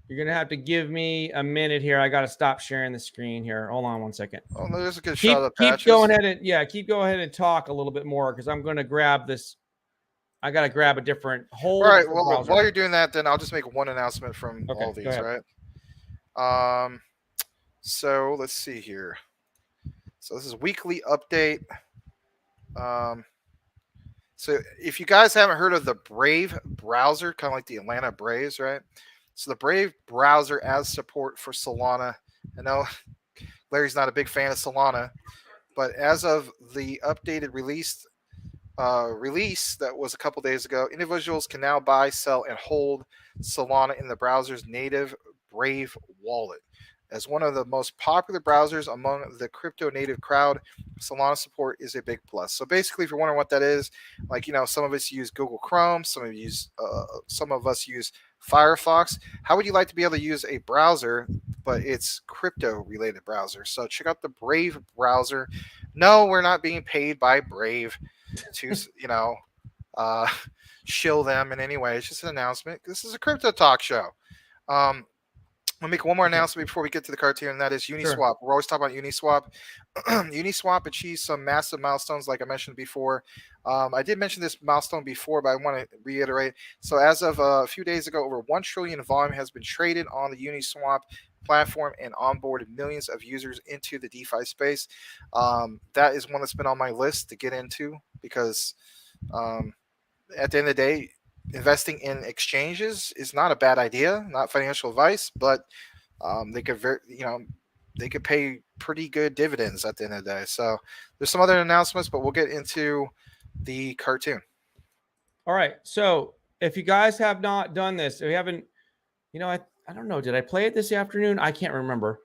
You're gonna have to give me a minute here. I gotta stop sharing the screen here. Hold on one second. Oh, there's a good shot of the Keep patches. going ahead and keep going ahead and talk a little bit more because I'm gonna grab this. I gotta grab a different All right. different Well, browser. while you're doing that, then I'll just make one announcement from all these. Right. So let's see here. So this is weekly update. So if you guys haven't heard of the Brave browser, kind of like the Atlanta Braves, right? So the Brave browser adds support for Solana. I know Larry's not a big fan of Solana, but as of the updated release that was a couple days ago, individuals can now buy, sell, and hold Solana in the browser's native Brave wallet. As one of the most popular browsers among the crypto native crowd, Solana support is a big plus. So basically, if you're wondering what that is, like, some of us use Google Chrome, some of us use Firefox. How would you like to be able to use a browser, but it's crypto related browser? So check out the Brave browser. No, we're not being paid by Brave to shill them in any way. It's just an announcement. This is a crypto talk show. I'll make one more announcement before we get to the cartoon, and that is Uniswap. Sure. We're always talking about Uniswap. Uniswap achieved some massive milestones, like I mentioned before. I did mention this milestone before, but I want to reiterate. So as of a few days ago, over 1 trillion volume has been traded on the Uniswap platform and onboarded millions of users into the DeFi space. That is one that's been on my list to get into because at the end of the day, investing in exchanges is not a bad idea, not financial advice, but they could pay pretty good dividends at the end of the day. So there's some other announcements, but we'll get into the cartoon. All right. So if you guys have not done this, if you haven't, I don't know. Did I play it this afternoon? I can't remember.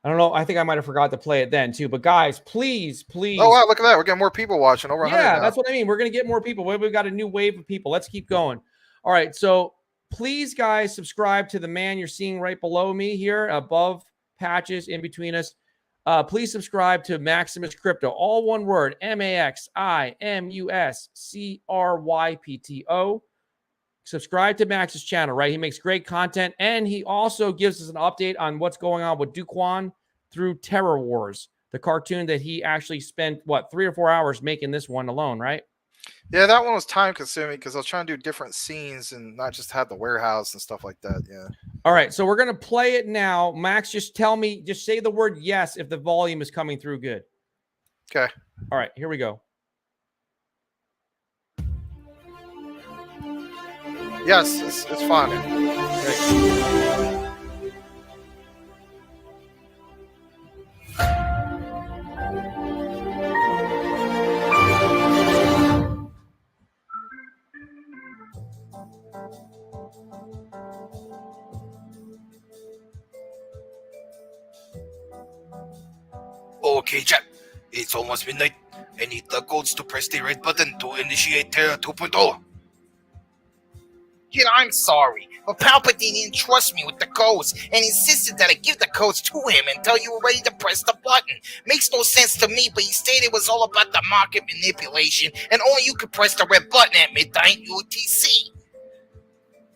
I don't know. I think I might have forgot to play it then too. But guys, please. Oh wow, look at that! We're getting more people watching. Over 100 now. That's what I mean. We're gonna get more people. We've got a new wave of people. Let's keep going. All right. So please, guys, subscribe to the man you're seeing right below me here, above patches in between us. Please subscribe to Maximus Crypto. All one word: MaximusCrypto. Subscribe to Max's channel, right? He makes great content, and he also gives us an update on what's going on with Duquan through Terror Wars, the cartoon that he actually spent, 3 or 4 hours making this one alone, right? Yeah, that one was time consuming because I was trying to do different scenes and not just have the warehouse and stuff like that. Yeah. All right, so we're going to play it now. Max, just say the word yes if the volume is coming through good. Okay. All right, here we go. Yes, it's fine. Okay, Jack. It's almost midnight. I need the codes to press the red button to initiate Terra 2.0. Kid, I'm sorry, but Palpatine didn't trust me with the codes and insisted that I give the codes to him until you were ready to press the button. Makes no sense to me, but he stated it was all about the market manipulation and only you could press the red button at midnight UTC.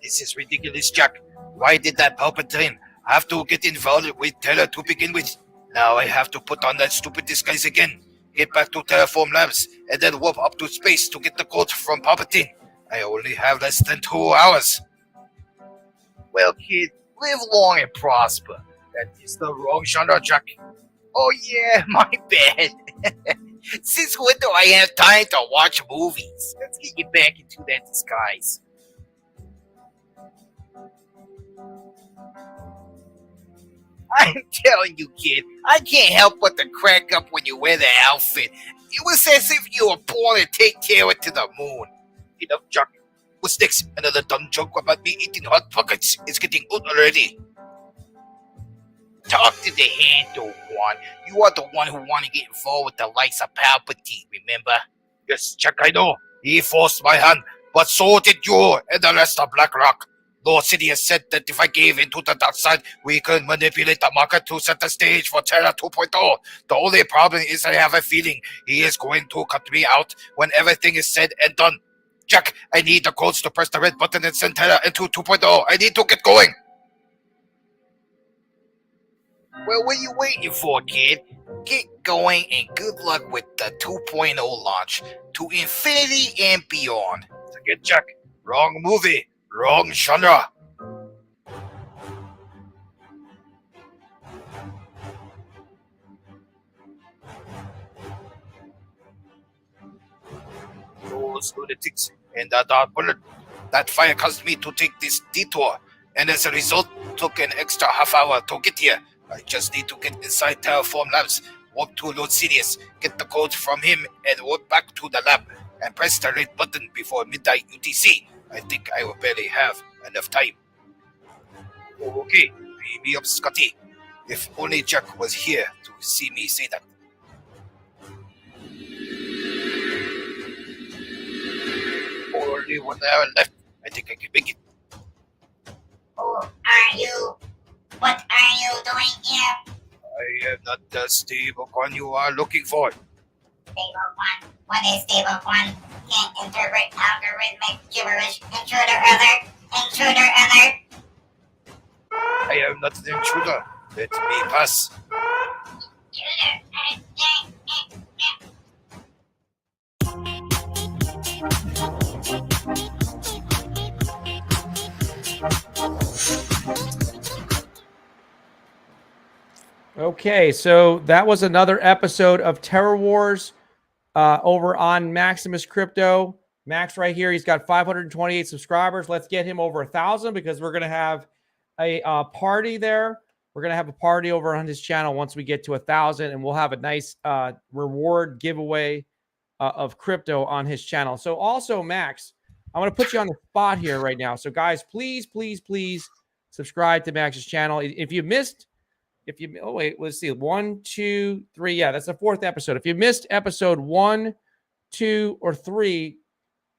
This is ridiculous, Jack. Why did that Palpatine have to get involved with Terra to begin with? Now I have to put on that stupid disguise again, get back to Terraform Labs, and then warp up to space to get the code from Palpatine. I only have less than 2 hours. Well, kid, live long and prosper. That is the wrong genre, Jack. Oh yeah, my bad. Since when do I have time to watch movies? Let's get you back into that disguise. I'm telling you, kid, I can't help but to crack up when you wear the outfit. It was as if you were born to take Terra to the moon. Enough, Jack. What's next? Another dumb joke about me eating hot pockets. It's getting old already. Talk to the handle, Juan. You are the one who want to get involved with the likes of Palpatine, remember? Yes, Jack, I know. He forced my hand, but so did you and the rest of BlackRock. Lord City has said that if I gave into the dark side, we could manipulate the market to set the stage for Terra 2.0. The only problem is I have a feeling he is going to cut me out when everything is said and done. Jack, I need the codes to press the red button and send Terra into 2.0. I need to get going. Well, what are you waiting for, kid? Get going and good luck with the 2.0 launch to infinity and beyond. Forget Jack. Wrong movie. Wrong genre. Those lunatics and that dark bullet. That fire caused me to take this detour, and as a result, took an extra half hour to get here. I just need to get inside Terraform Labs, walk to Lord Sirius, get the code from him, and walk back to the lab, and press the red button before midnight UTC. I think I will barely have enough time. Okay, beam me up, Scotty. If only Jack was here to see me say that. Only 1 hour left. I think I can make it. Who are you? What are you doing here? I am not the stablecoin you are looking for. Stablecoin? What is stablecoin? Can't interpret algorithmic gibberish. Intruder alert! Intruder alert! I am not an intruder. Let me pass. Intruder! Okay, so that was another episode of Terror Wars over on Maximus Crypto. Max right here, he's got 528 subscribers. Let's get him over 1,000 because we're going to have a party there. We're going to have a party over on his channel once we get to 1,000, and we'll have a nice reward giveaway of crypto on his channel. So also, Max, I'm going to put you on the spot here right now. So guys, please, please, please subscribe to Max's channel. If you missed, oh wait, let's see, 1, 2, 3. Yeah, that's the 4th episode. If you missed episode 1, 2, or 3,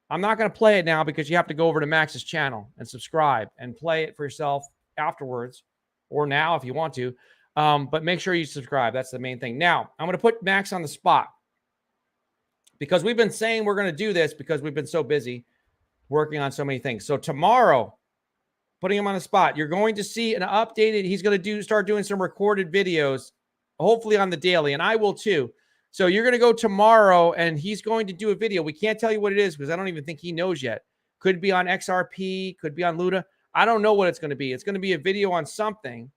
I'm not going to play it now because you have to go over to Max's channel and subscribe and play it for yourself afterwards, or now if you want to. But make sure you subscribe. That's the main thing. Now, I'm going to put Max on the spot because we've been saying we're going to do this because we've been so busy working on so many things. So tomorrow, putting him on the spot, you're going to see an updated, he's going to start doing some recorded videos, hopefully on the daily, and I will too. So you're going to go tomorrow and he's going to do a video. We can't tell you what it is because I don't even think he knows yet. Could be on XRP, could be on Luda. I don't know what it's going to be. It's going to be a video on something.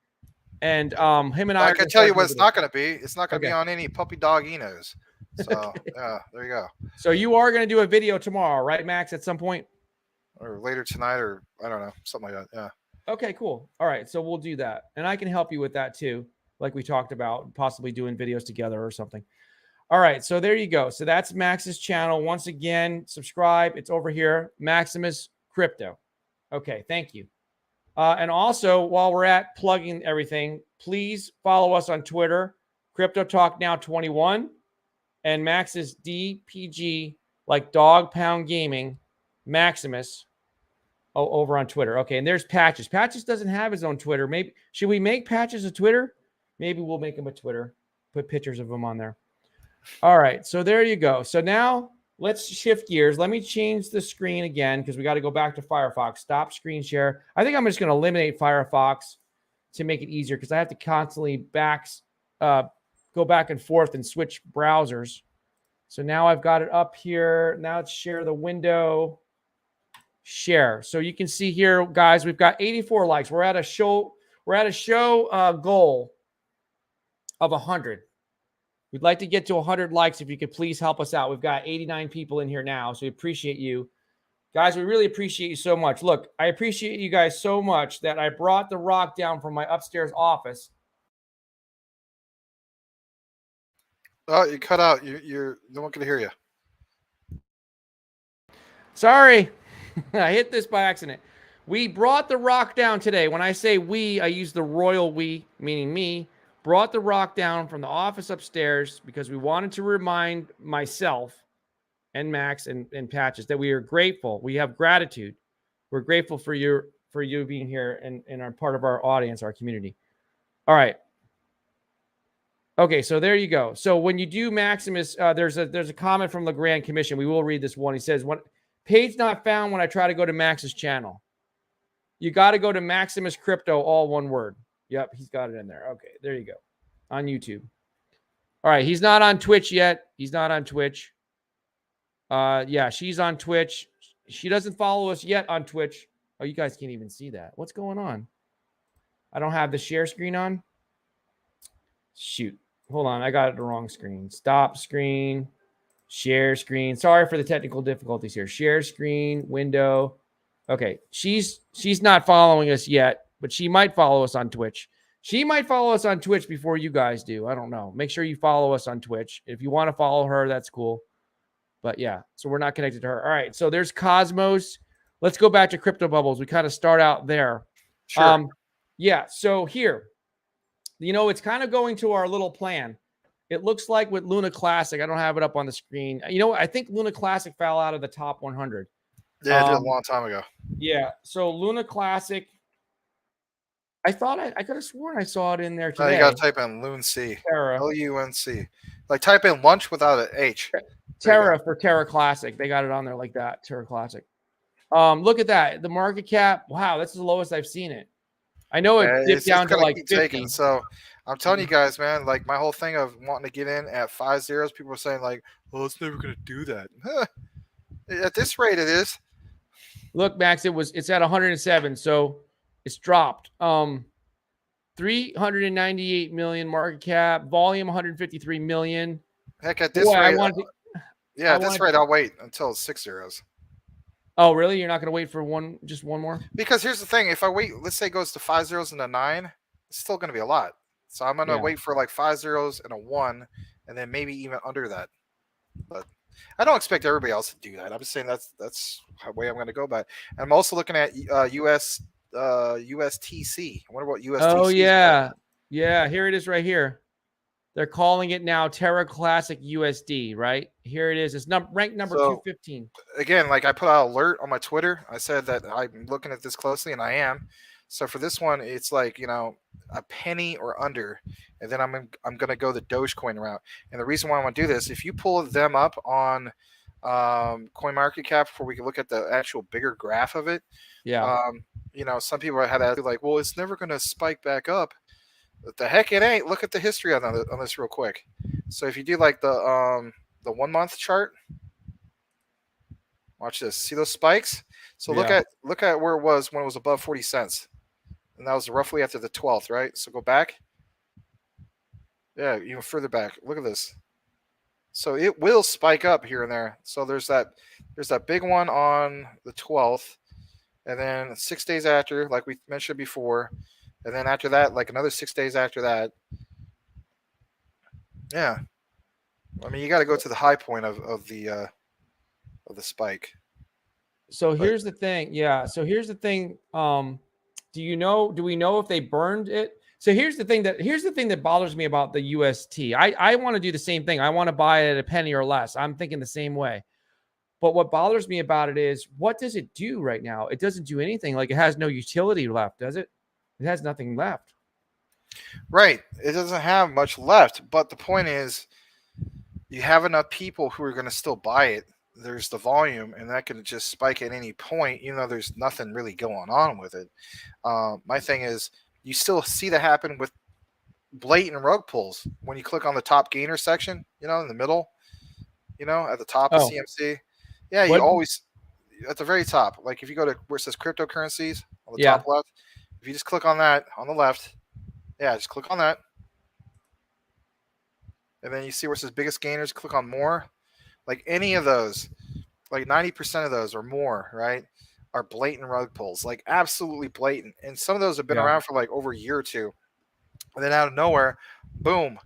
And him and I can tell you what it's not going to be. It's not going to be on any puppy dog Enos. So yeah, there you go. So you are going to do a video tomorrow, right, Max, at some point? Or later tonight, or I don't know, something like that. Yeah. Okay, cool. All right, so we'll do that. And I can help you with that too, like we talked about, possibly doing videos together or something. All right, so there you go. So that's Max's channel. Once again, subscribe. It's over here, Maximus Crypto. Okay, thank you. And also, while we're at plugging everything, please follow us on Twitter, Crypto Talk Now 21, and Max's DPG, like Dog Pound Gaming, Maximus, over on Twitter. Okay, and there's Patches. Patches doesn't have his own Twitter. Maybe should we make Patches a Twitter? Maybe we'll make him a Twitter. Put pictures of him on there. All right, so there you go. So now let's shift gears. Let me change the screen again because we got to go back to Firefox. Stop screen share. I think I'm just going to eliminate Firefox to make it easier because I have to constantly go back and forth and switch browsers. So now I've got it up here. Now let's share the window. Share. So you can see here, guys, we've got 84 likes. We're at a show goal of 100. We'd like to get to 100 likes. If you could please help us out. We've got 89 people in here now, so we appreciate you. Guys, we really appreciate you so much. Look, I appreciate you guys so much that I brought the rock down from my upstairs office. Oh, you cut out. You're no one can hear you. Sorry. I hit this by accident. We brought the rock down today. When I say we, I use the royal we, meaning me. Brought the rock down from the office upstairs because we wanted to remind myself and Max and Patches that we are grateful. We have gratitude. We're grateful for for you being here and are part of our audience, our community. All right. Okay, so there you go. So when you do Maximus, there's a comment from the Grand Commission. We will read this one. He says, "When page not found when I try to go to Max's channel." You got to go to Maximus Crypto, all one word. Yep, he's got it in there. Okay, there you go. On YouTube. All right, he's not on Twitch yet. He's not on Twitch. Yeah, she's on Twitch. She doesn't follow us yet on Twitch. Oh, you guys can't even see that. What's going on? I don't have the share screen on. Shoot. Hold on. I got the wrong screen. Stop screen. Share screen. Sorry for the technical difficulties here. Share screen. Window. Okay. She's not following us yet, but she might follow us on Twitch. She might follow us on Twitch before you guys do. I don't know. Make sure you follow us on Twitch. If you want to follow her, that's cool. But yeah, so we're not connected to her. All right. So there's Cosmos. Let's go back to Crypto Bubbles. We kind of start out there. Sure. Yeah. So here, it's kind of going to our little plan. It looks like with Luna Classic, I don't have it up on the screen. I think Luna Classic fell out of the top 100. Yeah, it did a long time ago. Yeah. So Luna Classic, I thought I could have sworn I saw it in there today. No, you got to type in LUNC. Terra. LUNC. Like type in lunch without an H. Terra for Terra Classic. They got it on there like that. Terra Classic. Look at that. The market cap. Wow, that's the lowest I've seen it. I know it dipped down to like 50. Taking. So I'm telling you guys, man, like my whole thing of wanting to get in at 5 zeros, people are saying like, "Oh, it's never going to do that." At this rate, it is. Look, Max, it's at 107, so it's dropped. 398 million market cap, volume 153 million. Heck, at this rate, at this rate, I'll wait until it's 6 zeros. Oh, really? You're not going to wait for just one more? Because here's the thing: if I wait, let's say it goes to 5 zeros and a 9, it's still going to be a lot. So I'm going to wait for like 5 zeros and a 1, and then maybe even under that. But I don't expect everybody else to do that. I'm just saying that's the way I'm going to go about it. And I'm also looking at USTC. I wonder what USTC. Oh yeah, yeah. Here it is, right here. They're calling it now Terra Classic USD. Right here it is. It's ranked number 215. Again, like I put out an alert on my Twitter. I said that I'm looking at this closely, and I am. So for this one, it's like a penny or under, and then I'm gonna go the Dogecoin route. And the reason why I want to do this, if you pull them up on CoinMarketCap before we can look at the actual bigger graph of it, some people had that like, well, it's never gonna spike back up. But the heck it ain't. Look at the history on this real quick. So if you do like the 1 month chart, watch this. See those spikes? So look at where it was when it was above 40 cents. And that was roughly after the 12th, right? So go back. Yeah, even further back. Look at this. So it will spike up here and there. So there's that big one on the 12th, and then 6 days after, like we mentioned before, and then after that, like another 6 days after that. Yeah. I mean, you got to go to the high point of the spike. So here's the thing. Yeah. So here's the thing. Do we know if they burned it? So here's the thing that bothers me about the UST. I want to do the same thing. I want to buy it at a penny or less. I'm thinking the same way. But what bothers me about it is, what does it do right now? It doesn't do anything. Like, it has no utility left, does it? It has nothing left. Right. It doesn't have much left. But the point is, you have enough people who are going to still buy it. There's the volume, and that can just spike at any point, even though there's nothing really going on with it. My thing is, you still see that happen with blatant rug pulls when you click on the top gainer section, in the middle, at the top of CMC. Yeah, you always at the very top. Like if you go to where it says cryptocurrencies on the top left, if you just click on that on the left, just click on that, and then you see where it says biggest gainers. Click on more. Like any of those, like 90% of those or more, right, are blatant rug pulls, like absolutely blatant. And some of those have been around for like over a year or two. And then out of nowhere, boom,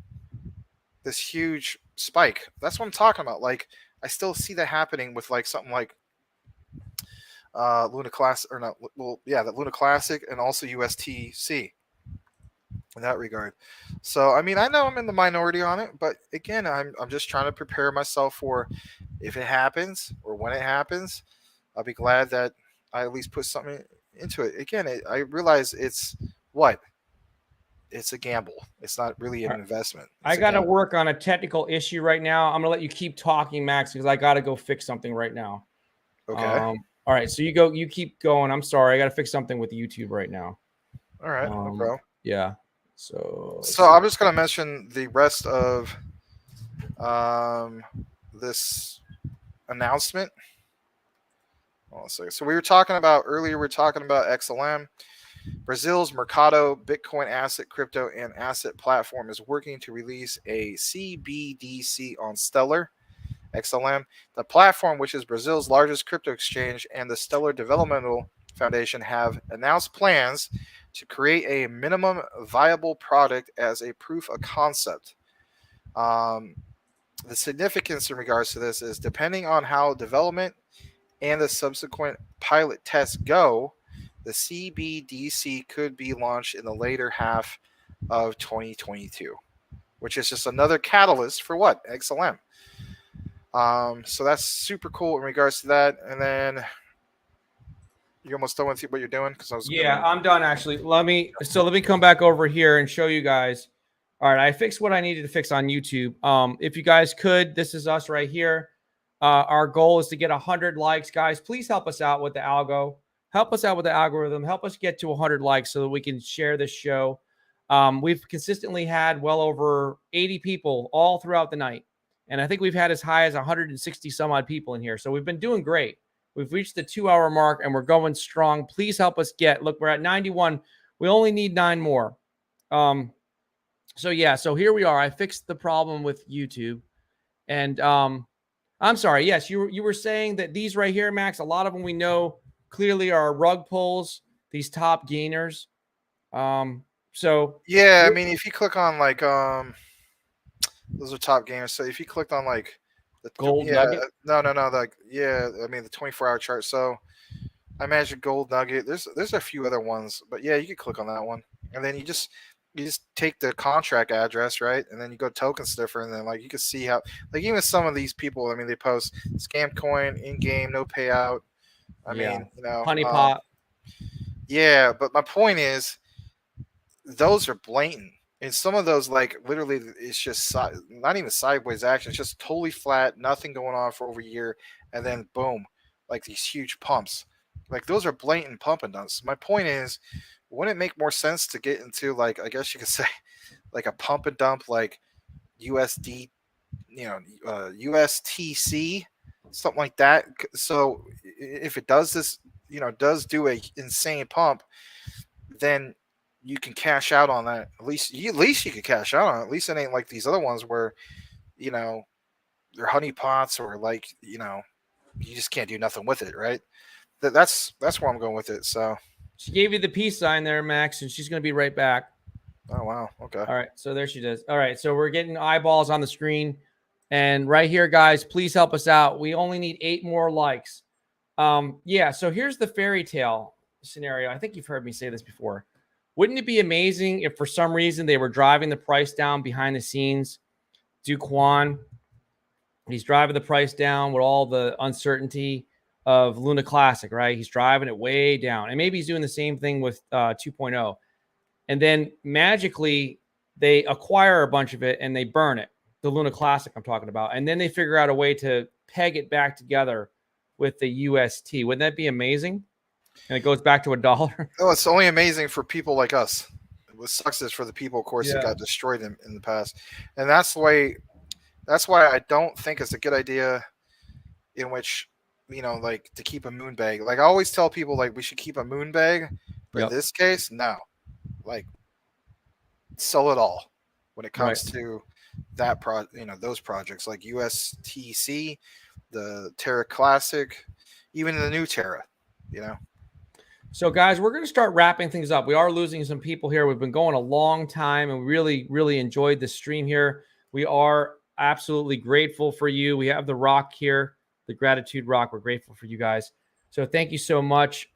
this huge spike. That's what I'm talking about. Like I still see that happening with like something like Luna Classic, or not? Well, yeah, the Luna Classic and also USTC. In that regard. So I mean, I know I'm in the minority on it, but again, I'm just trying to prepare myself for if it happens or when it happens. I'll be glad that I at least put something into it again, I realize it's what. It's a gamble. It's not really an investment. I got to work on a technical issue right now. I'm gonna let you keep talking, Max, because I got to go fix something right now. Okay. All right. So you keep going. I'm sorry. I got to fix something with YouTube right now. All right. No problem. Yeah. So I'm just gonna mention the rest of this announcement. Hold on a second. So we were talking about earlier. We were talking about XLM. Brazil's Mercado Bitcoin asset, crypto, and asset platform is working to release a CBDC on Stellar XLM. The platform, which is Brazil's largest crypto exchange, and the Stellar Developmental Foundation have announced plans to create a minimum viable product as a proof of concept. The significance in regards to this is depending on how development and the subsequent pilot tests go, the CBDC could be launched in the later half of 2022, which is just another catalyst for what? XLM. So that's super cool in regards to that. And then you almost done with what you're doing? I'm done actually. Let me come back over here and show you guys. All right, I fixed what I needed to fix on YouTube. If you guys could, this is us right here. Our goal is to get 100 likes, guys. Please help us out with the algo. Help us out with the algorithm. Help us get to 100 likes so that we can share this show. We've consistently had well over 80 people all throughout the night. And I think we've had as high as 160 some odd people in here. So we've been doing great. We've reached the 2-hour mark and we're going strong. Please help us look, we're at 91. We only need 9 more. So here we are. I fixed the problem with YouTube. And I'm sorry. Yes, you were saying that these right here, Max, a lot of them we know clearly are rug pulls, these top gainers. So yeah, I mean, if you click on like those are top gainers. So if you clicked on like the gold nugget, no, like I mean the 24-hour chart. So I imagine gold nugget. There's a few other ones, but yeah, you could click on that one, and then you just take the contract address, right, and then you go token sniffer, and then like you can see how like even some of these people, I mean, they post scam coin in game, no payout. I mean, honeypot. Yeah, but my point is, those are blatant. And some of those, like, literally, it's just not even sideways action. It's just totally flat, nothing going on for over a year. And then, boom, like these huge pumps. Like, those are blatant pump and dumps. My point is, wouldn't it make more sense to get into, like, I guess you could say, like a pump and dump, like USD, USTC, something like that. So if it does this, does do a insane pump, then you can cash out on that. At least you can cash out on it. At least it ain't like these other ones where, they're honeypots or like, you just can't do nothing with it, right? That's where I'm going with it. So she gave you the peace sign there, Max, and she's going to be right back. Oh, wow. Okay. All right. So there she does. All right. So we're getting eyeballs on the screen. And right here, guys, please help us out. We only need 8 more likes. So here's the fairy tale scenario. I think you've heard me say this before. Wouldn't it be amazing if for some reason they were driving the price down behind the scenes? Duquan, he's driving the price down with all the uncertainty of Luna Classic, right? He's driving it way down. And maybe he's doing the same thing with 2.0. And then magically they acquire a bunch of it and they burn it. The Luna Classic I'm talking about. And then they figure out a way to peg it back together with the UST. Wouldn't that be amazing? And it goes back to $1. Oh, it's only amazing for people like us. What sucks is for the people, of course, that got destroyed in the past. And that's why I don't think it's a good idea in which, like to keep a moon bag. Like I always tell people, like we should keep a moon bag. But in this case, no. Like sell it all when it comes to that those projects like USTC, the Terra Classic, even the new Terra, So guys, we're going to start wrapping things up. We are losing some people here. We've been going a long time and we really, really enjoyed the stream here. We are absolutely grateful for you. We have the rock here, the gratitude rock. We're grateful for you guys. So thank you so much.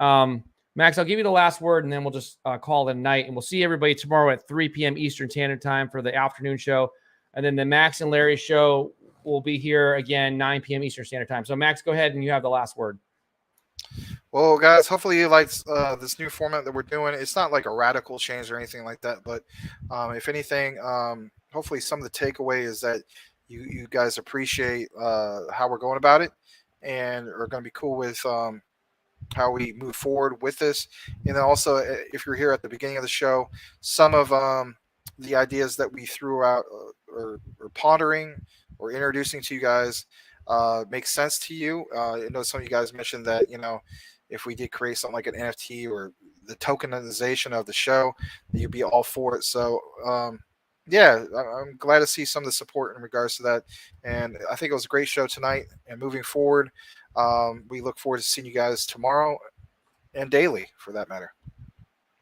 Max, I'll give you the last word and then we'll just call it a night. And we'll see everybody tomorrow at 3 p.m. Eastern Standard Time for the afternoon show. And then the Max and Larry show will be here again, 9 p.m. Eastern Standard Time. So Max, go ahead and you have the last word. Well, guys, hopefully you liked this new format that we're doing. It's not like a radical change or anything like that, but if anything, hopefully some of the takeaway is that you guys appreciate how we're going about it and are going to be cool with how we move forward with this. And then also, if you're here at the beginning of the show, some of the ideas that we threw out or pondering or introducing to you guys make sense to you. I know some of you guys mentioned that, if we did create something like an NFT or the tokenization of the show, you'd be all for it. So, yeah, I'm glad to see some of the support in regards to that. And I think it was a great show tonight. And moving forward, we look forward to seeing you guys tomorrow and daily for that matter.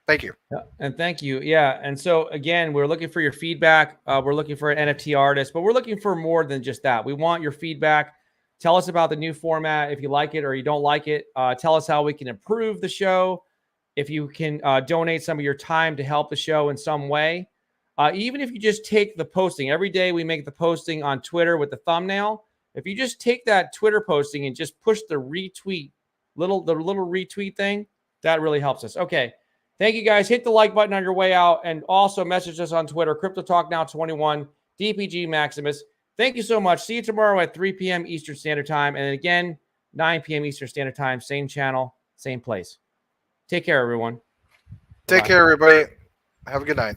Thank you. Yeah, and thank you. Yeah. And so again, we're looking for your feedback. We're looking for an NFT artist, but we're looking for more than just that. We want your feedback. Tell us about the new format, if you like it or you don't like it. Tell us how we can improve the show. If you can donate some of your time to help the show in some way. Even if you just take the posting. Every day we make the posting on Twitter with the thumbnail. If you just take that Twitter posting and just push the retweet, the little retweet thing, that really helps us. Okay. Thank you, guys. Hit the like button on your way out, and also message us on Twitter, Crypto Talk Now 21, DPGmaximus. Thank you so much. See you tomorrow at 3 p.m. Eastern Standard Time, and again, 9 p.m. Eastern Standard Time, same channel, same place. Take care, everyone. Take care, everybody. Have a good night.